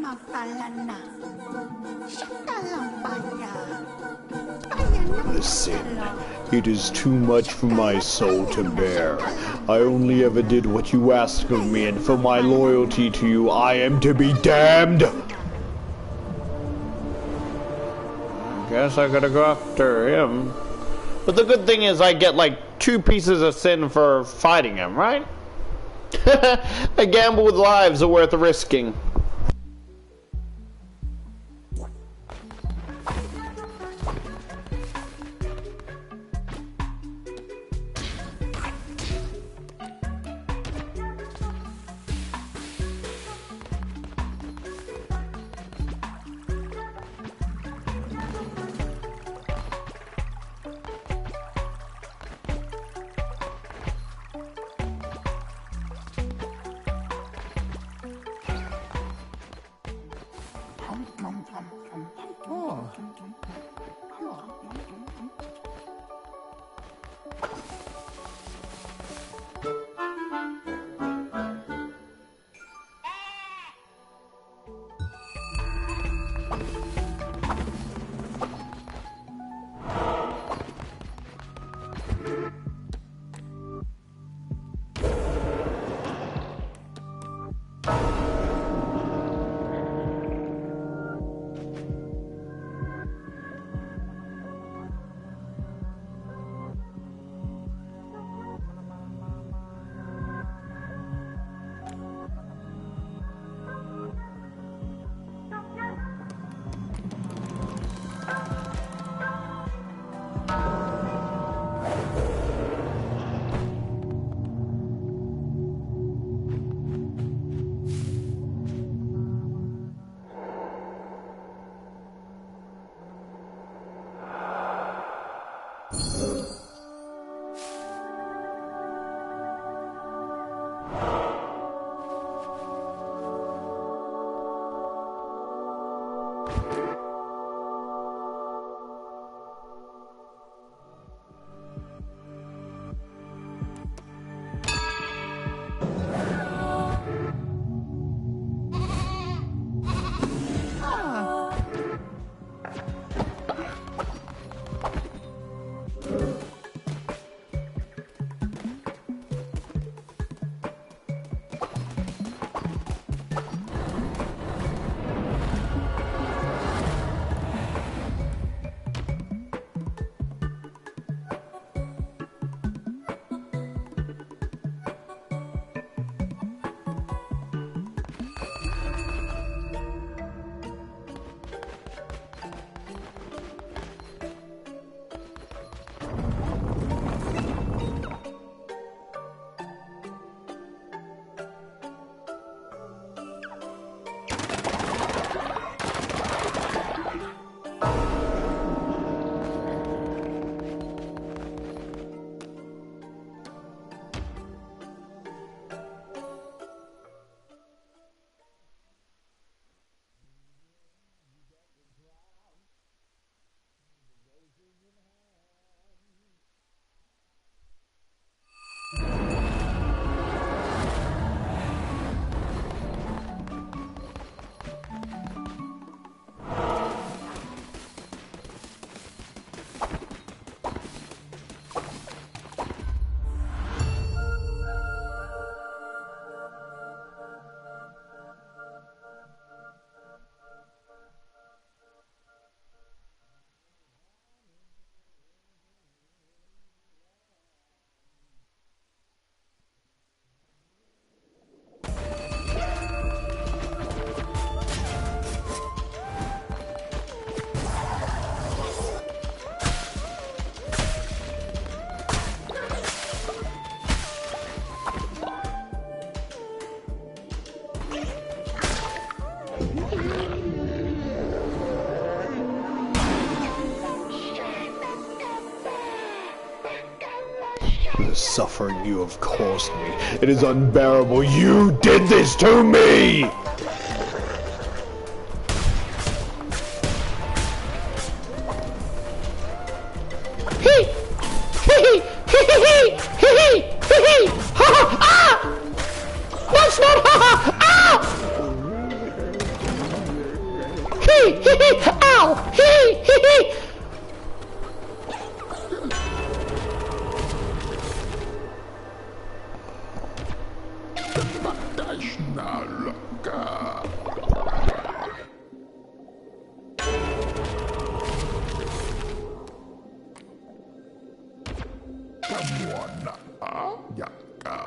Magdalena. Shakalampaya. Listen, it is too much for my soul to bear. I only ever did what you asked of me, and for my loyalty to you, I am to be damned! Guess I gotta go after him. But the good thing is I get like 2 pieces of sin for fighting him, right? A gamble with lives are worth risking. The suffering you have caused me, it is unbearable. You did this to me! That's not Nalaka. Kamuana yaka.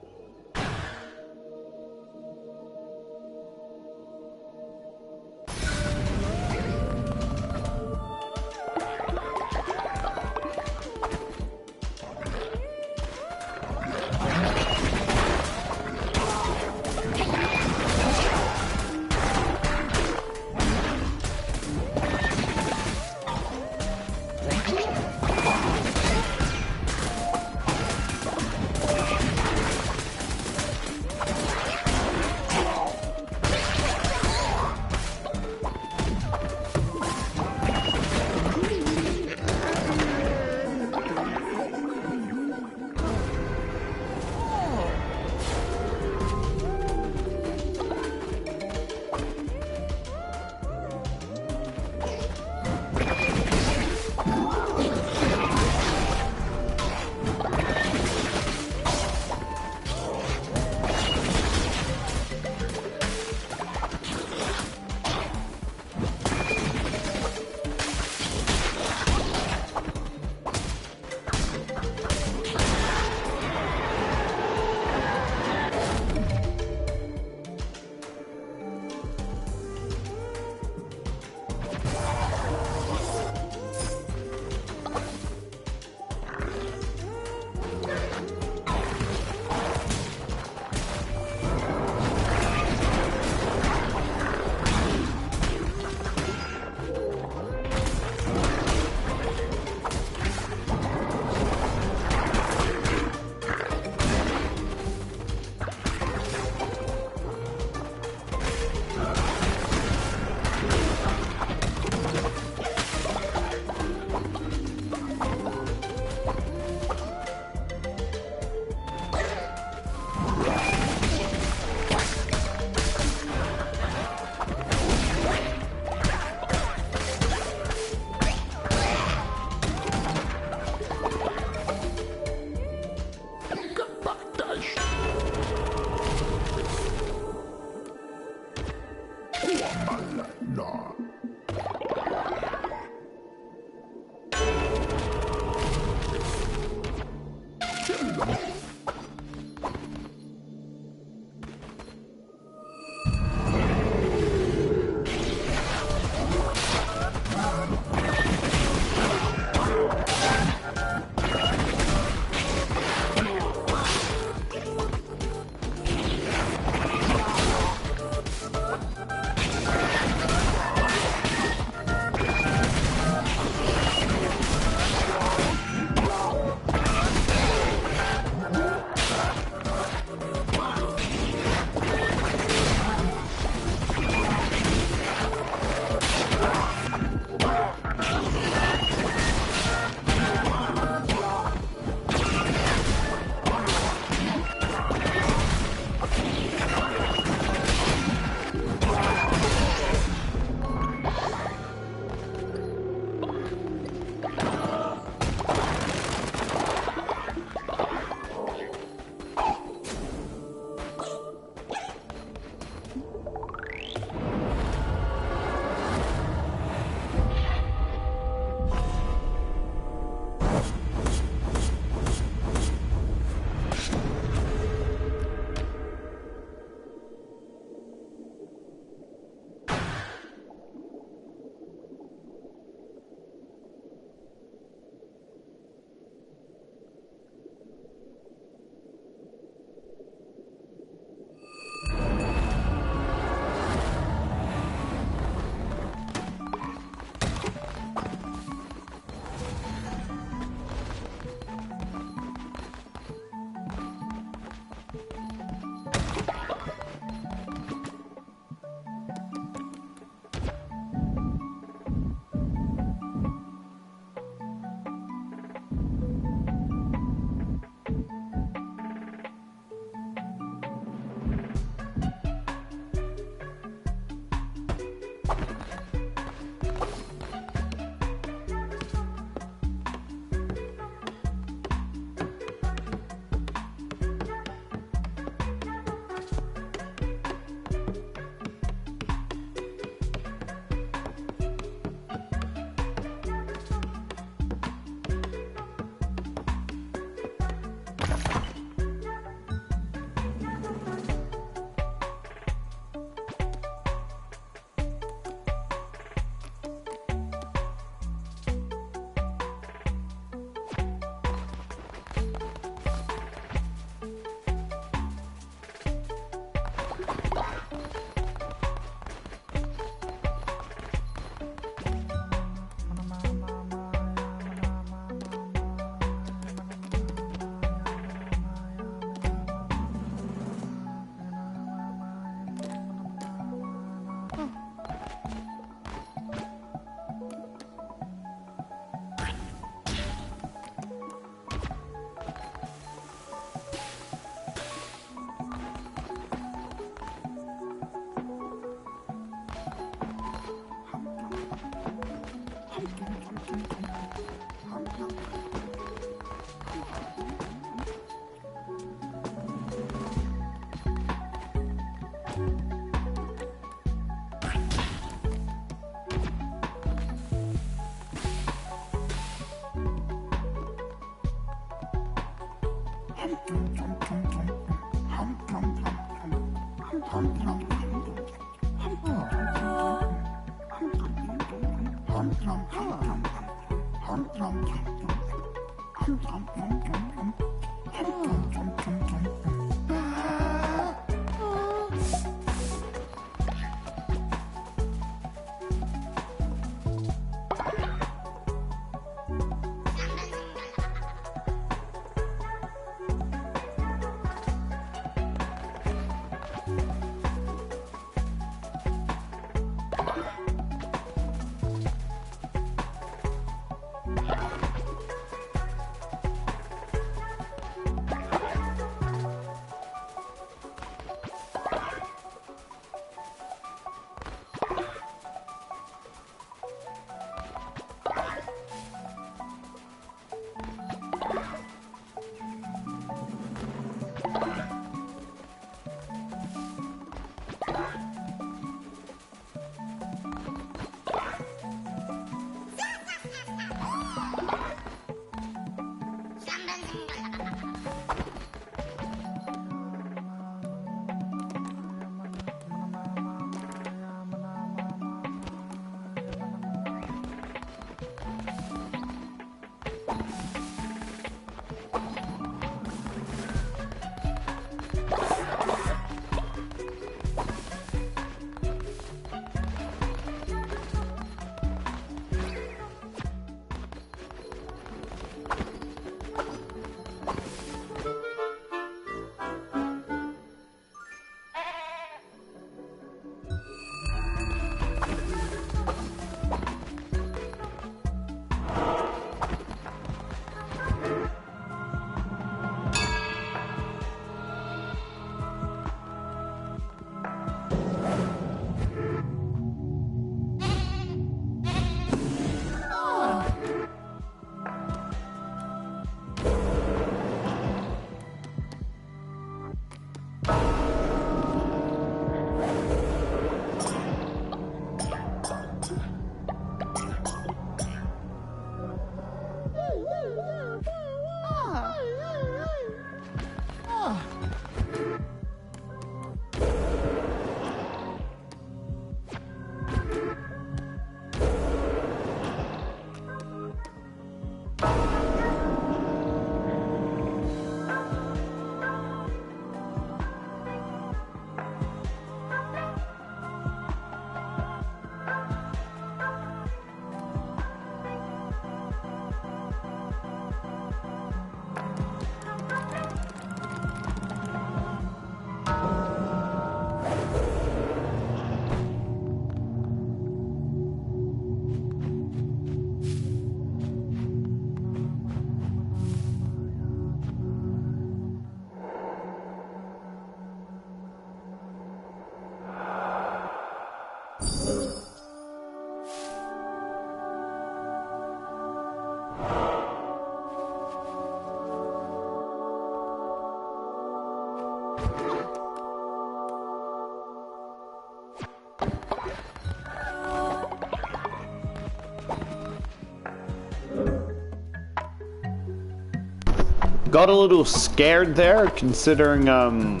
Got a little scared there, considering, the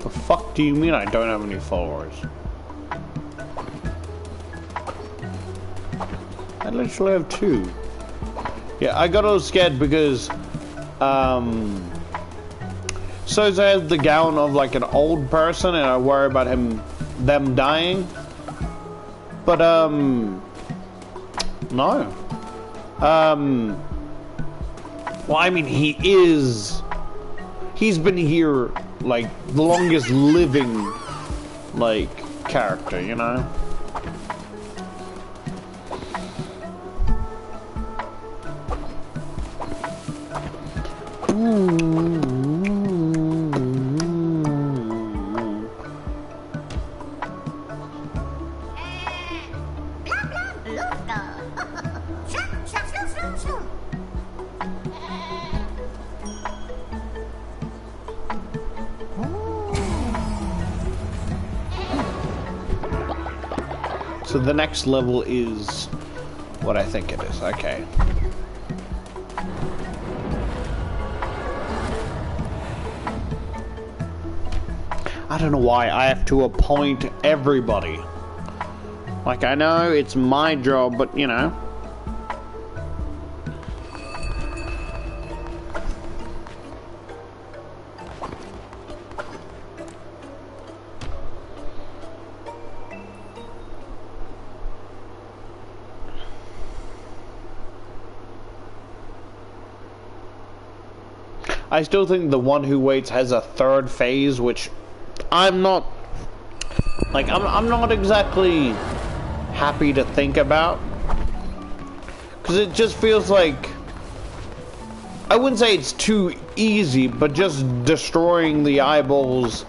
fuck do you mean I don't have any followers? I literally have 2. Yeah, I got a little scared because, Soza has the gown of like an old person and I worry about them dying. But, no. Well, I mean, he's been here, like, the longest living, like, character, you know? So the next level is what I think it is. Okay. I don't know why I have to appoint everybody. Like, I know it's my job, but you know. I still think the one who waits has a third phase, which I'm not, like, I'm not exactly happy to think about, because it just feels like, I wouldn't say it's too easy, but just destroying the eyeballs,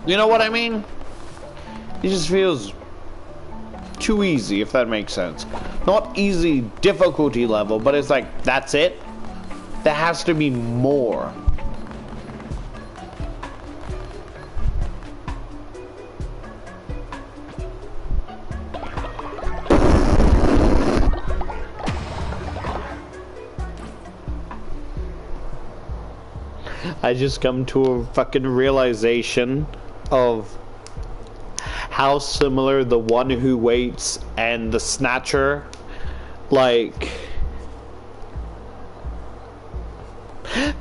you know what I mean? It just feels too easy, if that makes sense. Not easy difficulty level, but it's like, that's it? There has to be more. I just come to a fucking realization of how similar the one who waits and the snatcher, like,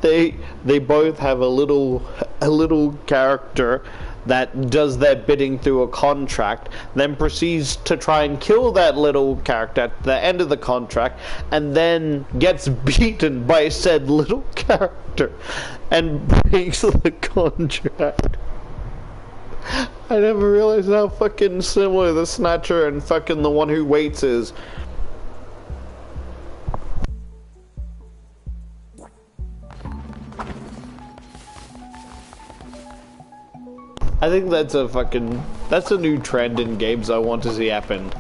they both have a little character that does their bidding through a contract, then proceeds to try and kill that little character at the end of the contract, and then gets beaten by said little character and breaks the contract. I never realized how fucking similar the Snatcher and fucking the one who waits is. I think that's a new trend in games I want to see happen.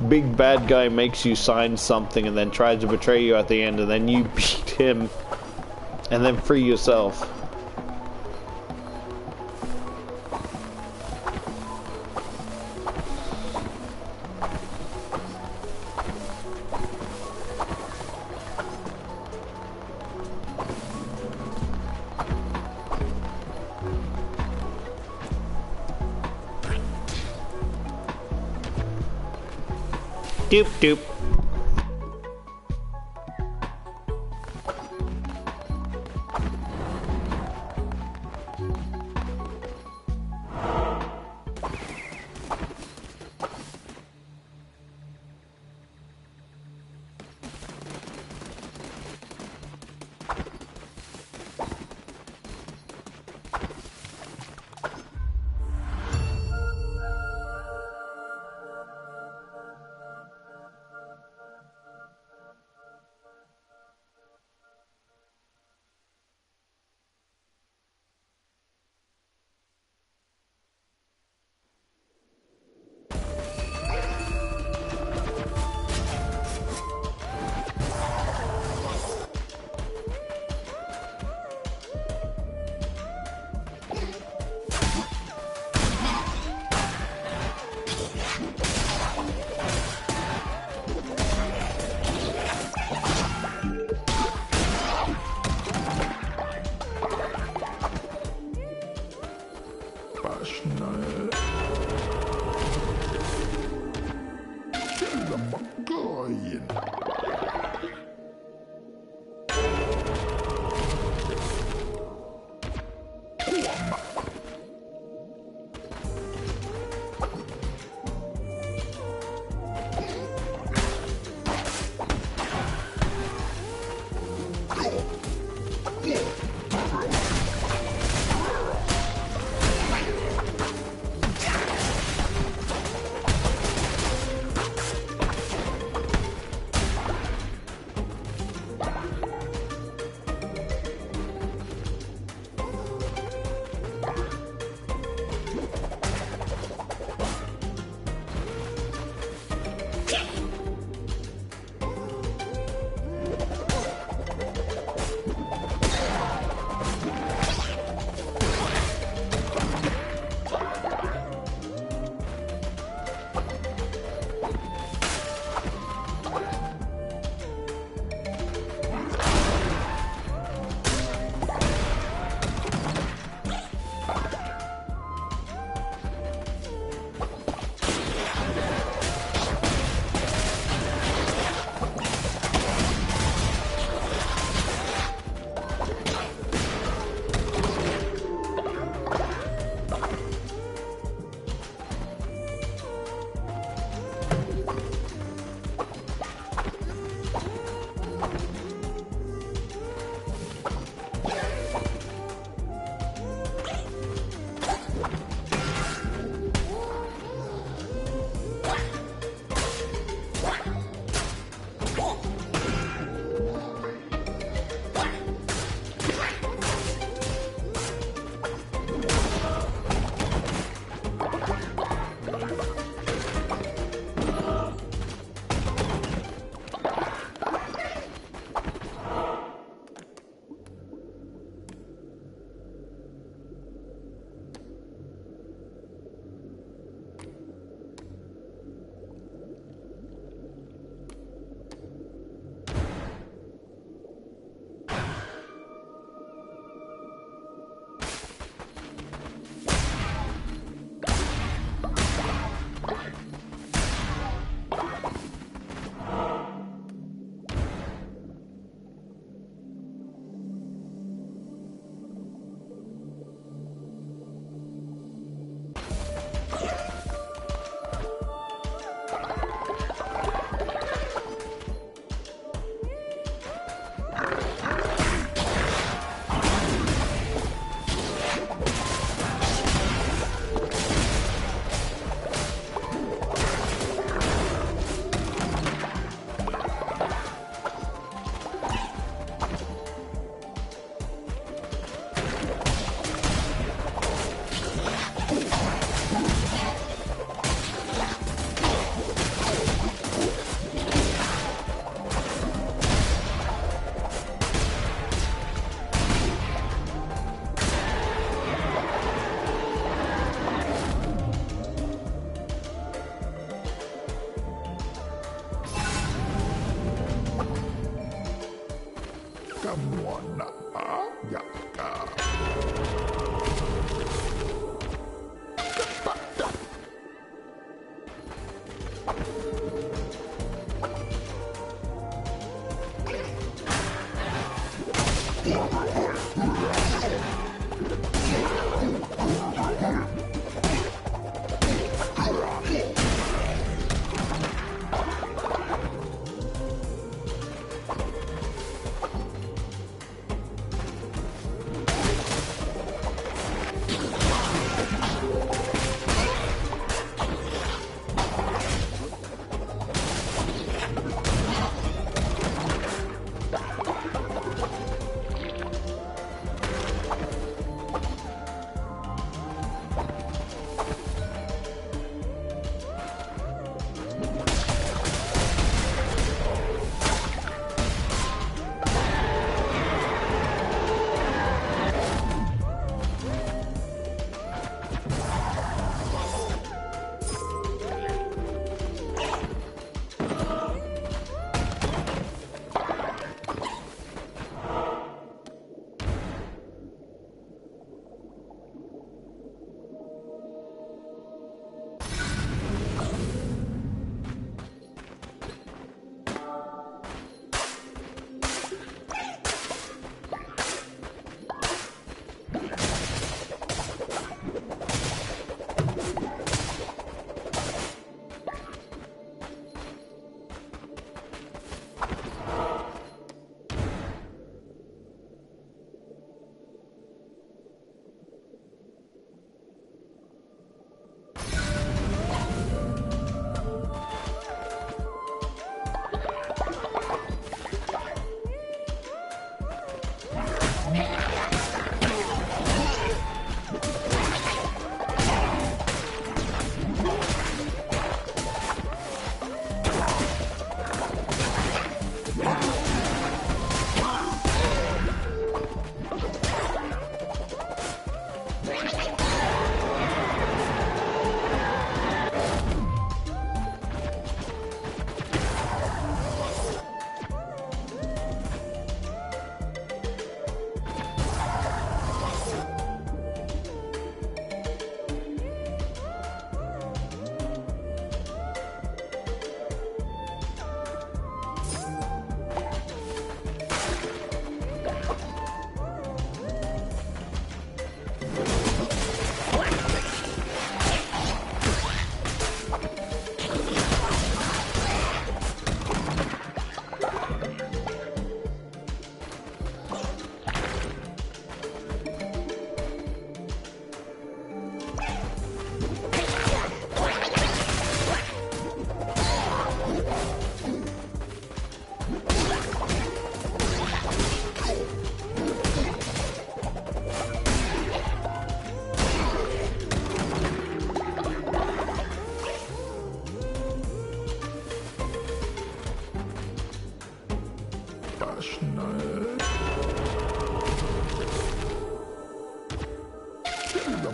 Big bad guy makes you sign something and then tries to betray you at the end, and then you beat him and then free yourself. Doop doop.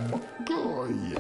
McCoy.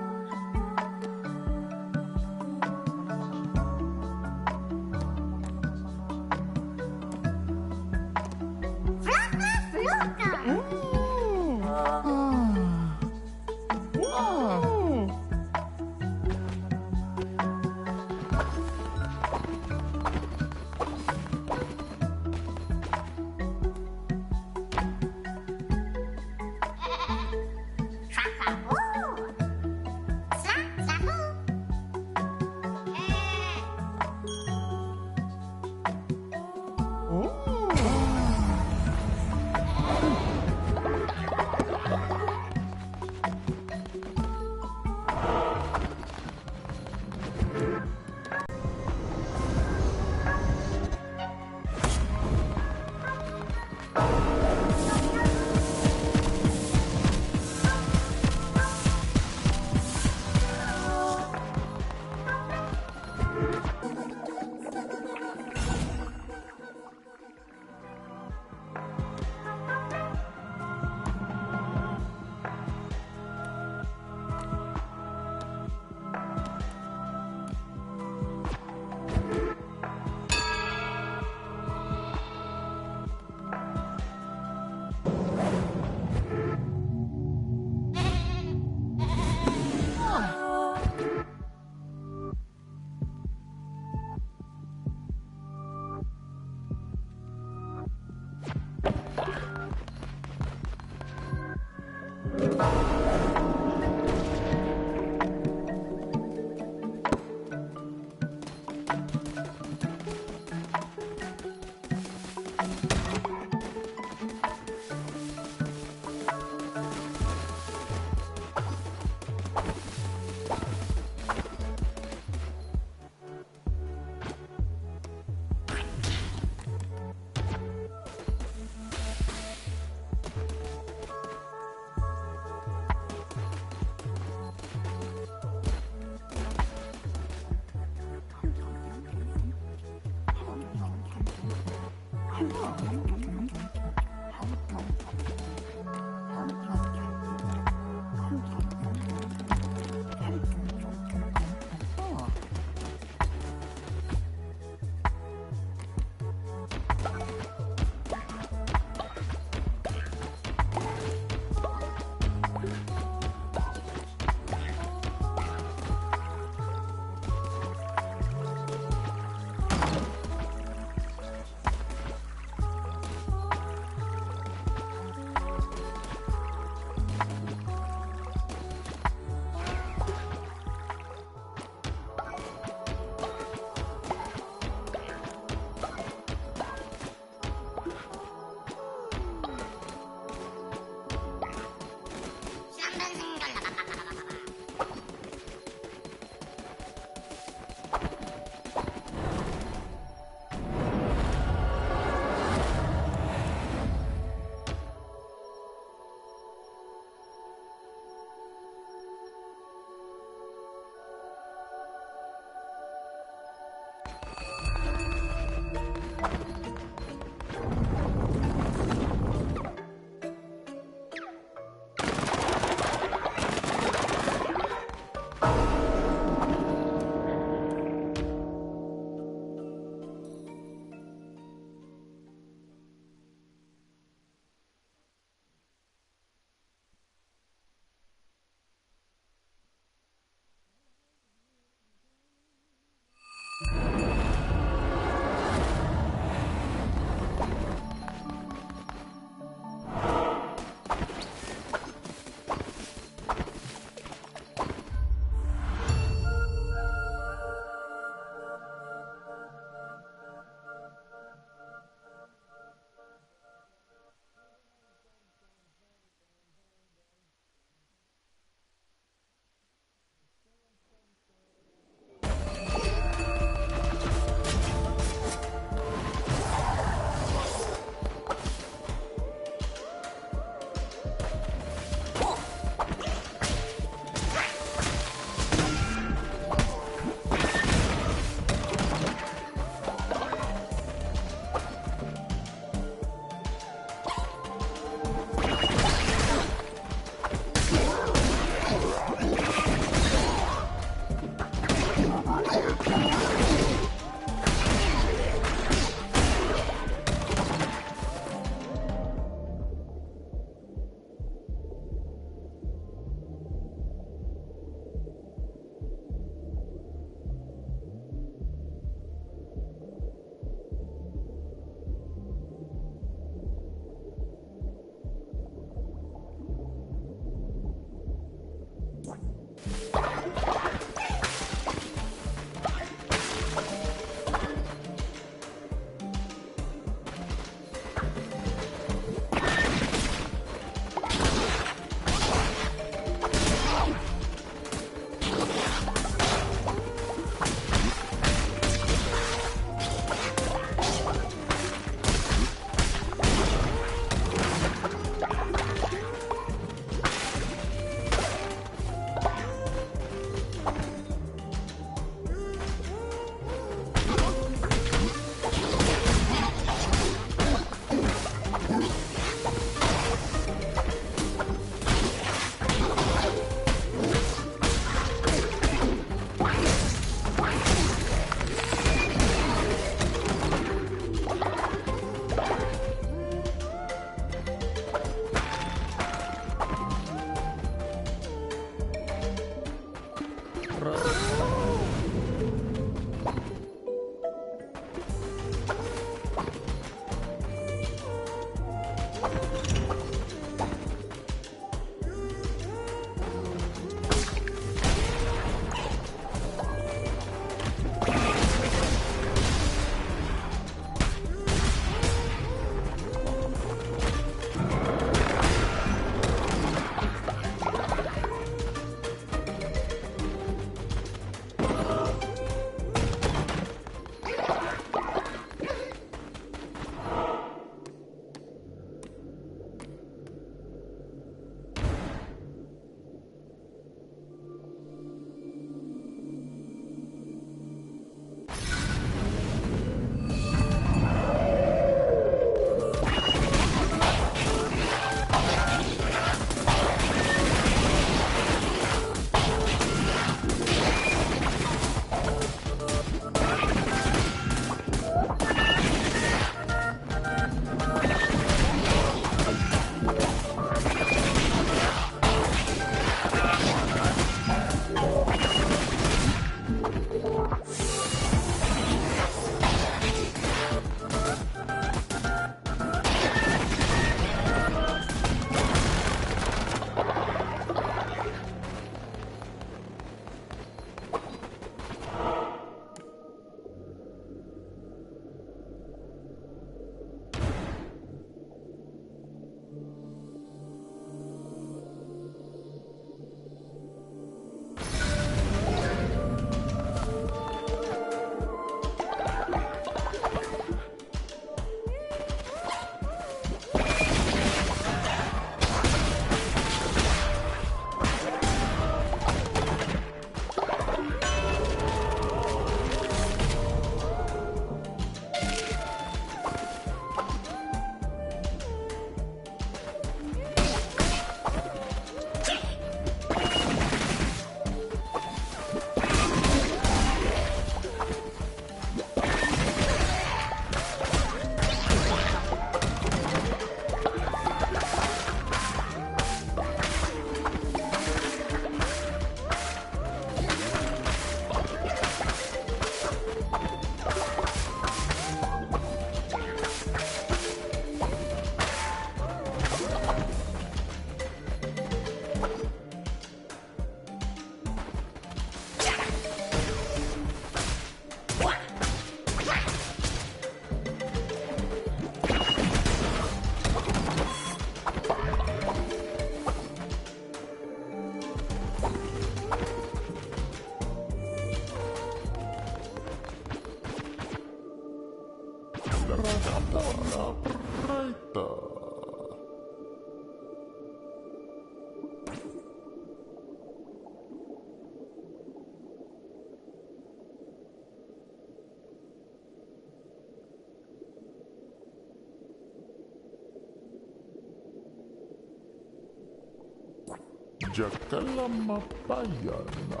Jakalamapayana.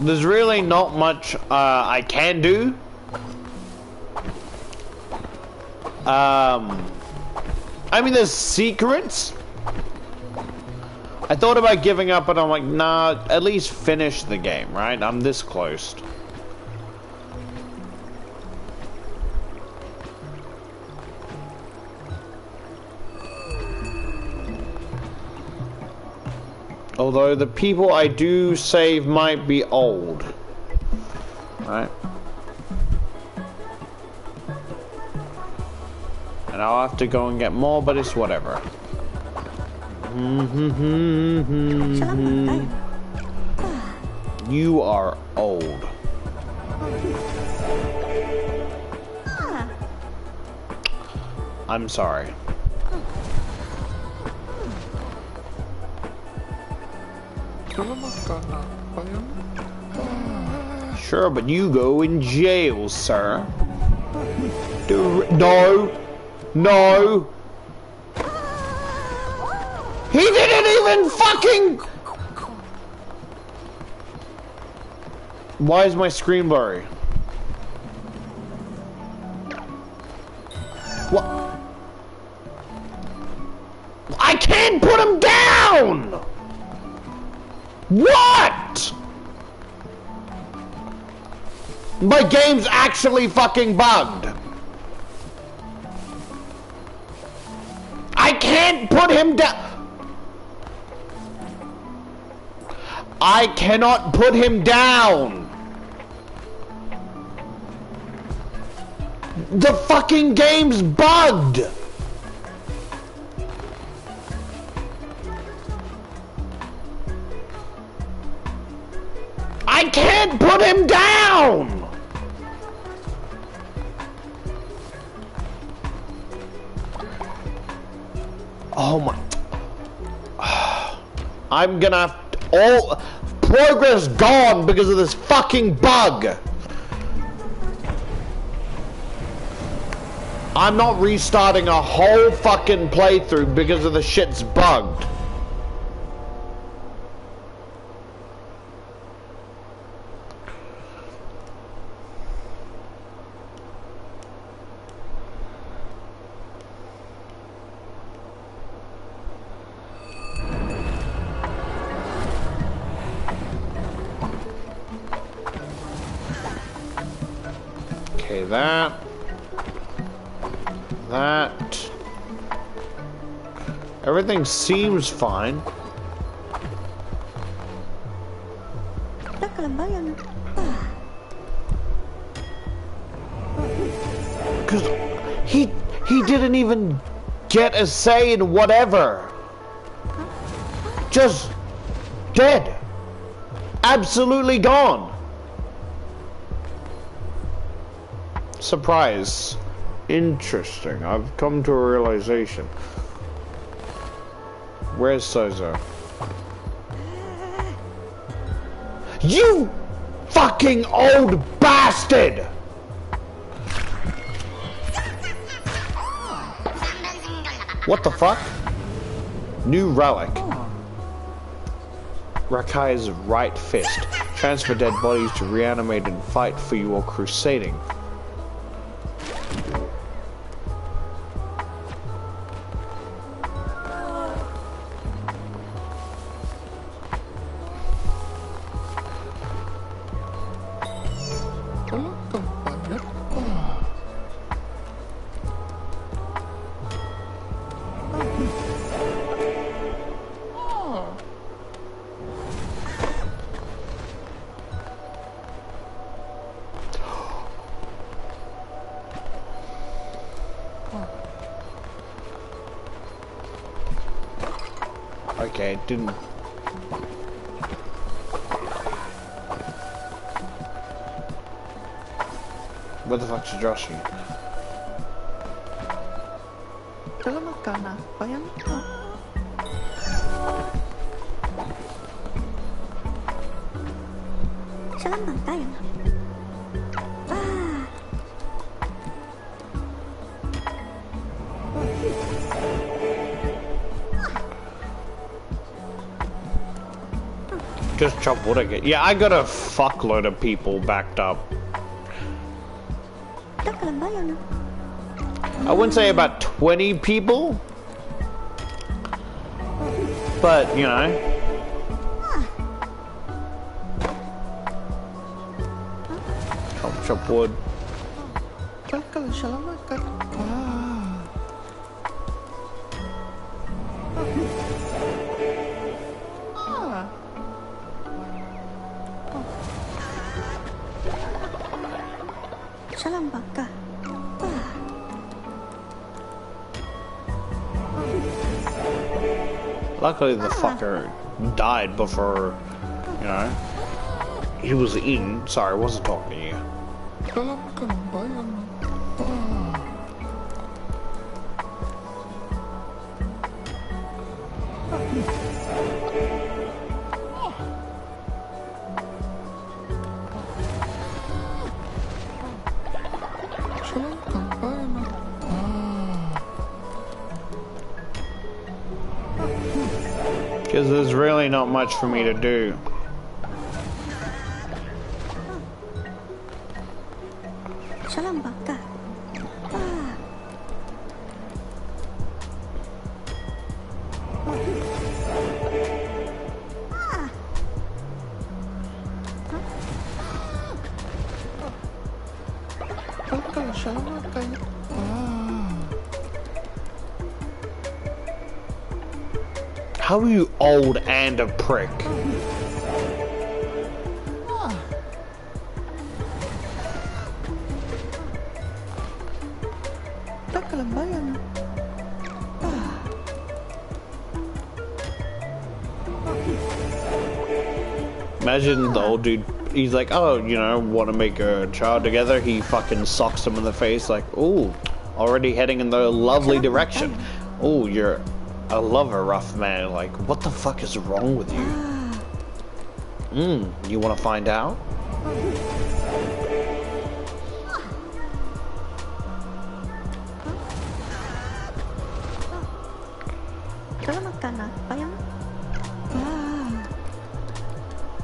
there's really not much I can do. I mean, there's secrets. I thought about giving up, but I'm like, nah, at least finish the game, right? I'm this close. Although the people I do save might be old. Right? And I'll have to go and get more, but it's whatever. You are old. I'm sorry. Sure, but you go in jail, sir. No. No. He didn't even fucking... Why is my screen blurry? What? I can't put him down! What? My game's actually fucking bugged. I can't put him down. I cannot put him down. The fucking game's bugged. I can't put him down. Oh my. I'm gonna have to, all progress gone because of this fucking bug. I'm not restarting a whole fucking playthrough because of the shit's bugged. Okay, that. Everything seems fine. Cause he didn't even get a say in whatever. Just dead. Absolutely gone. Surprise. Interesting. I've come to a realization. Where's Sozo? You fucking old bastard! What the fuck? New relic. Rakai's right fist. Transfer dead bodies to reanimate and fight for you while crusading. Okay, it didn't. What the fuck's Joshi? Selamatkan apa yang Salam bantayang. Just chop wood again. Yeah, I got a fuckload of people backed up. I wouldn't say about 20 people, but you know. Chop wood. Salam baka. Luckily the fucker died before, you know, he was eaten. Sorry, I wasn't talking to you. Because there's really not much for me to do. Salam baka. How are you old and a prick? Imagine the old dude, he's like, oh, you know, want to make a child together. He fucking socks him in the face like, ooh, already heading in the lovely direction. Ooh, you're a lover, rough man. Like, what the fuck is wrong with you? You want to find out?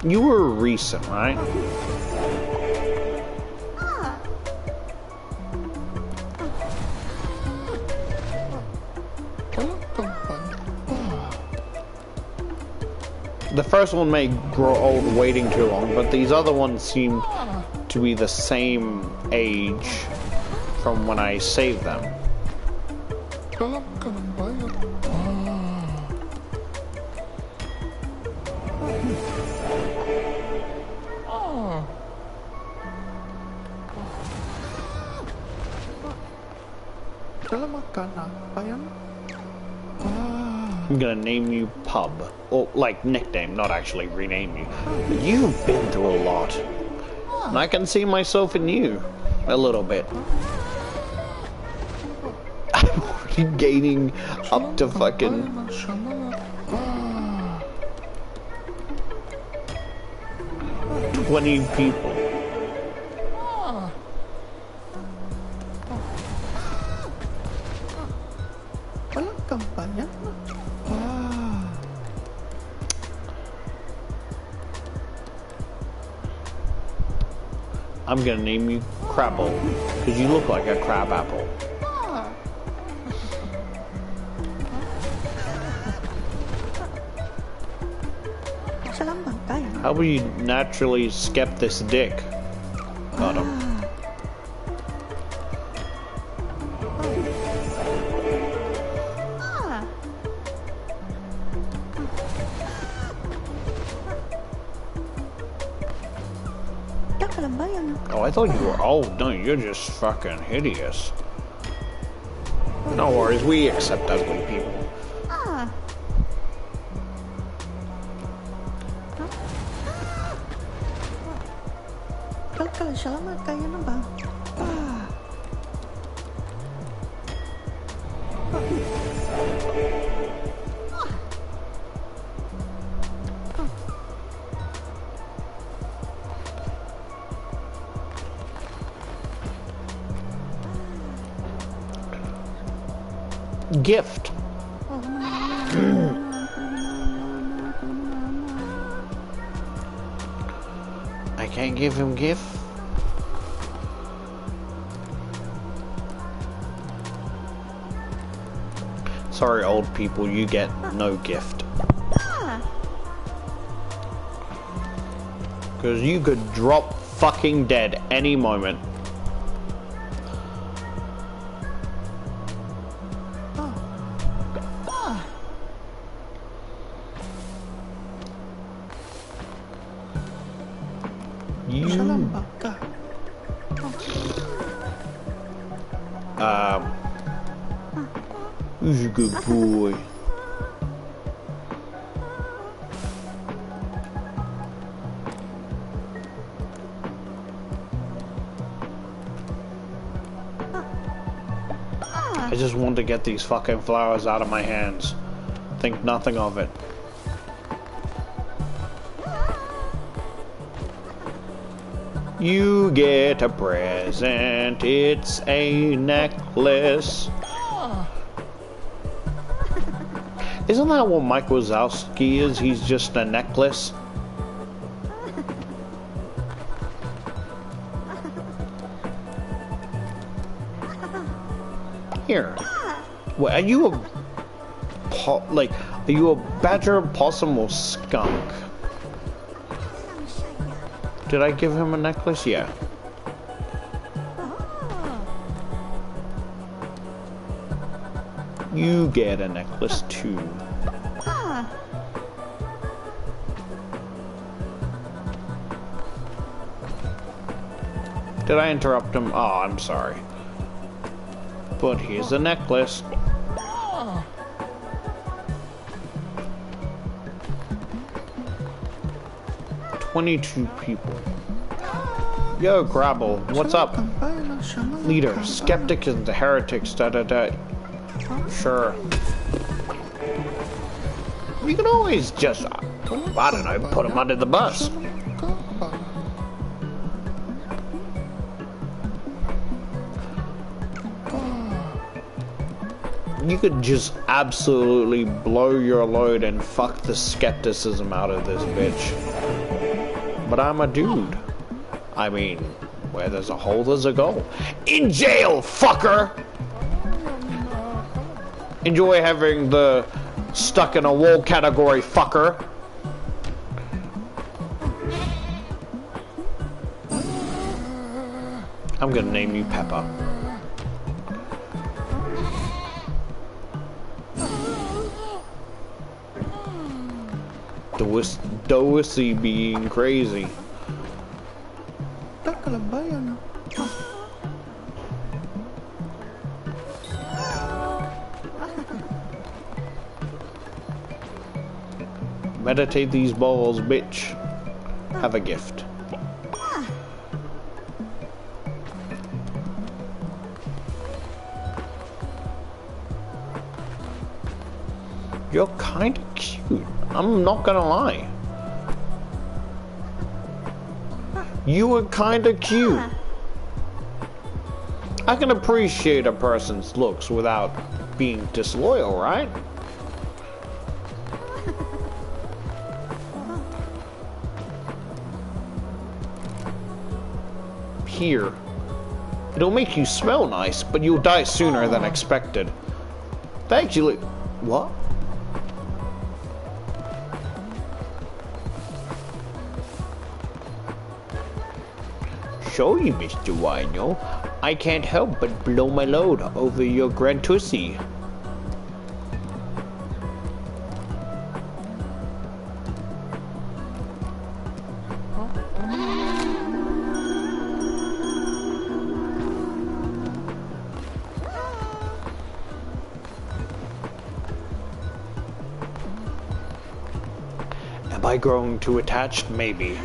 You were recent, right? The first one may grow old waiting too long, but these other ones seem to be the same age from when I saved them. I'm gonna name you Pub. Or, like, nickname, not actually rename you. You've been through a lot. And I can see myself in you. A little bit. I'm already gaining up to fucking... $20 people. I'm gonna name you Crabble, because you look like a crab apple. How will you naturally skep this dick? Got him. Oh, I thought you were old. No, you're just fucking hideous. No worries, we accept ugly people. Gift. can't give him gift. Sorry, old people, you get no gift. Because you could drop fucking dead any moment. Who's a good boy? I just want to get these fucking flowers out of my hands. Think nothing of it. You get a present, it's a necklace. Isn't that what Mike Wazowski is? He's just a necklace? Here. What, are you a... are you a badger, possum, or skunk? Did I give him a necklace? Yeah. You get a necklace too. Did I interrupt him? Oh, I'm sorry. But here's a necklace. "22 people. Yo, Grabble, what's up? Leader, skeptics and the heretics, da-da-da. Sure. You can always just, I don't know, put him under the bus. You could just absolutely blow your load and fuck the skepticism out of this bitch. But I'm a dude. I mean, where there's a hole, there's a goal. In jail, fucker! Enjoy having the stuck in a wall category, fucker. I'm gonna name you Peppa. Doissy being crazy. Meditate these balls, bitch. Have a gift. You're kinda cute. I'm not gonna lie. You were kinda cute. I can appreciate a person's looks without being disloyal, right? Here. It'll make you smell nice, but you'll die sooner than expected. Thank you, what? Show you, Mr. Wino. I can't help but blow my load over your grand tussie. Am I growing too attached? Maybe.